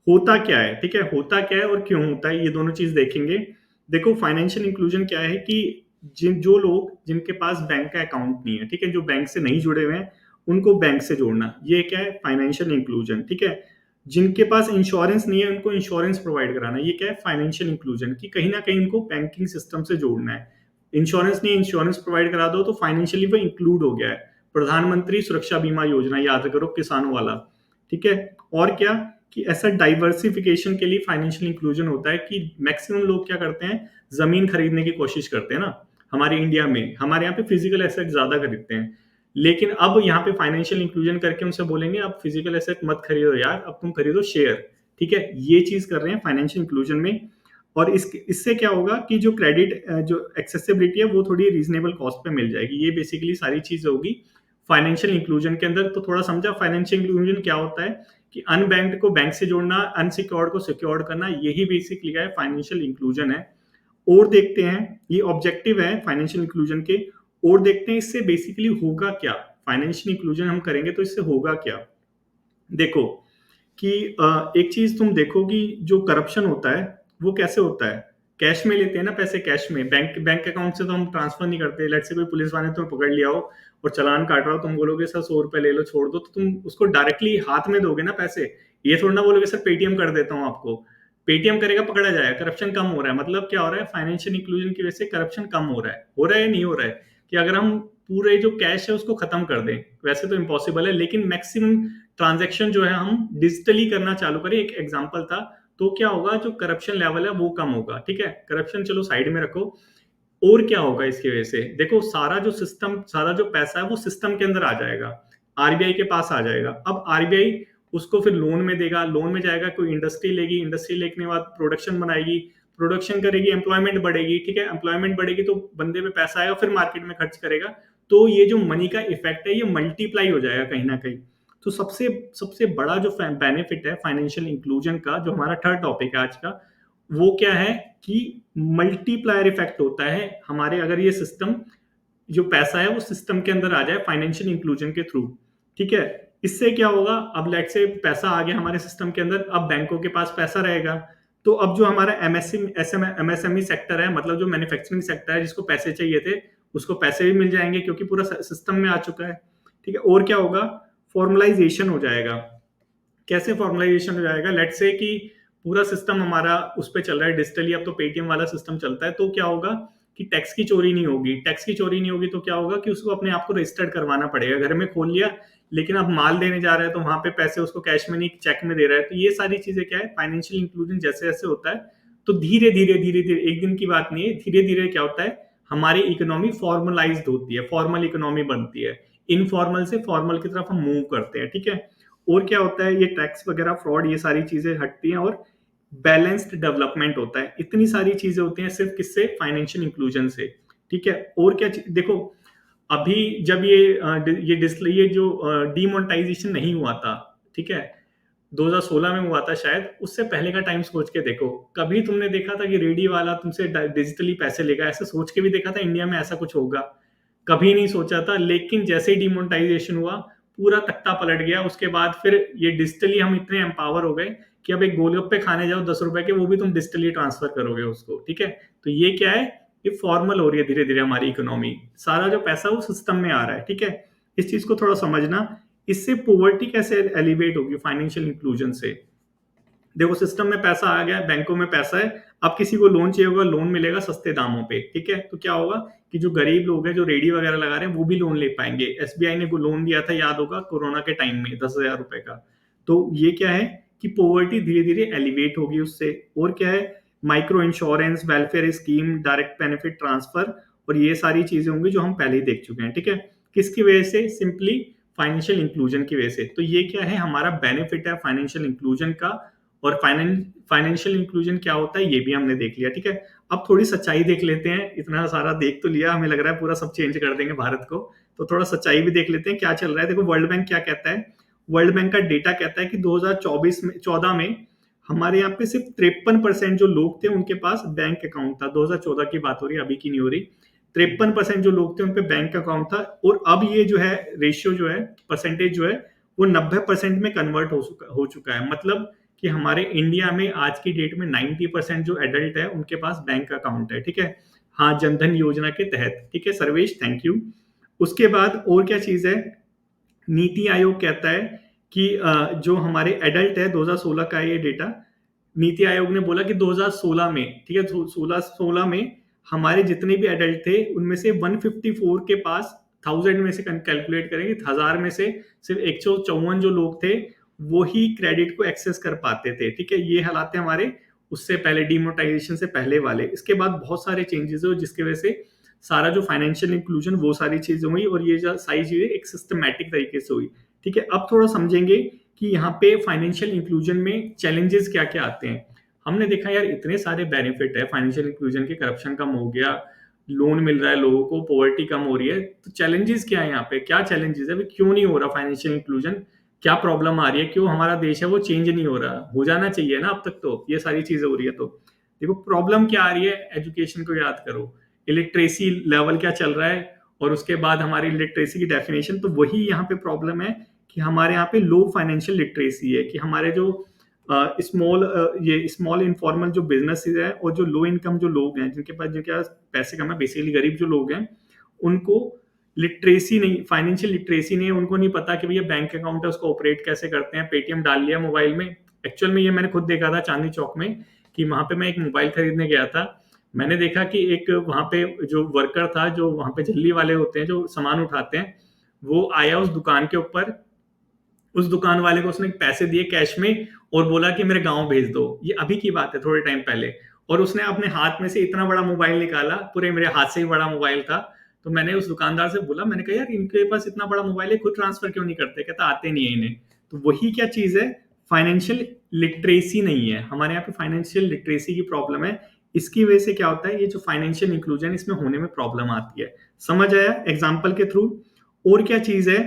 होता क्या है, ठीक है, होता क्या है और क्यों होता है, ये दोनों चीज देखेंगे। देखो फाइनेंशियल इंक्लूजन क्या है कि जो लोग, जिनके पास बैंक का अकाउंट नहीं है, ठीक है, जो बैंक से नहीं जुड़े हुए हैं, उनको बैंक से जोड़ना, ये क्या है, फाइनेंशियल इंक्लूजन, ठीक है। जिनके पास इंश्योरेंस नहीं है, उनको इंश्योरेंस प्रोवाइड कराना, ये क्या है, फाइनेंशियल इंक्लूजन, कि कहीं ना कहीं उनको बैंकिंग सिस्टम से जोड़ना है। इंश्योरेंस नहीं, इंश्योरेंस प्रोवाइड करा दो तो फाइनेंशियली वो इंक्लूड हो गया है। प्रधानमंत्री सुरक्षा बीमा योजना, याद करो, किसानों वाला, ठीक है। और क्या कि ऐसा डाइवर्सिफिकेशन के लिए फाइनेंशियल इंक्लूजन होता है कि मैक्सिमम लोग क्या करते हैं, जमीन खरीदने की कोशिश करते हैं ना, हमारे इंडिया में, हमारे यहाँ पे फिजिकल एसेट ज्यादा खरीदते हैं, लेकिन अब यहाँ पे फाइनेंशियल इंक्लूजन करके उनसे बोलेंगे अब फिजिकल एसेट मत खरीदो यार, अब तुम खरीदो शेयर, ठीक है। ये चीज कर रहे हैं फाइनेंशियल इंक्लूजन में। और इससे क्या होगा कि जो क्रेडिट, जो एक्सेसिबिलिटी है, वो थोड़ी रीजनेबल कॉस्ट पे मिल जाएगी। ये बेसिकली सारी चीज होगी फाइनेंशियल इंक्लूजन के अंदर। तो थोड़ा समझा फाइनेंशियल इंक्लूजन क्या होता है, कि अनबैंक्ड को बैंक से जोड़ना, अनसिक्योर्ड को सिक्योर्ड करना, यही बेसिकली है फाइनेंशियल इंक्लूजन है। और देखते हैं, ये ऑब्जेक्टिव है फाइनेंशियल इंक्लूजन के। और देखते हैं इससे बेसिकली होगा क्या, फाइनेंशियल इंक्लूजन हम करेंगे तो इससे होगा क्या। देखो कि एक चीज तुम देखो कि जो करप्शन होता है वो कैसे होता है, कैश में लेते हैं ना पैसे, कैश में, बैंक बैंक अकाउंट से तो हम ट्रांसफर नहीं करते। लेट से कोई पुलिस वाले तुम्हें पकड़ लिया हो और चालान काट रहा हो, तुम बोलोगे सर 100 रुपए ले लो छोड़ दो, तो तुम उसको डायरेक्टली हाथ में दोगे ना पैसे, ये थोड़ा ना बोलोगे सर पेटीएम कर देता हूँ आपको। पेटीएम करेगा पकड़ा जाएगा, करप्शन कम हो रहा है। मतलब क्या हो रहा है, फाइनेंशियल इंक्लूजन की वजह से करप्शन कम हो रहा है, हो रहा है या नहीं हो रहा है, कि अगर हम पूरे जो कैश है उसको खत्म कर दें, वैसे तो इम्पॉसिबल है, लेकिन मैक्सिमम ट्रांजैक्शन जो है हम डिजिटली करना चालू करें, एक एग्जांपल था, तो क्या होगा, जो करप्शन लेवल है वो कम होगा, ठीक है। करप्शन चलो साइड में रखो। और क्या होगा इसकी वजह से, देखो सारा जो सिस्टम, सारा जो पैसा है वो सिस्टम के अंदर आ जाएगा, आरबीआई के पास आ जाएगा। अब आरबीआई उसको फिर लोन में देगा, लोन में जाएगा, कोई इंडस्ट्री लेगी, इंडस्ट्री लेने के बाद प्रोडक्शन बनाएगी, प्रोडक्शन करेगी, एम्प्लॉयमेंट बढ़ेगी, ठीक है, एम्प्लॉयमेंट बढ़ेगी तो बंदे पे पैसा आएगा, फिर मार्केट में खर्च करेगा। तो ये जो मनी का इफेक्ट है ये मल्टीप्लाई हो जाएगा कहीं ना कहीं। तो सबसे सबसे बड़ा जो बेनिफिट है फाइनेंशियल इंक्लूजन का, जो हमारा थर्ड टॉपिक है आज का, वो क्या है कि मल्टीप्लायर इफेक्ट होता है हमारे, अगर ये सिस्टम, जो पैसा है वो सिस्टम के अंदर आ जाए फाइनेंशियल इंक्लूजन के थ्रू, ठीक है। इससे क्या होगा, अब लेट से पैसा आ गया हमारे सिस्टम के अंदर, अब बैंकों के पास पैसा रहेगा, तो अब जो हमारा एमएसएमई सेक्टर है, मतलब जो मैन्युफैक्चरिंग सेक्टर है, जिसको पैसे चाहिए थे, उसको पैसे भी मिल जाएंगे क्योंकि पूरा सिस्टम में आ चुका है। ठीक है, और क्या होगा, फॉर्मलाइजेशन हो जाएगा। कैसे फॉर्मलाइजेशन हो जाएगा, लेट्स से कि पूरा सिस्टम हमारा उस पर चल रहा है डिजिटली, अब तो पेटीएम वाला सिस्टम चलता है, तो क्या होगा कि टैक्स की चोरी नहीं होगी। टैक्स की चोरी नहीं होगी तो क्या होगा कि उसको अपने आप को रजिस्टर्ड करवाना पड़ेगा। घर में खोल लिया, लेकिन अब माल देने जा रहा है तो वहां पे पैसे उसको कैश में नहीं चेक में दे रहा है। तो ये सारी चीजें क्या है, फाइनेंशियल इंक्लूजन जैसे जैसे होता है, तो धीरे धीरे धीरे धीरे, एक दिन की बात नहीं है, धीरे धीरे क्या होता है, हमारी इकोनॉमी फॉर्मलाइज्ड होती है, फॉर्मल इकोनॉमी बनती है। इनफॉर्मल से फॉर्मल की तरफ हम मूव करते हैं। ठीक है, और क्या होता है, ये टैक्स वगैरह फ्रॉड ये सारी चीजें हटती हैं, और बैलेंस्ड डेवलपमेंट होता है। इतनी सारी चीजें होती हैं सिर्फ किससे, फाइनेंशियल इंक्लूजन से। ठीक है, और क्या देखो, अभी जब ये जो डीमोनेटाइजेशन नहीं हुआ था, ठीक है, 2016 में हुआ था शायद, उससे पहले का टाइम सोच के देखो, कभी तुमने देखा था कि रेडी वाला तुमसे डिजिटली पैसे लेगा? ऐसे सोच के भी देखा था इंडिया में ऐसा कुछ होगा? कभी नहीं सोचा था। लेकिन जैसे ही डिमोनेटाइजेशन हुआ, पूरा तख्ता पलट गया। उसके बाद फिर ये डिजिटली हम इतने एम्पावर हो गए कि अब एक गोलगप्पे खाने जाओ 10 रुपए के, वो भी तुम डिजिटली ट्रांसफर करोगे उसको। ठीक है, तो ये क्या है, ये फॉर्मल हो रही है धीरे धीरे हमारी इकोनॉमी। सारा जो पैसा वो सिस्टम में आ रहा है। ठीक है, इस चीज को थोड़ा समझना। इससे पोवर्टी कैसे एलिवेट होगी, फाइनेंशियल इंक्लूजन से। देखो, सिस्टम में पैसा आ गया, बैंकों में पैसा है, अब किसी को लोन चाहिए होगा, लोन मिलेगा सस्ते दामों पे। ठीक है, तो क्या होगा कि जो गरीब लोग हैं, जो रेडी वगैरह लगा रहे हैं, वो भी लोन ले पाएंगे। एसबीआई ने लोन दिया था, याद होगा, कोरोना के टाइम में 10,000 रुपए का। तो ये क्या है कि पोवर्टी धीरे धीरे एलिवेट होगी उससे। और क्या है, micro insurance, welfare scheme, direct benefit transfer, और ये सारी चीजें होंगी जो हम पहले ही देख चुके हैं। ठीक है, किसकी वजह से, सिंपली फाइनेंशियल इंक्लूजन की वजह से। तो ये क्या है, हमारा बेनिफिट है फाइनेंशियल इंक्लूजन का। और फाइनेंशियल इंक्लूजन क्या होता है, ये भी हमने देख लिया। ठीक है, अब थोड़ी सच्चाई देख लेते हैं। इतना सारा देख तो लिया, हमें लग रहा है पूरा सब चेंज कर देंगे भारत को, तो थोड़ा सच्चाई भी देख लेते हैं क्या चल रहा है। देखो, वर्ल्ड बैंक क्या कहता है, वर्ल्ड बैंक का डेटा कहता है कि 2024 में 14 में हमारे यहाँ पे सिर्फ 53% जो लोग थे उनके पास बैंक अकाउंट था। 2014 की बात हो रही है, अभी की नहीं हो रही। 53% जो लोग थे उन पे बैंक अकाउंट था, और अब ये जो है रेशियो जो है, परसेंटेज जो है, वो 90% में कन्वर्ट हो चुका है। मतलब कि हमारे इंडिया में आज की डेट में 90% जो एडल्ट है उनके पास बैंक अकाउंट है। ठीक है, हाँ, जनधन योजना के तहत। ठीक है सर्वेश, थैंक यू। उसके बाद और क्या चीज है, नीति आयोग कहता है कि जो हमारे एडल्ट है, 2016 का ये डेटा, नीति आयोग ने बोला कि 2016 में, ठीक है, 16 में हमारे जितने भी एडल्ट थे उनमें से 154 के पास, 1000 में से कैलकुलेट करेंगे, 1000 में से सिर्फ 154 जो लोग थे वो ही क्रेडिट को एक्सेस कर पाते थे। ठीक है, ये हालात है हमारे उससे पहले, डिमोनेटाइजेशन से पहले वाले। इसके बाद बहुत सारे चेंजेस हुए जिसकी वजह से सारा जो फाइनेंशियल इंक्लूजन, वो सारी चीजें हुई, और ये जो सारी चीजें एक सिस्टमैटिक तरीके से हुई। ठीक है, अब थोड़ा समझेंगे कि यहाँ पे फाइनेंशियल इंक्लूजन में चैलेंजेस क्या क्या आते हैं। हमने देखा यार, इतने सारे बेनिफिट है फाइनेंशियल इंक्लूजन के, करप्शन कम हो गया, लोन मिल रहा है लोगों को, पॉवर्टी कम हो रही है, तो चैलेंजेस क्या है यहाँ पे, क्या चैलेंजेस है, क्यों नहीं हो रहा फाइनेंशियल इंक्लूजन, क्या प्रॉब्लम आ रही है, क्यों हमारा देश है वो चेंज नहीं हो रहा? हो जाना चाहिए ना अब तक, तो ये सारी चीजें हो रही है। तो देखो, प्रॉब्लम क्या आ रही है, एजुकेशन को याद करो, इलेक्ट्रेसी लेवल क्या चल रहा है, और उसके बाद हमारी लिटरेसी की डेफिनेशन। तो वही यहाँ पे प्रॉब्लम है कि हमारे यहाँ पे लो फाइनेंशियल लिटरेसी है, कि हमारे जो ये स्मॉल इनफॉर्मल जो बिजनेस है, और जो लो इनकम जो लोग हैं, जिनके पास पैसे कम है, बेसिकली गरीब जो लोग हैं, उनको लिटरेसी नहीं, फाइनेंशियल लिटरेसी नहीं है। उनको नहीं पता कि भैया बैंक अकाउंट है, उसको ऑपरेट कैसे करते हैं, पेटीएम डाल लिया मोबाइल में। एक्चुअल में ये मैंने खुद देखा था चांदनी चौक में, कि वहां पे मैं एक मोबाइल खरीदने गया था। मैंने देखा कि एक वहां पे जो वर्कर था, जो वहां पे झल्ली वाले होते हैं जो सामान उठाते हैं, वो आया उस दुकान के ऊपर, उस दुकान वाले को उसने पैसे दिए कैश में, और बोला कि मेरे गांव भेज दो। ये अभी की बात है, थोड़े टाइम पहले। और उसने अपने हाथ में से इतना बड़ा मोबाइल निकाला, पूरे मेरे हाथ से ही बड़ा मोबाइल था। तो मैंने उस दुकानदार से बोला, मैंने कहा यार, इनके पास इतना बड़ा मोबाइल है, खुद ट्रांसफर क्यों नहीं करते? कहता आते नहीं है इन्हें। तो वही क्या चीज है, फाइनेंशियल लिटरेसी नहीं है हमारे यहाँ पे, फाइनेंशियल लिटरेसी की प्रॉब्लम है। इसकी वजह से क्या होता है, ये जो फाइनेंशियल इंक्लूजन, इसमें होने में प्रॉब्लम आती है। समझ आया एग्जाम्पल के थ्रू? और क्या चीज है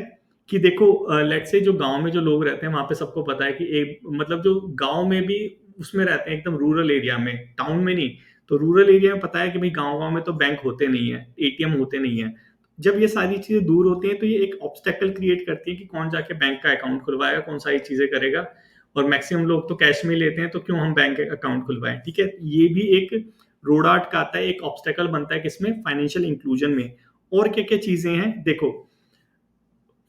कि देखो, लेट्स से जो गांव में जो लोग रहते हैं, वहां पे सबको पता है कि एक, मतलब जो गांव में भी उसमें रहते हैं, एकदम रूरल एरिया में, टाउन में नहीं। तो रूरल एरिया में पता है कि भाई गांव गांव में तो बैंक होते नहीं है, एटीएम होते नहीं है। जब ये सारी चीजें दूर होती हैं, तो ये एक ऑब्स्टेकल क्रिएट करती है कि कौन जाके बैंक का अकाउंट खुलवाएगा, कौन सारी चीजें करेगा। और मैक्सिमम लोग तो कैश में लेते हैं, तो क्यों हम बैंक अकाउंट खुलवाएं। ठीक है, ये भी एक रोड आर्ट का आता है, एक ऑब्स्टेकल बनता है किसमें, फाइनेंशियल इंक्लूजन में। और क्या क्या चीजें हैं, देखो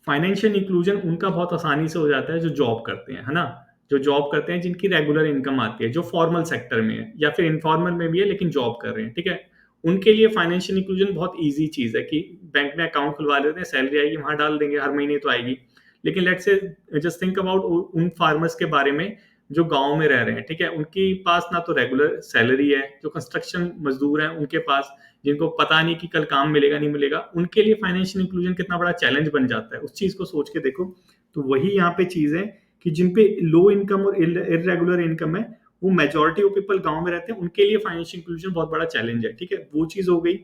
फाइनेंशियल इंक्लूजन उनका बहुत आसानी से हो जाता है जो जॉब करते हैं, है ना, जो जॉब करते हैं जिनकी रेगुलर इनकम आती है, जो फॉर्मल सेक्टर में है या फिर इनफॉर्मल में भी है लेकिन जॉब कर रहे हैं। ठीक है, उनके लिए फाइनेंशियल इंक्लूजन बहुत ईजी चीज है कि बैंक में अकाउंट खुलवा लेते हैं, सैलरी आएगी वहां डाल देंगे, हर महीने तो आएगी। लेकिन let's say just think about उन फार्मर्स के बारे में जो गांव में रह रहे हैं। ठीक है, उनके पास ना तो रेगुलर सैलरी है, जो कंस्ट्रक्शन मजदूर हैं उनके पास, जिनको पता नहीं कि कल काम मिलेगा नहीं मिलेगा, उनके लिए फाइनेंशियल इंक्लूजन कितना बड़ा चैलेंज बन जाता है, उस चीज को सोच के देखो। तो वही यहाँ पे चीज है कि जिन पे लो इनकम और इरेगुलर इनकम है, वो मेजोरिटी ऑफ पीपल गांव में रहते हैं, उनके लिए फाइनेंशियल इंक्लूजन बहुत बड़ा चैलेंज है। ठीक है, वो चीज हो गई।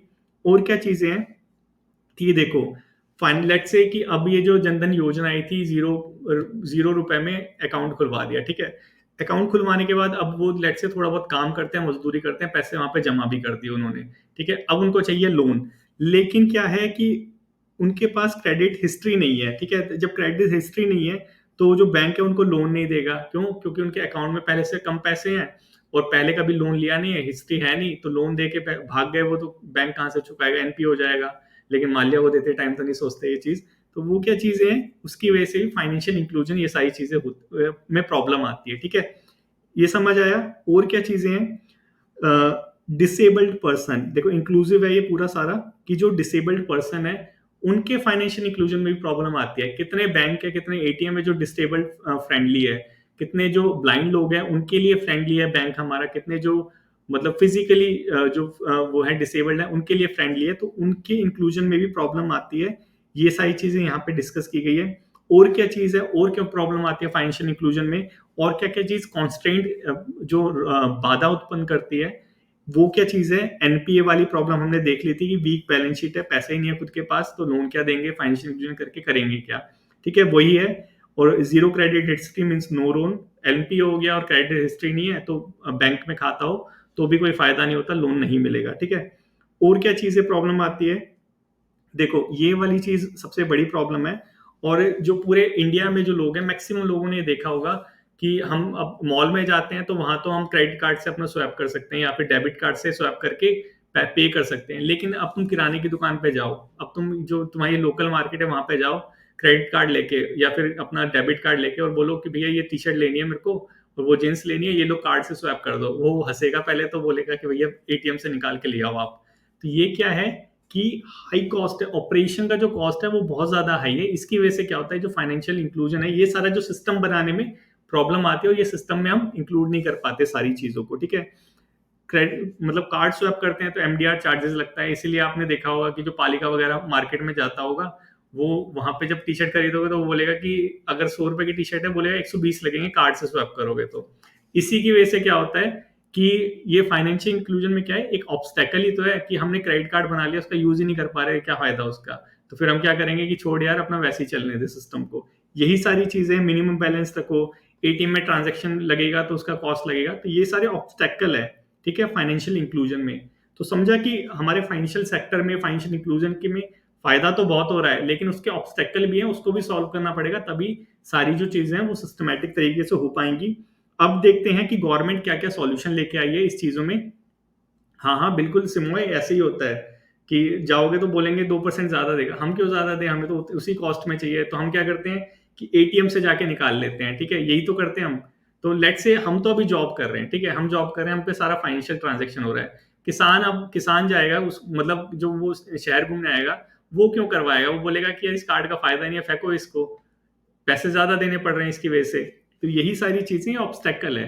और क्या चीजें हैं कि देखो फाइनल लेट से कि अब ये जो जनधन योजना आई थी, जीरो जीरो रुपए में अकाउंट खुलवा दिया। ठीक है, अकाउंट खुलवाने के बाद अब वो लेट से थोड़ा बहुत काम करते हैं, मजदूरी करते हैं, पैसे वहां पे जमा भी कर दिए उन्होंने। ठीक है, अब उनको चाहिए लोन, लेकिन क्या है कि उनके पास क्रेडिट हिस्ट्री नहीं है। ठीक है, जब क्रेडिट हिस्ट्री नहीं है तो जो बैंक है उनको लोन नहीं देगा। क्यों? क्योंकि उनके अकाउंट में पहले से कम पैसे हैं और पहले कभी लोन लिया नहीं है, हिस्ट्री है नहीं, तो लोन दे के भाग गए वो, तो बैंक कहाँ से चुकाएगा, एनपी हो जाएगा। लेकिन मान लिया वो देते टाइम तो नहीं सोचते ये चीज। तो वो क्या चीजें हैं, उसकी वजह से भी फाइनेंशियल इंक्लूजन ये सारी चीजें में प्रॉब्लम आती है। ठीक है, ये समझ आया। और क्या चीजें हैं, डिसेबल्ड पर्सन, देखो इंक्लूसिव है ये पूरा सारा, कि जो डिसेबल्ड पर्सन है उनके फाइनेंशियल इंक्लूजन में भी प्रॉब्लम आती है। कितने बैंक है, कितने एटीएम है जो डिसेबल्ड फ्रेंडली है, कितने जो ब्लाइंड लोग हैं उनके लिए फ्रेंडली है बैंक हमारा, कितने जो मतलब फिजिकली जो वो है डिसेबल्ड है उनके लिए फ्रेंडली है, तो उनके इंक्लूजन में भी प्रॉब्लम आती है। ये सारी चीजें यहाँ पे डिस्कस की गई है। और क्या चीज है, और क्या प्रॉब्लम आती है फाइनेंशियल इंक्लूजन में, और क्या क्या चीज कॉन्स्ट्रेंट जो बाधा उत्पन्न करती है, वो क्या चीज है। एनपीए वाली प्रॉब्लम हमने देख ली थी कि वीक बैलेंस शीट है, पैसे ही नहीं है खुद के पास, तो लोन क्या देंगे, फाइनेंशियल इंक्लूजन करके करेंगे क्या। ठीक है, वही है। और zero credit history means no loan, NPA हो गया और क्रेडिट हिस्ट्री नहीं है तो बैंक में खाता हो तो भी कोई फायदा नहीं होता, लोन नहीं मिलेगा। ठीक है, और क्या चीजें प्रॉब्लम आती है, देखो ये वाली चीज सबसे बड़ी प्रॉब्लम है। और जो पूरे इंडिया में जो लोग हैं, मैक्सिमम लोगों ने देखा होगा कि हम अब मॉल में जाते हैं तो वहां तो हम क्रेडिट कार्ड से अपना स्वैप कर सकते हैं या फिर डेबिट कार्ड से स्वैप करके पे कर सकते हैं। लेकिन अब तुम किराने की दुकान पे जाओ, अब तुम जो तुम्हारी लोकल मार्केट है वहां पे जाओ, क्रेडिट कार्ड लेके या फिर अपना डेबिट कार्ड लेके, और बोलो कि भैया ये टी शर्ट लेनी है मेरे को और वो जींस लेनी है, ये लो कार्ड से स्वैप कर दो, वो हंसेगा पहले, तो बोलेगा कि भैया एटीएम से निकाल के ले आओ आप। तो ये क्या है कि हाई कॉस्ट है, ऑपरेशन का जो कॉस्ट है वो बहुत ज्यादा हाई है। इसकी वजह से क्या होता है, जो फाइनेंशियल इंक्लूजन है, ये सारा जो सिस्टम बनाने में प्रॉब्लम आती है और ये सिस्टम में हम इंक्लूड नहीं कर पाते सारी चीजों को। ठीक है, क्रेडिट मतलब कार्ड स्वैप करते हैं तो एमडीआर चार्जेस लगता है, इसीलिए आपने देखा होगा कि जो पालिका वगैरह मार्केट में जाता होगा, वो वहां पे जब टी शर्ट खरीदोगे तो वो बोलेगा कि अगर 100 रुपए की टी शर्ट है, बोलेगा 120 लगेंगे कार्ड से स्वैप करोगे तो। इसी की वजह से क्या होता है कि ये फाइनेंशियल इंक्लूजन में क्या है, एक ऑब्स्टेकल ही तो है कि हमने क्रेडिट कार्ड बना लिया, उसका यूज ही नहीं कर पा रहे, क्या फायदा उसका। तो फिर हम क्या करेंगे कि छोड़ यार अपना वैसे ही चलने दे सिस्टम को। यही सारी चीजें, मिनिमम बैलेंस रखो, एटीएम में ट्रांजेक्शन लगेगा तो उसका कॉस्ट लगेगा, तो ये सारे ऑब्स्टेकल है। ठीक है, फाइनेंशियल इंक्लूजन में। तो समझा कि हमारे फाइनेंशियल सेक्टर में फाइनेंशियल इंक्लूजन के में फायदा तो बहुत हो रहा है, लेकिन उसके ऑब्स्टेकल भी हैं, उसको भी सॉल्व करना पड़ेगा, तभी सारी जो चीजें हैं वो सिस्टमेटिक तरीके से हो पाएंगी। अब देखते हैं कि गवर्नमेंट क्या क्या सॉल्यूशन लेके आई है इस चीजों में। हाँ हाँ बिल्कुल सिमोए, ऐसे ही होता है कि जाओगे तो बोलेंगे 2% ज्यादा देगा, हम क्यों ज्यादा दें, हमें तो उसी कॉस्ट में चाहिए। तो हम क्या करते हैं कि एटीएम से जाके निकाल लेते हैं। ठीक है, यही तो करते हैं हम। तो लेट से हम तो अभी जॉब कर रहे हैं, ठीक है, हम जॉब कर रहे हैं, हम पे सारा फाइनेंशियल ट्रांजेक्शन हो रहा है। किसान, अब किसान जाएगा उस मतलब जो वो शहर घूमने आएगा, वो क्यों करवाएगा, वो बोलेगा कि यार इस कार्ड का फायदा नहीं है, फेंको इसको, पैसे ज्यादा देने पड़ रहे हैं इसकी वजह से। तो यही सारी चीजें ऑब्स्टेकल है।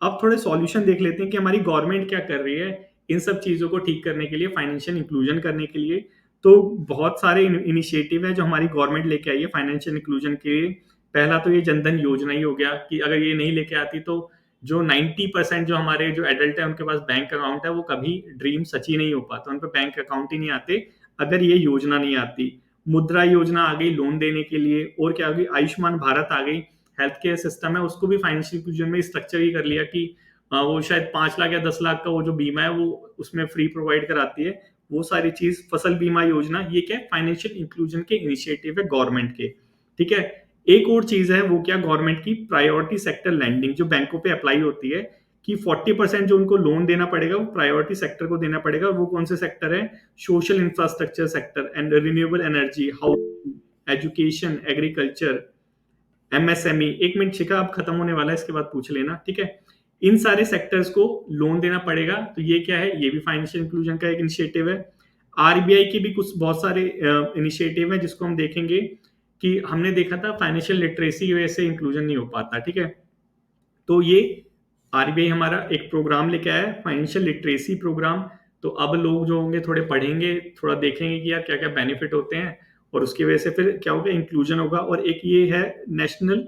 अब थोड़े सॉल्यूशन देख लेते हैं कि हमारी गवर्नमेंट क्या कर रही है इन सब चीजों को ठीक करने के लिए, फाइनेंशियल इंक्लूजन करने के लिए। तो बहुत सारे इनिशिएटिव है जो हमारी गवर्नमेंट लेके आई है फाइनेंशियल इंक्लूजन के लिए। पहला तो ये जनधन योजना ही हो गया कि अगर ये नहीं लेके आती तो जो 90% जो हमारे जो एडल्ट है उनके पास बैंक अकाउंट है, वो कभी ड्रीम सच ही नहीं हो पाता, उन पर बैंक अकाउंट ही नहीं आते अगर ये योजना नहीं आती। मुद्रा योजना आ गई लोन देने के लिए, और क्या आ गई, आयुष्मान भारत आ गई, हेल्थ केयर सिस्टम है उसको भी फाइनेंशियल इंक्लूजन में स्ट्रक्चर ही कर लिया कि वो शायद 5 लाख या 10 लाख का वो जो बीमा है वो उसमें फ्री प्रोवाइड कराती है। वो सारी चीज, फसल बीमा योजना, ये क्या है, फाइनेंशियल इंक्लूजन के इनिशिएटिव है गवर्नमेंट के। ठीक है, एक और चीज है वो क्या, गवर्नमेंट की प्रायोरिटी सेक्टर लैंडिंग जो बैंकों पे अप्लाई होती है कि 40% जो उनको लोन देना पड़ेगा वो प्रायोरिटी सेक्टर को देना पड़ेगा। वो कौन से सेक्टर है, social infrastructure sector and renewable energy, house, education, agriculture, MSME. एक मिनट शिखा, अब खत्म होने वाला है, इसके बाद पूछ लेना, ठीक है। इन सारे सेक्टर्स को लोन देना पड़ेगा। तो ये क्या है, ये भी फाइनेंशियल इंक्लूजन का एक इनिशिएटिव है। आरबीआई की भी कुछ बहुत सारे इनिशिएटिव हैं जिसको हम देखेंगे कि हमने देखा था फाइनेंशियल लिटरेसी की वजह से इंक्लूजन नहीं हो पाता, ठीक है। तो ये आरबीआई हमारा एक प्रोग्राम लेके आया है, फाइनेंशियल लिटरेसी प्रोग्राम। तो अब लोग जो होंगे थोड़े पढ़ेंगे, थोड़ा देखेंगे कि यार क्या क्या बेनिफिट होते हैं, और उसकी वजह से फिर क्या होगा, इंक्लूजन होगा। और एक ये है national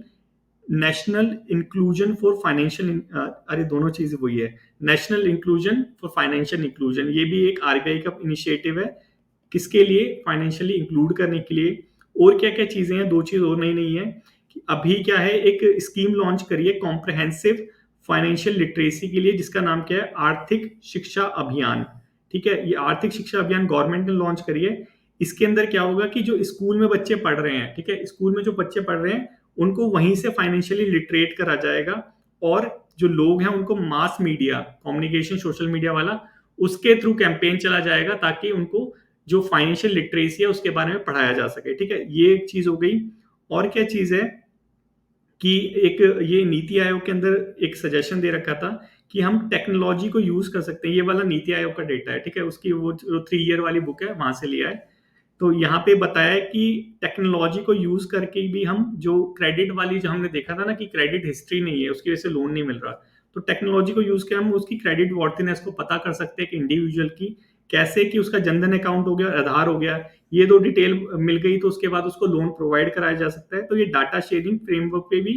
national inclusion for financial, अरे दोनों चीजें वही है, national inclusion for financial inclusion. ये भी एक आरबीआई का इनिशिएटिव है, किसके लिए, फाइनेंशियली इंक्लूड करने के लिए। और क्या क्या चीजें हैं, दो चीज और नई नई है कि अभी क्या है, एक स्कीम लॉन्च करी है कॉम्प्रहेंसिव फाइनेंशियल लिटरेसी के लिए, जिसका नाम क्या है, आर्थिक शिक्षा अभियान। ठीक है, ये आर्थिक शिक्षा अभियान गवर्नमेंट ने लॉन्च करी है। इसके अंदर क्या होगा कि जो स्कूल में बच्चे पढ़ रहे हैं, ठीक है, स्कूल में जो बच्चे पढ़ रहे हैं उनको वहीं से फाइनेंशियली लिटरेट करा जाएगा। और जो लोग हैं उनको mass media, communication, social media वाला, उसके थ्रू कैंपेन चला जाएगा ताकि उनको जो फाइनेंशियल लिटरेसी है उसके बारे में पढ़ाया जा सके। ठीक है, ये एक चीज हो गई। और क्या चीज है कि एक ये नीति आयोग के अंदर एक सजेशन दे रखा था कि हम टेक्नोलॉजी को यूज कर सकते हैं। ये वाला नीति आयोग का डेटा है, ठीक है, उसकी वो 3 ईयर वाली बुक है, वहां से लिया है। तो यहाँ पे बताया है कि टेक्नोलॉजी को यूज करके भी हम जो क्रेडिट वाली, जो हमने देखा था ना कि क्रेडिट हिस्ट्री नहीं है, उसकी वजह से लोन नहीं मिल रहा, तो टेक्नोलॉजी को यूज कर हम उसकी क्रेडिट वॉर्थिनेस को पता कर सकते हैं कि इंडिविजुअल की कैसे, कि उसका जनधन अकाउंट हो गया, आधार हो गया, ये दो डिटेल मिल गई तो उसके बाद उसको लोन प्रोवाइड कराया जा सकता है। तो ये डाटा शेयरिंग फ्रेमवर्क पे भी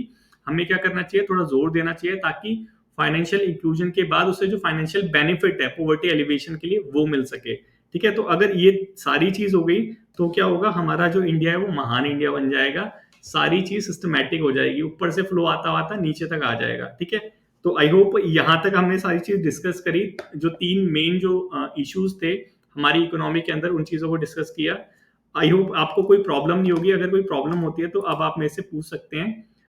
हमें क्या करना चाहिए, थोड़ा जोर देना चाहिए, ताकि फाइनेंशियल इंक्लूजन के बाद उससे जो फाइनेंशियल बेनिफिट है पॉवर्टी एलिवेशन के लिए वो मिल सके। ठीक है, तो अगर ये सारी चीज हो गई तो क्या होगा, हमारा जो इंडिया है वो महान इंडिया बन जाएगा। सारी चीज सिस्टमैटिक हो जाएगी, ऊपर से फ्लो आता आता नीचे तक आ जाएगा। ठीक है, तो आई होप यहां तक हमने सारी चीज डिस्कस करी। जो 3 मेन जो इश्यूज थे हमारी इकोनॉमी के अंदर, उन चीजों को डिस्कस किया। आई होप आपको कोई प्रॉब्लम नहीं होगी। अगर कोई प्रॉब्लम होती है तो अब आप मेरे से पूछ सकते हैं।